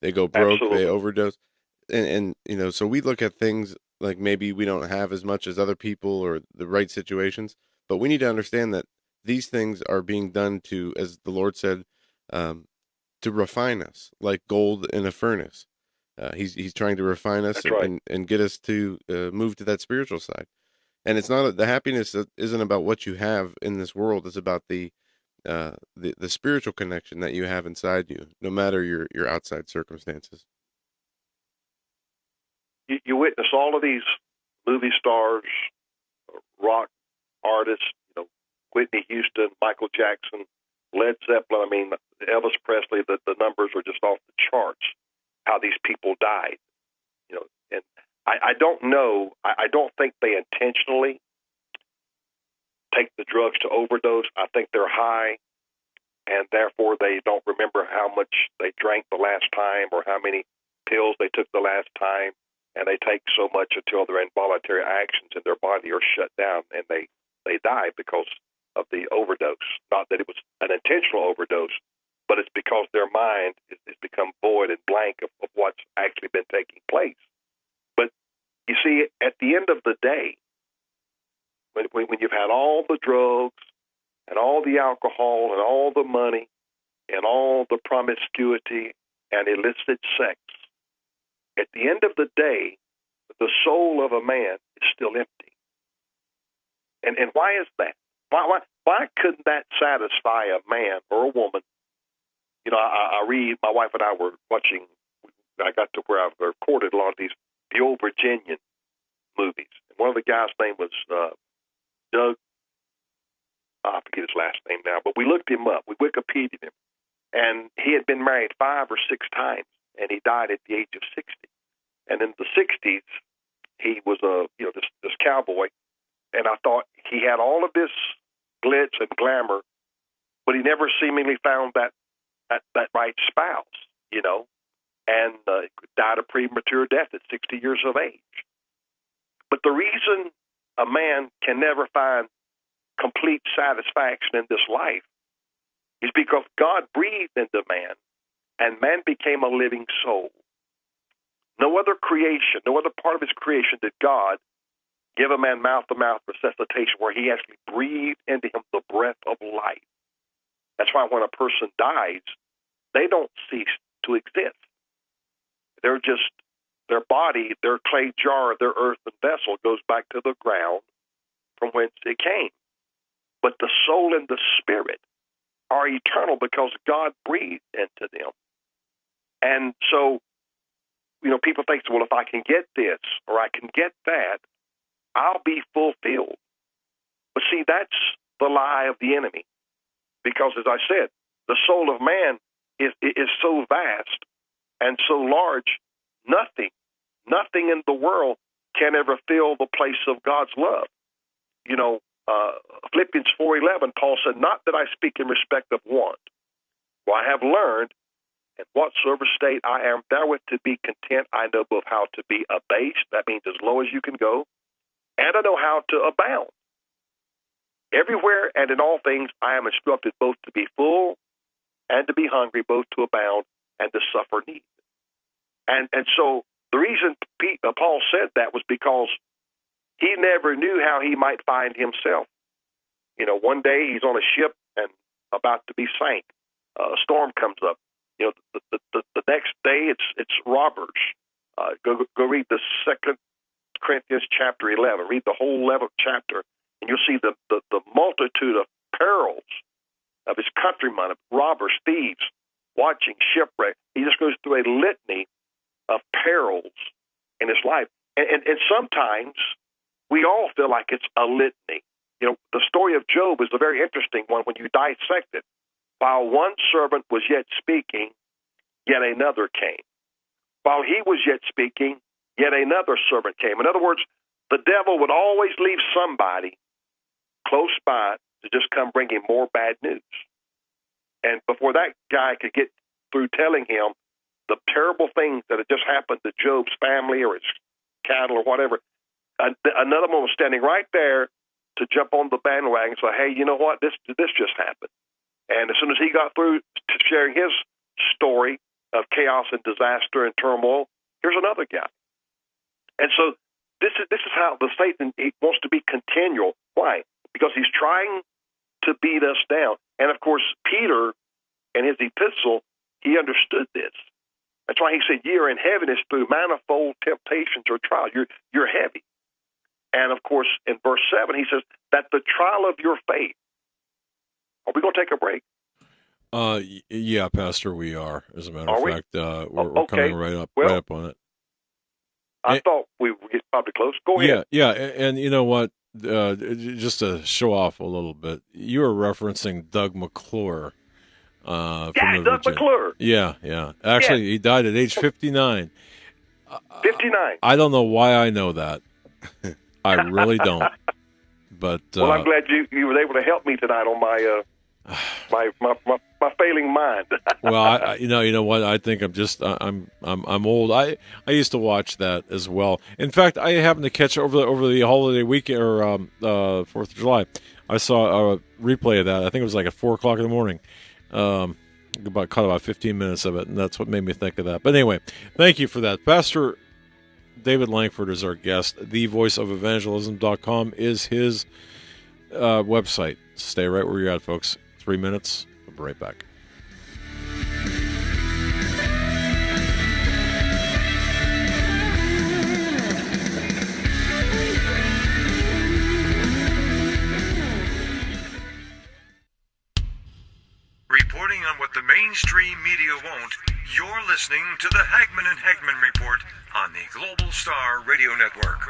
They go broke, Absolutely. They overdose. And so we look at things like maybe we don't have as much as other people or the right situations, but we need to understand that these things are being done to, as the Lord said, to refine us like gold in a furnace. He's trying to refine us and get us to move to that spiritual side. And it's not the happiness isn't about what you have in this world. It's about the spiritual connection that you have inside you, no matter your outside circumstances. You witness all of these movie stars, rock artists, Whitney Houston, Michael Jackson, Led Zeppelin. I mean, Elvis Presley. The numbers are just off the charts. How these people died, and I don't know. I don't think they intentionally take the drugs to overdose. I think they're high, and therefore they don't remember how much they drank the last time or how many pills they took the last time, and they take so much until their involuntary actions in their body are shut down, and they die because of the overdose. Not that it was an intentional overdose, but it's because their mind has become void and blank of what's actually been taking place. But you see, at the end of the day, when you've had all the drugs and all the alcohol and all the money and all the promiscuity and illicit sex, at the end of the day, the soul of a man is still empty. And why is that? Why couldn't that satisfy a man or a woman? I read, my wife and I were watching, I got to where I've recorded a lot of the old Virginian movies. And one of the guys' name was Doug, I forget his last name now, but we looked him up. We Wikipedia'd him. And he had been married 5 or 6 times, and he died at the age of 60. And in the 60s, he was this cowboy. And I thought he had all of this glitz and glamour, but he never seemingly found that right spouse, and died a premature death at 60 years of age. But the reason a man can never find complete satisfaction in this life is because God breathed into man, and man became a living soul. No other creation, no other part of his creation did God give a man mouth-to-mouth resuscitation where he actually breathed into him the breath of life. That's why when a person dies, they don't cease to exist. They're just, their body, their clay jar, their earthen vessel goes back to the ground from whence it came. But the soul and the spirit are eternal because God breathed into them. And so, people think, well, if I can get this or I can get that, I'll be fulfilled. But see, that's the lie of the enemy. Because, as I said, the soul of man is so vast and so large, nothing in the world can ever fill the place of God's love. You know, Philippians 4:11, Paul said, "Not that I speak in respect of want, for I have learned in whatsoever state I am therewith to be content. I know both how to be abased," that means as low as you can go, "and I know how to abound. Everywhere and in all things I am instructed both to be full and to be hungry, both to abound and to suffer need." And so the reason Paul said that was because he never knew how he might find himself. You know, one day he's on a ship and about to be sank. A storm comes up. You know, the next day it's robbers. Go read the 2 Corinthians chapter 11. Read the whole 11th chapter, and you'll see the multitude of perils of his countrymen, of robbers, thieves, watching, shipwreck. He just goes through a litany of perils in his life. And sometimes we all feel like it's a litany. You know, the story of Job is a very interesting one when you dissect it. While one servant was yet speaking, yet another came. While he was yet speaking, yet another servant came. In other words, the devil would always leave somebody close by to just come bring him more bad news. And before that guy could get through telling him the terrible things that had just happened to Job's family or his cattle or whatever, another one was standing right there to jump on the bandwagon and say, "Hey, you know what? This just happened." And as soon as he got through sharing his story of chaos and disaster and turmoil, here's another guy. And so this is how the Satan wants to be continual. Why? Because he's trying to beat us down. And of course, Peter, in his epistle, he understood this. That's why he said, "Ye are in heaviness through manifold temptations or trials." You're heavy. And of course, in verse 7, he says that the trial of your faith. Are we going to take a break? Yeah, Pastor, we are. As a matter of fact, we're coming right up on it. I thought we would get probably close. Go ahead. Yeah, and you know what? Just to show off a little bit, you were referencing Doug McClure. Doug McClure. Yeah. Actually, he died at age 59. 59. I don't know why I know that. I really don't. But well, I'm glad you were able to help me tonight on my my failing mind. Well, I you know what? I think I'm old. I used to watch that as well. In fact, I happened to catch over the holiday weekend or 4th of July. I saw a replay of that. I think it was like at 4:00 in the morning. Caught about 15 minutes of it, and that's what made me think of that. But anyway, thank you for that. Pastor David Lankford is our guest. TheVoiceOfEvangelism.com is his website. Stay right where you're at, folks. 3 minutes. We'll be right back. Reporting on what the mainstream media won't, you're listening to the Hagman and Hagman Report on the Global Star Radio Network.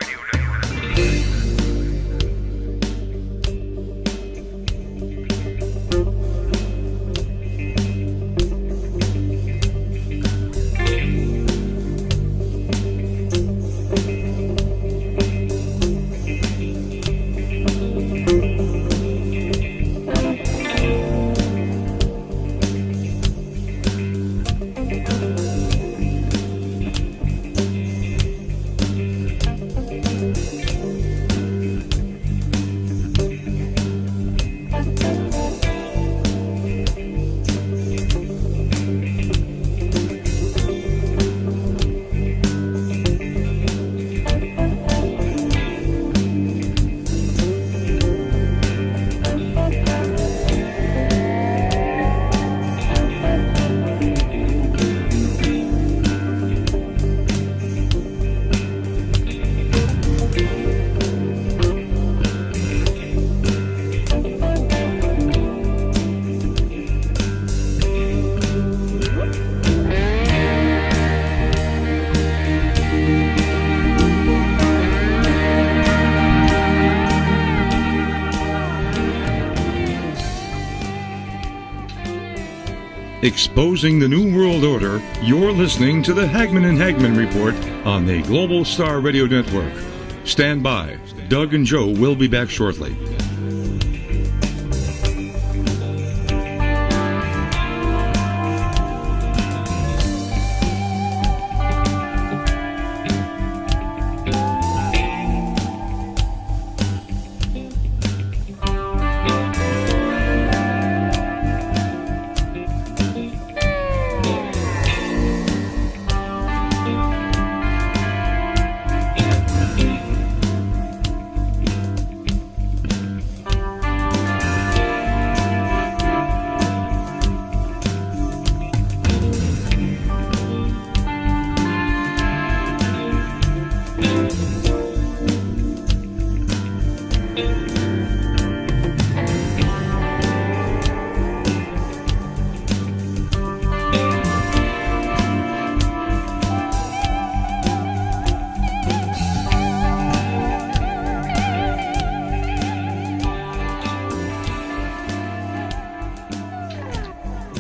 Exposing the New World Order, you're listening to the Hagmann and Hagmann Report on the Global Star Radio Network. Stand by. Doug and Joe will be back shortly.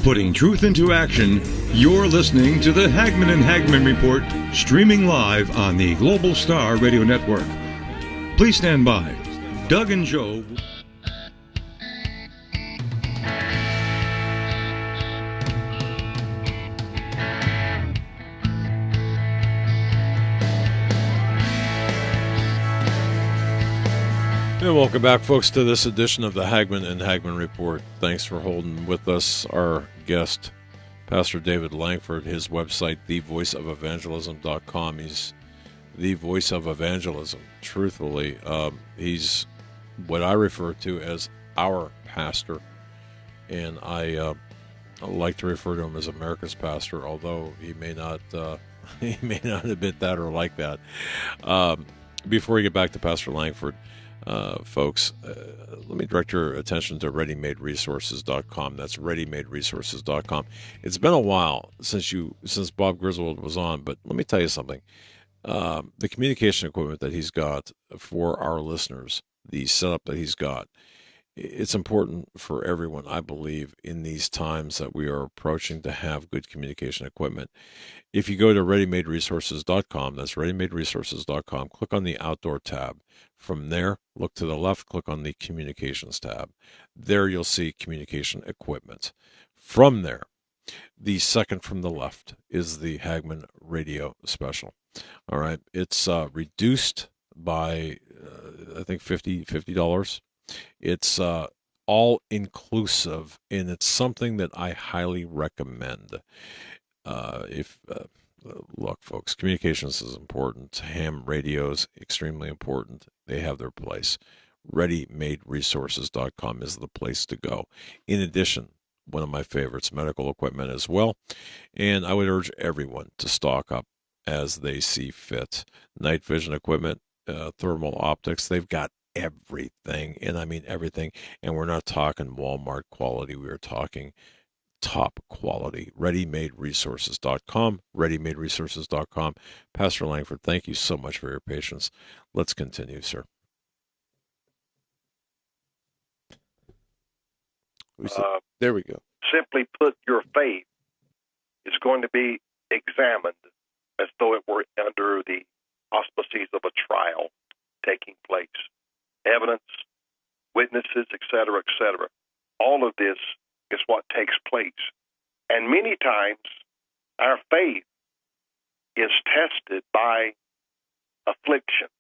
Putting truth into action, you're listening to the Hagmann and Hagmann Report, streaming live on the Global Star Radio Network. Please stand by. Doug and Joe. And welcome back, folks, to this edition of the Hagmann and Hagmann Report. Thanks for holding with us. Our guest, Pastor David Langford, his website, thevoiceofelvangelism.com. He's the voice of evangelism. Truthfully, he's what I refer to as our pastor, and I like to refer to him as America's pastor, although he may not admit that or like that. Before we get back to Pastor Langford, folks, let me direct your attention to ReadyMadeResources.com. That's ReadyMadeResources.com. It's been a while since Bob Griswold was on, but let me tell you something. The communication equipment that he's got for our listeners, the setup that he's got, it's important for everyone, I believe, in these times that we are approaching to have good communication equipment. If you go to ReadyMadeResources.com, that's ReadyMadeResources.com, click on the Outdoor tab. From there, look to the left, click on the Communications tab. There you'll see communication equipment. From there, the second from the left is the Hagmann Radio Special. All right, it's reduced by, I think, $50. It's all inclusive, and it's something that I highly recommend. Look, folks, communications is important. Ham radios, extremely important. They have their place. ReadyMadeResources.com is the place to go. In addition, one of my favorites, medical equipment as well. And I would urge everyone to stock up as they see fit. Night vision equipment, thermal optics, they've got everything, and I mean everything. And we're not talking Walmart quality. We are talking top quality. ReadyMadeResources.com. ReadyMadeResources.com. Pastor Langford, thank you so much for your patience. Let's continue, sir. There we go. Simply put, your faith is going to be examined as though it were under the auspices of a trial taking place. Evidence, witnesses, etc., etc. All of this is what takes place. And many times, our faith is tested by afflictions.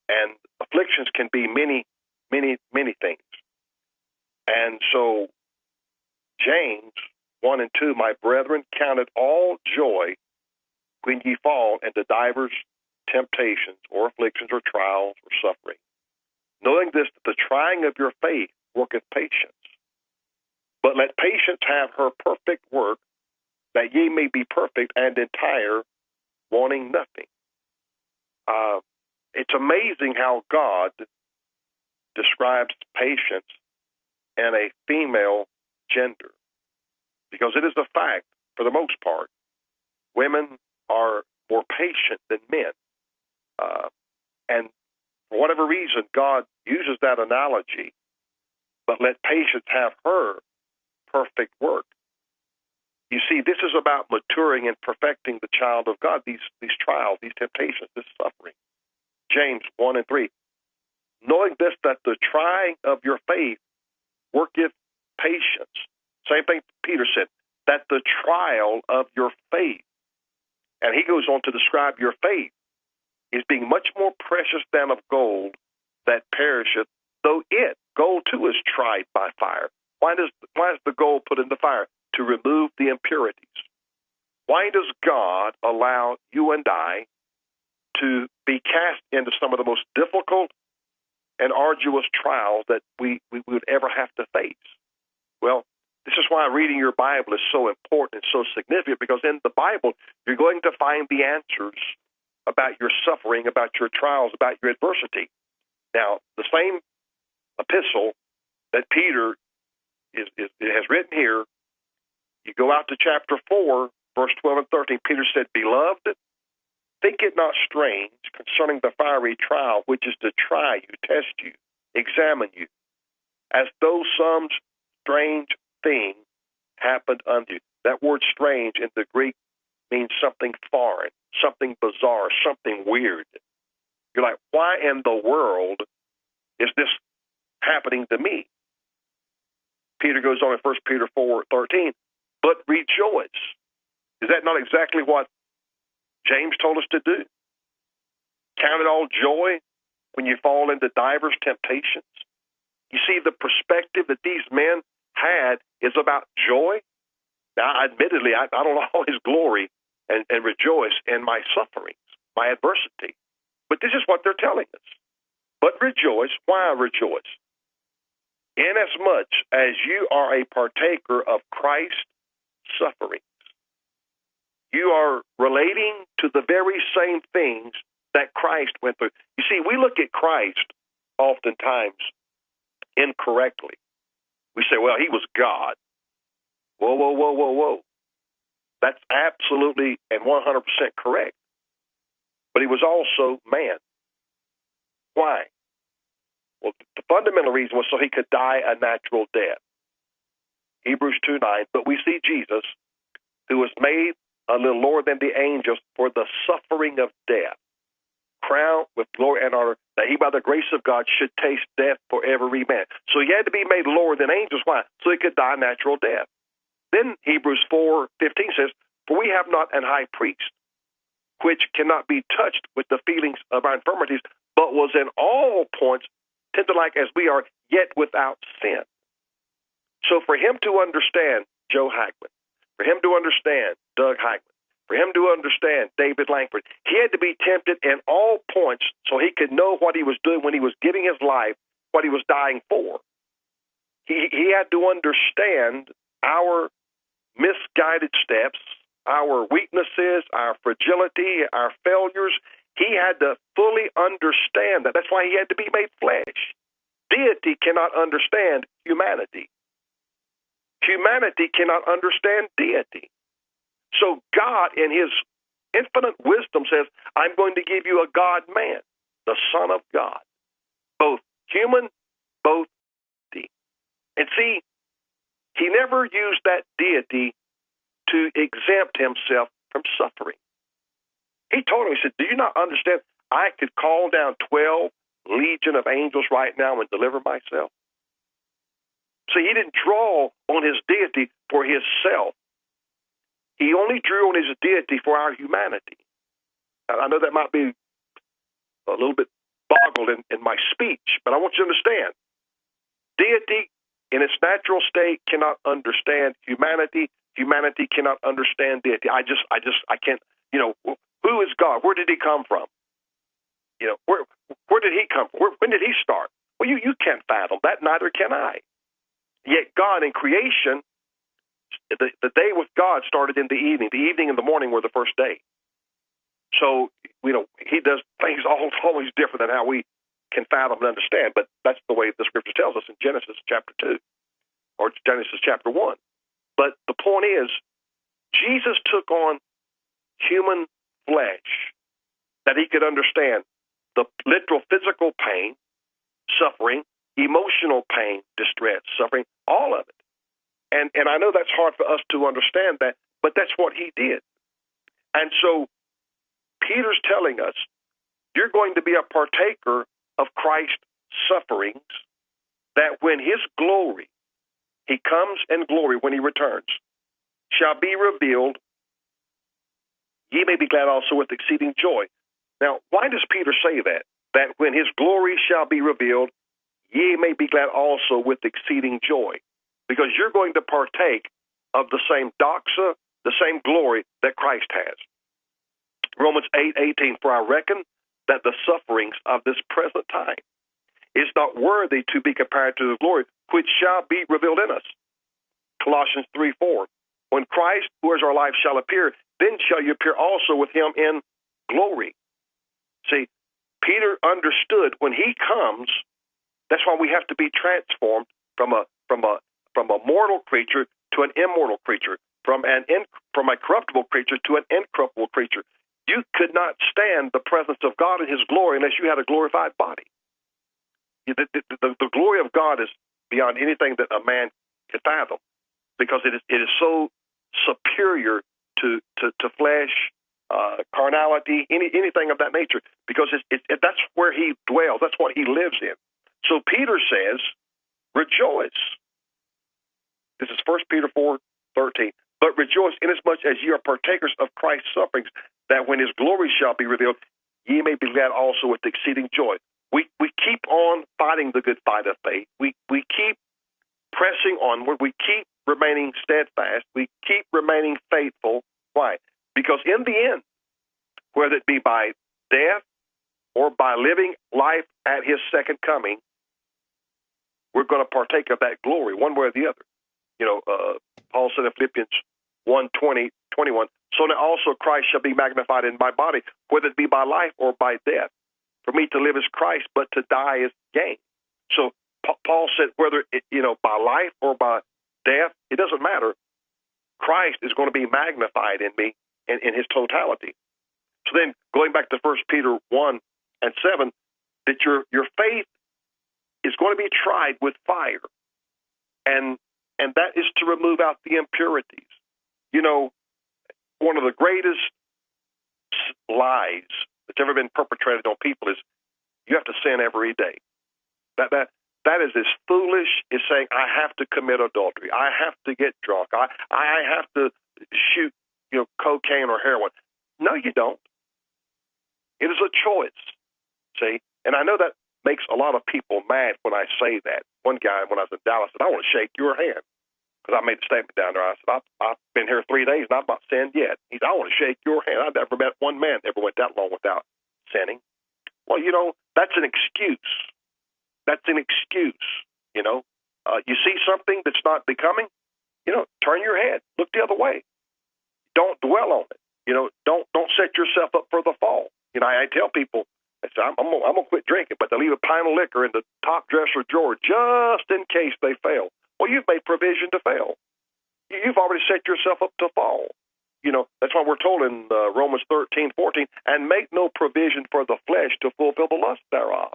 And afflictions can be many, many, many things. And so, James 1 and 2, my brethren, count it all joy when ye fall into divers temptations or afflictions or trials or suffering, knowing this, that the trying of your faith worketh patience. But let patience have her perfect work, that ye may be perfect and entire, wanting nothing. It's amazing how God describes patience in a female gender, because it is a fact, for the most part, women are more patient than men. And for whatever reason, God uses that analogy, but let patience have her perfect work. You see, this is about maturing and perfecting the child of God, these trials, these temptations, this suffering. James 1 and 3. Knowing this, that the trying of your faith worketh patience. Same thing Peter said, that the trial of your faith. And he goes on to describe your faith is being much more precious than of gold that perisheth, though gold too, is tried by fire. Why is the gold put in the fire? To remove the impurities. Why does God allow you and I to be cast into some of the most difficult and arduous trials that we would ever have to face? Well, this is why reading your Bible is so important and so significant, because in the Bible, you're going to find the answers about your suffering, about your trials, about your adversity. Now, the same epistle that Peter has written here, you go out to chapter 4, verse 12 and 13, Peter said, Beloved, think it not strange concerning the fiery trial, which is to try you, test you, examine you, as though some strange thing happened unto you. That word strange in the Greek means something foreign, something bizarre, something weird. You're like, why in the world is this happening to me? Peter goes on in 1 Peter 4:13, but rejoice. Is that not exactly what James told us to do? Count it all joy when you fall into divers temptations. You see, the perspective that these men had is about joy. Now, admittedly, I don't always glory and rejoice in my sufferings, my adversity. But this is what they're telling us. But rejoice. Why rejoice? Inasmuch as you are a partaker of Christ's sufferings. You are relating to the very same things that Christ went through. You see, we look at Christ oftentimes incorrectly. We say, well, he was God. Whoa, whoa, whoa, whoa, whoa. That's absolutely and 100% correct. But he was also man. Why? Well, the fundamental reason was so he could die a natural death. Hebrews 2:9. But we see Jesus, who was made a little lower than the angels for the suffering of death, crowned with glory and honor, that he by the grace of God should taste death for every man. So he had to be made lower than angels. Why? So he could die a natural death. Then Hebrews 4:15 says, for we have not an high priest, which cannot be touched with the feelings of our infirmities, but was in all points tempted like as we are, yet without sin. So for him to understand Joe Hagman, for him to understand Doug Hagman, for him to understand David Langford, he had to be tempted in all points so he could know what he was doing when he was giving his life, what he was dying for. He had to understand our misguided steps, our weaknesses, our fragility, our failures. He had to fully understand that. That's why he had to be made flesh. Deity cannot understand humanity. Humanity cannot understand deity. So God, in his infinite wisdom, says, I'm going to give you a God-man, the Son of God, both human, both deity. And see, he never used that deity to exempt himself from suffering. He told him, he said, do you not understand? I could call down 12 legion of angels right now and deliver myself. So he didn't draw on his deity for himself. He only drew on his deity for our humanity. And I know that might be a little bit boggled in my speech, but I want you to understand, deity in its natural state cannot understand humanity. Humanity cannot understand deity. I can't, who is God? Where did he come from? Where did he come from? When did he start? Well, you can't fathom that, neither can I. Yet God in creation, the day with God started in the evening. The evening and the morning were the first day. So, he does things always different than how we can fathom and understand, but that's the way the scripture tells us in Genesis chapter 2 or Genesis chapter 1. But the point is, Jesus took on human flesh that he could understand the literal physical pain, suffering, emotional pain, distress, suffering, all of it. And I know that's hard for us to understand that, but that's what he did. And so Peter's telling us, you're going to be a partaker of Christ's sufferings, that when his glory, he comes in glory when he returns, shall be revealed, ye may be glad also with exceeding joy. Now, why does Peter say that? That when his glory shall be revealed, ye may be glad also with exceeding joy. Because you're going to partake of the same doxa, the same glory that Christ has. Romans 8:18, for I reckon that the sufferings of this present time is not worthy to be compared to the glory which shall be revealed in us. Colossians 3:4, when Christ, who is our life, shall appear, then shall you appear also with him in glory. See, Peter understood when he comes, that's why we have to be transformed from a mortal creature to an immortal creature, from a corruptible creature to an incorruptible creature. You could not stand the presence of God in his glory unless you had a glorified body. The glory of God is beyond anything that a man could fathom, because it is so superior to flesh, carnality, anything of that nature, because that's where he dwells. That's what he lives in. So Peter says, rejoice. This is 1 Peter 4:13. But rejoice inasmuch as ye are partakers of Christ's sufferings, that when his glory shall be revealed, ye may be glad also with exceeding joy. We keep on fighting the good fight of faith. We keep pressing onward. We keep remaining steadfast. We keep remaining faithful. Why? Because in the end, whether it be by death or by living life at his second coming, we're going to partake of that glory one way or the other. Paul said in Philippians 1:20-21, so now also Christ shall be magnified in my body, whether it be by life or by death. For me to live is Christ, but to die is gain. So Paul said, whether by life or by death, it doesn't matter. Christ is going to be magnified in me in his totality. So then, going back to 1 Peter 1:7, that your faith is going to be tried with fire, and that is to remove out the impurities. One of the greatest lies that's ever been perpetrated on people is you have to sin every day. That is as foolish as saying I have to commit adultery, I have to get drunk, I have to shoot cocaine or heroin. No, you don't. It is a choice. See, and I know that makes a lot of people mad when I say that. One guy, when I was in Dallas, said, I want to shake your hand. Because I made a statement down there. I said, I've been here 3 days and I've not sinned yet. He said, I want to shake your hand. I've never met one man that ever went that long without sinning. Well, that's an excuse. That's an excuse. You see something that's not becoming, turn your head, look the other way. Don't dwell on it. Don't set yourself up for the fall. I tell people, I say, I'm gonna quit drinking, but they leave a pint of liquor in the top dresser drawer just in case they fail. Well, you've made provision to fail. You've already set yourself up to fall. That's why we're told in Romans 13:14, and make no provision for the flesh to fulfill the lust thereof.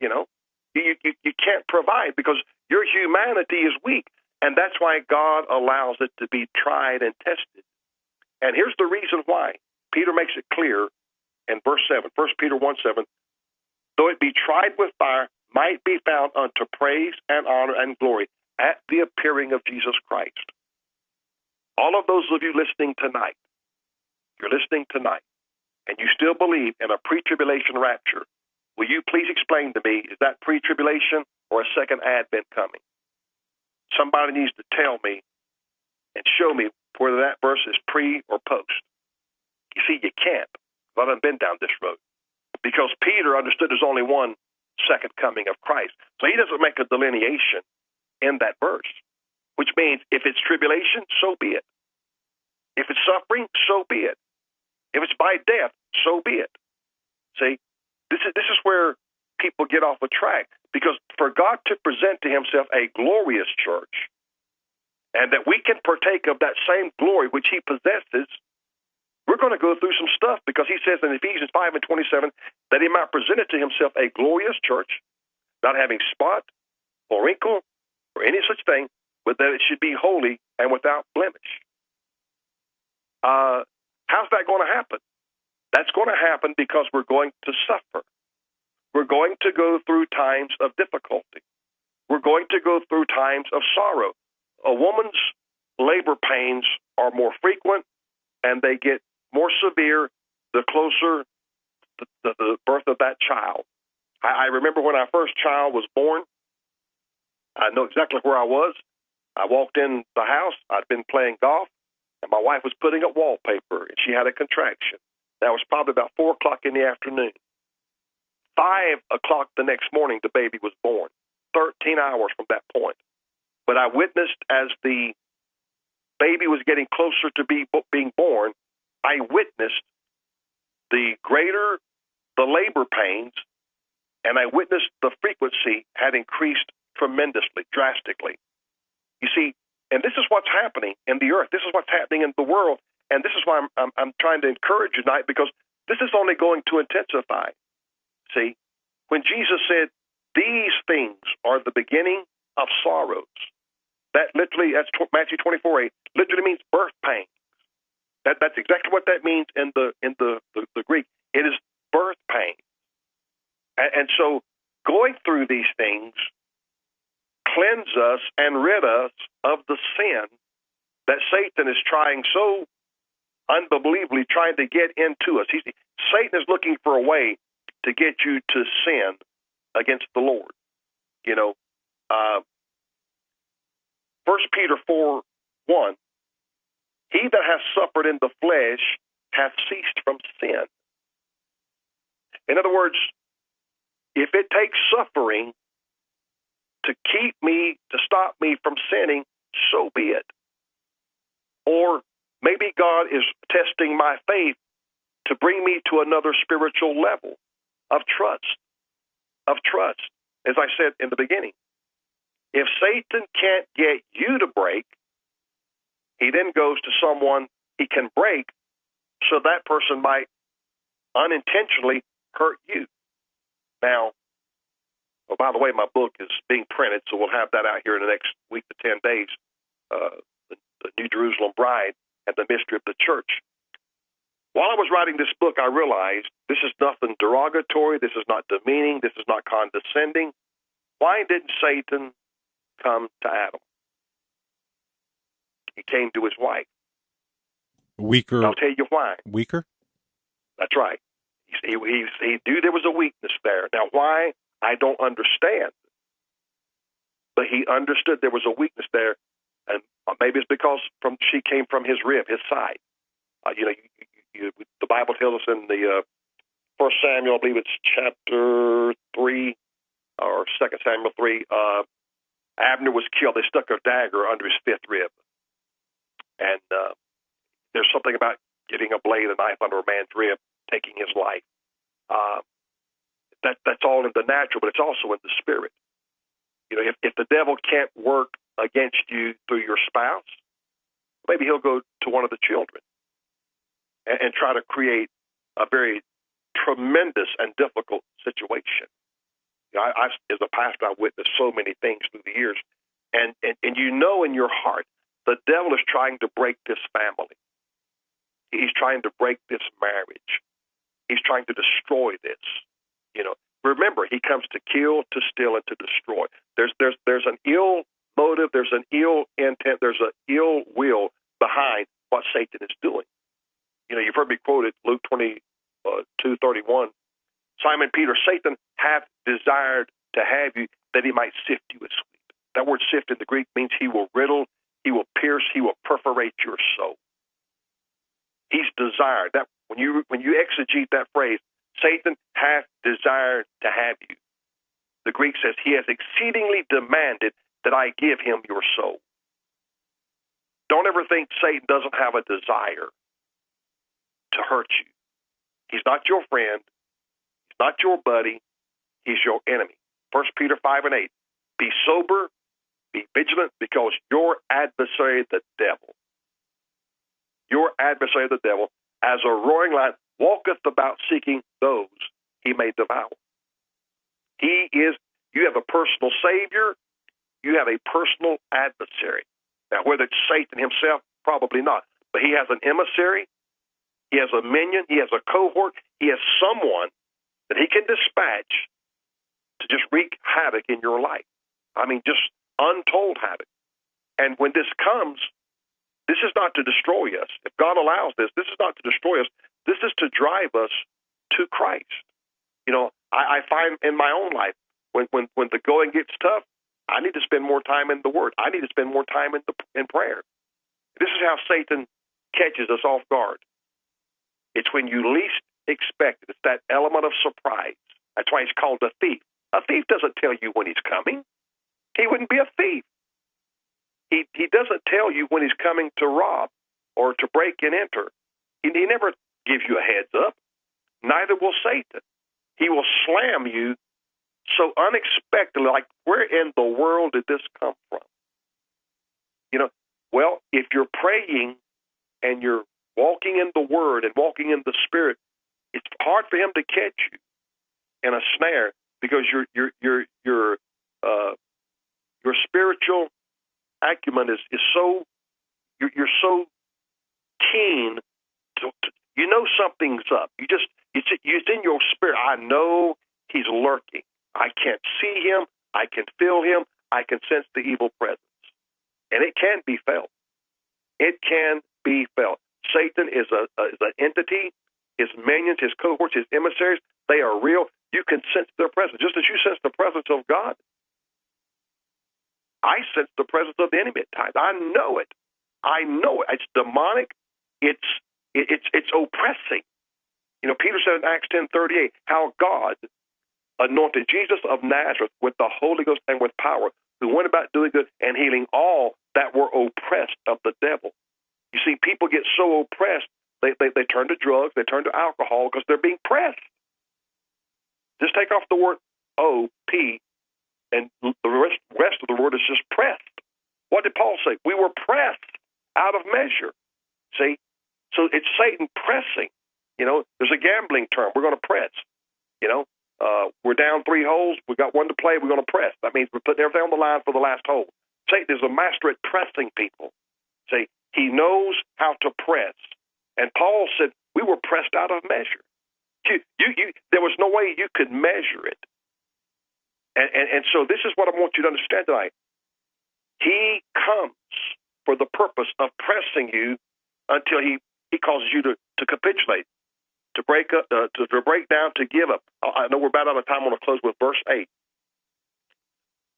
You can't provide because your humanity is weak, and that's why God allows it to be tried and tested. And here's the reason why. Peter makes it clear in verse 7, 1 Peter 1:7, though it be tried with fire, might be found unto praise and honor and glory at the appearing of Jesus Christ. All of those of you listening tonight, you're listening tonight, and you still believe in a pre-tribulation rapture, will you please explain to me, is that pre-tribulation or a second advent coming? Somebody needs to tell me and show me whether that verse is pre or post. You see, you can't. I haven't been down this road. Because Peter understood there's only one second coming of Christ. So he doesn't make a delineation in that verse, which means if it's tribulation, so be it. If it's suffering, so be it. If it's by death, so be it. See, this is where people get off the track, because for God to present to himself a glorious church, and that we can partake of that same glory which he possesses, we're going to go through some stuff, because he says in Ephesians 5:27 that he might present it to himself a glorious church, not having spot or wrinkle or any such thing, but that it should be holy and without blemish. How's that going to happen? That's going to happen because we're going to suffer. We're going to go through times of difficulty. We're going to go through times of sorrow. A woman's labor pains are more frequent, and they get more severe the closer the birth of that child. I remember when our first child was born, I know exactly where I was. I walked in the house. I'd been playing golf, and my wife was putting up wallpaper, and she had a contraction. That was probably about 4 o'clock in the afternoon. 5 o'clock the next morning, the baby was born, 13 hours from that point. But I witnessed as the baby was getting closer to being born, I witnessed the greater the labor pains, and I witnessed the frequency had increased tremendously, drastically. You see, and this is what's happening in the earth. This is what's happening in the world. And this is why I'm trying to encourage you tonight, because this is only going to intensify. See, when Jesus said, these things are the beginning of sorrows, that literally, that's Matthew 24:8, literally means birth pains. That's exactly what that means in the Greek. It is birth pain. And so going through these things cleanse us and rid us of the sin that Satan is trying so unbelievably trying to get into us. Satan is looking for a way to get you to sin against the Lord. 1 Peter 4:1, he that hath suffered in the flesh hath ceased from sin. In other words, if it takes suffering to keep me, to stop me from sinning, so be it. Or maybe God is testing my faith to bring me to another spiritual level of trust. As I said in the beginning, if Satan can't get you to break, he then goes to someone he can break so that person might unintentionally hurt you. Now, by the way, my book is being printed, so we'll have that out here in the next week to 10 days, the New Jerusalem Bride and the Mystery of the Church. While I was writing this book, I realized this is nothing derogatory, this is not demeaning, this is not condescending. Why didn't Satan come to Adam? He came to his wife. Weaker. I'll tell you why. Weaker? That's right. He knew there was a weakness there. Now, why? I don't understand. But he understood there was a weakness there, and maybe it's because she came from his rib, his side. The Bible tells us in the 1 Samuel, I believe it's chapter 3, or 2 Samuel 3, Abner was killed. They stuck a dagger under his fifth rib. And there's something about getting a blade, a knife under a man's rib, taking his life. That's all in the natural, but it's also in the spirit. If the devil can't work against you through your spouse, maybe he'll go to one of the children and try to create a very tremendous and difficult situation. As a pastor, I've witnessed so many things through the years, and in your heart, the devil is trying to break this family. He's trying to break this marriage. He's trying to destroy this. Remember, he comes to kill, to steal, and to destroy. There's an ill motive, there's an ill intent, there's an ill will behind what Satan is doing. You've heard me quoted Luke 22:31. Simon Peter, Satan hath desired to have you that he might sift you as wheat. That word sift in the Greek means he will riddle, he will pierce, he will perforate your soul. He's desired. That when you exegete that phrase, Satan hath desired to have you. The Greek says he has exceedingly demanded that I give him your soul. Don't ever think Satan doesn't have a desire to hurt you. He's not your friend. He's not your buddy. He's your enemy. 1 Peter 5:8. Be sober, be vigilant, because your adversary, the devil, as a roaring lion, walketh about seeking those he may devour. You have a personal Savior. you have a personal adversary. Now, whether it's Satan himself, probably not. But he has an emissary, he has a minion, he has a cohort, he has someone that he can dispatch to just wreak havoc in your life. I mean, just untold havoc. And when this comes, this is not to destroy us. If God allows this, this is not to destroy us. This is to drive us to Christ. You know, I find in my own life, when the going gets tough, I need to spend more time in the Word. I need to spend more time in prayer. This is how Satan catches us off guard. It's when you least expect it. It's that element of surprise. That's why he's called a thief. A thief doesn't tell you when he's coming. He wouldn't be a thief. He doesn't tell you when he's coming to rob or to break and enter. He never gives you a heads up. Neither will Satan. He will slam you so unexpectedly, like, where in the world did this come from? You know, well, if you're praying and you're walking in the Word and walking in the Spirit, it's hard for him to catch you in a snare because your spiritual acumen is so you're so keen to you know something's up. It's in your spirit. I know he's lurking. I can't see him. I can feel him. I can sense the evil presence. And it can be felt. It can be felt. Satan is an entity. His minions, his cohorts, his emissaries, they are real. You can sense their presence. Just as you sense the presence of God, I sense the presence of the enemy at times. I know it. I know it. It's demonic. It's oppressing. You know, Peter said in Acts 10:38, how God anointed Jesus of Nazareth with the Holy Ghost and with power, who went about doing good and healing all that were oppressed of the devil. You see, people get so oppressed, they turn to drugs, they turn to alcohol because they're being pressed. Just take off the word O-P, and the rest of the word is just pressed. What did Paul say? We were pressed out of measure. See? So it's Satan pressing. You know, there's a gambling term. We're going to press. You know, we're down 3 holes. We got 1 to play. We're going to press. That means we're putting everything on the line for the last hole. Satan is a master at pressing people. See, he knows how to press. And Paul said, we were pressed out of measure. There was no way you could measure it. And so this is what I want you to understand tonight. He comes for the purpose of pressing you until he causes you to capitulate, to break up, to break down, to give up. I know we're about out of time. I want to close with verse 8.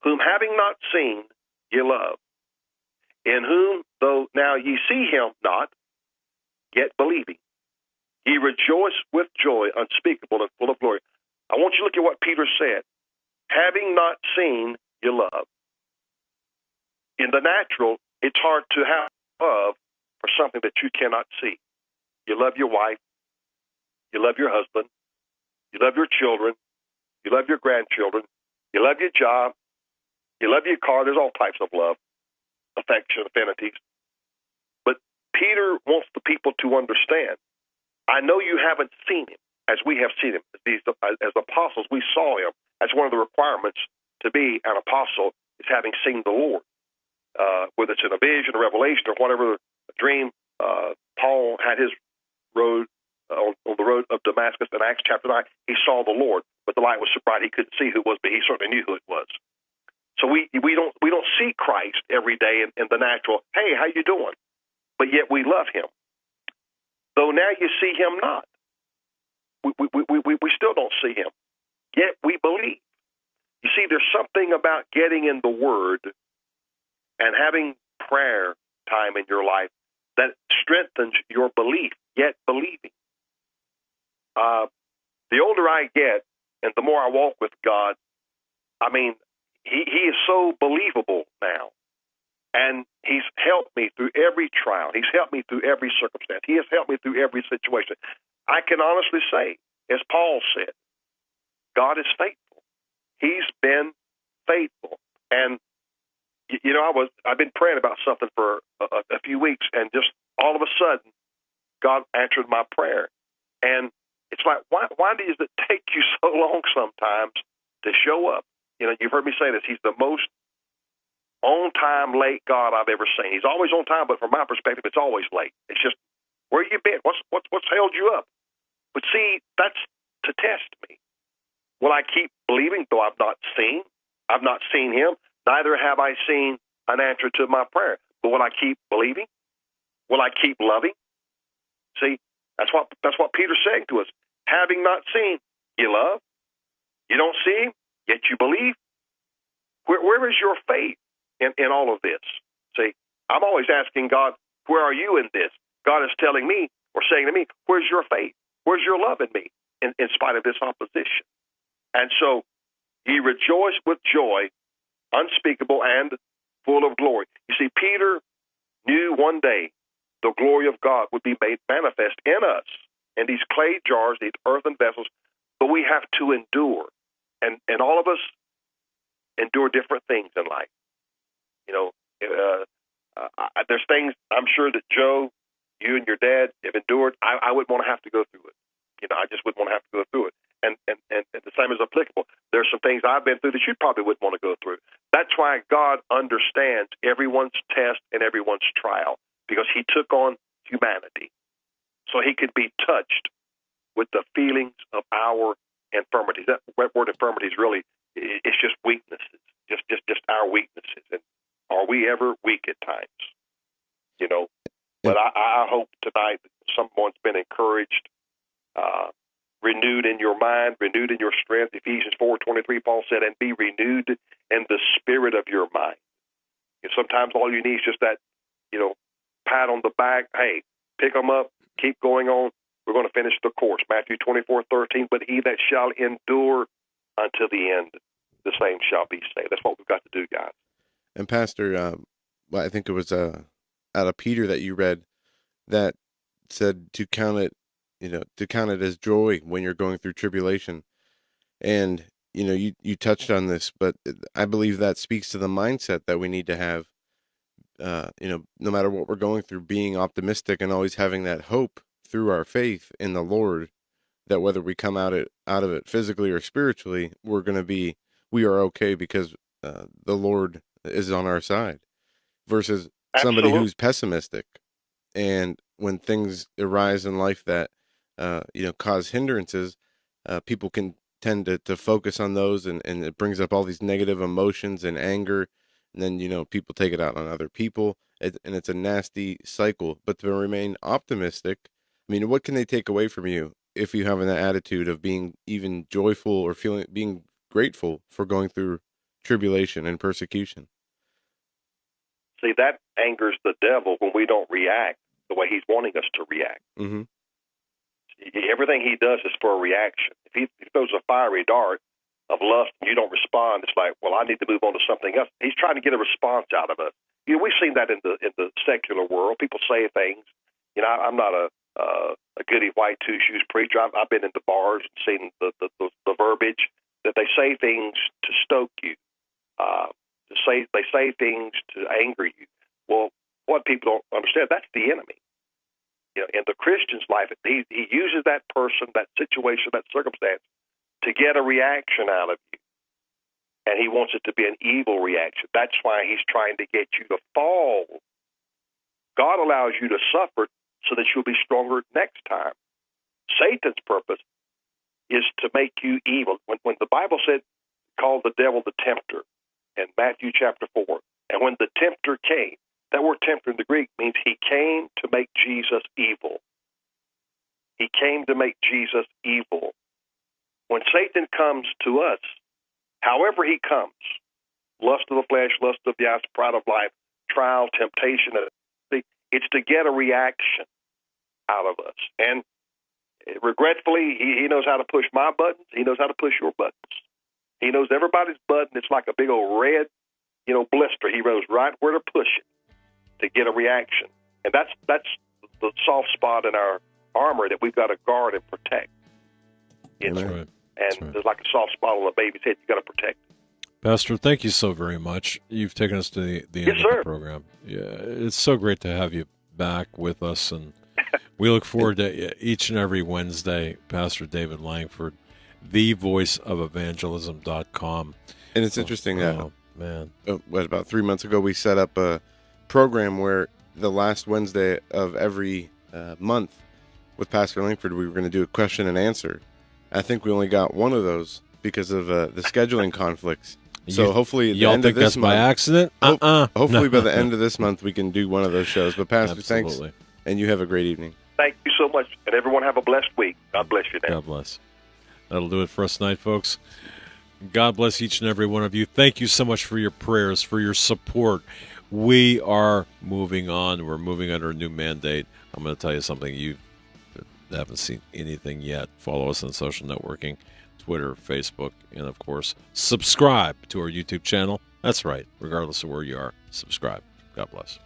Whom having not seen, ye love, in whom, though now ye see him not, yet believing, ye rejoice with joy unspeakable and full of glory. I want you to look at what Peter said. Having not seen, you love. In the natural, it's hard to have love for something that you cannot see. You love your wife. You love your husband. You love your children. You love your grandchildren. You love your job. You love your car. There's all types of love, affection, affinities. But Peter wants the people to understand, I know you haven't seen him as we have seen him. As apostles, we saw him. That's one of the requirements to be an apostle, is having seen the Lord. Whether it's in a vision, a revelation, or whatever dream. Paul had his road on the road of Damascus in Acts chapter 9. He saw the Lord, but the light was so bright he couldn't see who it was, but he certainly knew who it was. So we don't see Christ every day in the natural. Hey, how you doing? But yet we love him. Though now you see him not. We still don't see him. Yet we believe. You see, there's something about getting in the Word and having prayer time in your life that strengthens your belief, yet believing. The older I get and the more I walk with God, I mean, he is so believable now. And he's helped me through every trial. He's helped me through every circumstance. He has helped me through every situation. I can honestly say, as Paul said, God is faithful. He's been faithful. And, you know, I've been praying about something for a few weeks, and just all of a sudden, God answered my prayer. And it's like, why does it take you so long sometimes to show up? You know, you've heard me say this. He's the most on-time late God I've ever seen. He's always on time, but from my perspective, it's always late. It's just, where you been? What's held you up? But see, that's to test me. Will I keep believing, though I've not seen him? Neither have I seen an answer to my prayer. But will I keep believing? Will I keep loving? See, that's what Peter's saying to us. Having not seen, you love. You don't see him, yet you believe. Where is your faith in all of this? See, I'm always asking God, where are you in this? God is telling me, or saying to me, where's your faith? Where's your love in me, in spite of this opposition? And so, ye rejoice with joy, unspeakable and full of glory. You see, Peter knew one day the glory of God would be made manifest in us, in these clay jars, these earthen vessels, but we have to endure. And all of us endure different things in life. You know, there's things I'm sure that Joe, you and your dad have endured. I wouldn't want to have to go through it. You know, I just wouldn't want to have to go through it. And the same is applicable. There's some things I've been through that you probably wouldn't want to go through. That's why God understands everyone's test and everyone's trial, because he took on humanity so he could be touched with the feelings of our infirmities. That word infirmities really, it's just weaknesses, just our weaknesses. And are we ever weak at times? You know, but I hope tonight that someone's been encouraged, renewed in your mind, renewed in your strength. Ephesians 4:23, Paul said, and be renewed in the spirit of your mind. And sometimes all you need is just that, you know, pat on the back. Hey, pick them up, keep going on. We're going to finish the course. Matthew 24:13, but he that shall endure until the end, the same shall be saved. That's what we've got to do, guys. And Pastor, I think it was out of Peter that you read that said to count it as joy when you're going through tribulation. And, you know, you touched on this, but I believe that speaks to the mindset that we need to have, you know, no matter what we're going through, being optimistic and always having that hope through our faith in the Lord, that whether we come out of it physically or spiritually, we are okay because the Lord is on our side, versus somebody who's pessimistic. And when things arise in life that, you know, cause hindrances, people can tend to focus on those, and it brings up all these negative emotions and anger. And then, you know, people take it out on other people, and it's a nasty cycle. But to remain optimistic, I mean, what can they take away from you if you have an attitude of being even joyful or being grateful for going through tribulation and persecution? See, that angers the devil when we don't react the way he's wanting us to react. Mm-hmm. Everything he does is for a reaction. If he throws a fiery dart of lust and you don't respond, it's like, well, I need to move on to something else. He's trying to get a response out of us. You know, we've seen that in the secular world. People say things. You know, I'm not a goody white two-shoes preacher. I've been into bars and seen the verbiage that they say things to stoke you. They say things to anger you. Well, what people don't understand, that's the enemy. You know, in the Christian's life, he uses that person, that situation, that circumstance to get a reaction out of you. And he wants it to be an evil reaction. That's why he's trying to get you to fall. God allows you to suffer so that you'll be stronger next time. Satan's purpose is to make you evil. When the Bible said, called the devil the tempter in Matthew chapter 4, and when the tempter came, that word tempter in the Greek means he came to make Jesus evil. He came to make Jesus evil. When Satan comes to us, however he comes, lust of the flesh, lust of the eyes, pride of life, trial, temptation, it's to get a reaction out of us. And regretfully, he knows how to push my buttons. He knows how to push your buttons. He knows everybody's button. It's like a big old red, you know, blister. He knows right where to push it to get a reaction. And that's the soft spot in our armor that we've got to guard and protect. You know? Right. And there's like a soft spot on a baby's head. You've got to protect. Pastor, thank you so very much. You've taken us to the end of the program. Yeah, it's so great to have you back with us, and we look forward to each and every Wednesday. Pastor David Langford, thevoiceofevangelism.com. And it's interesting that man. About 3 months ago, we set up a program where the last Wednesday of every month with Pastor Langford, we were going to do a question and answer. I think we only got one of those because of the scheduling conflicts. So hopefully, at the y'all end think of this that's month, by accident? hopefully No. by the end of this month, we can do one of those shows. But Pastor, Absolutely. thanks, and you have a great evening. Thank you so much, and everyone have a blessed week. God bless you now. God bless. That'll do it for us tonight, folks. God bless each and every one of you. Thank you so much for your prayers, for your support. We are moving on. We're moving under a new mandate. I'm going to tell you something. You haven't seen anything yet. Follow us on social networking, Twitter, Facebook, and, of course, subscribe to our YouTube channel. That's right. Regardless of where you are, subscribe. God bless.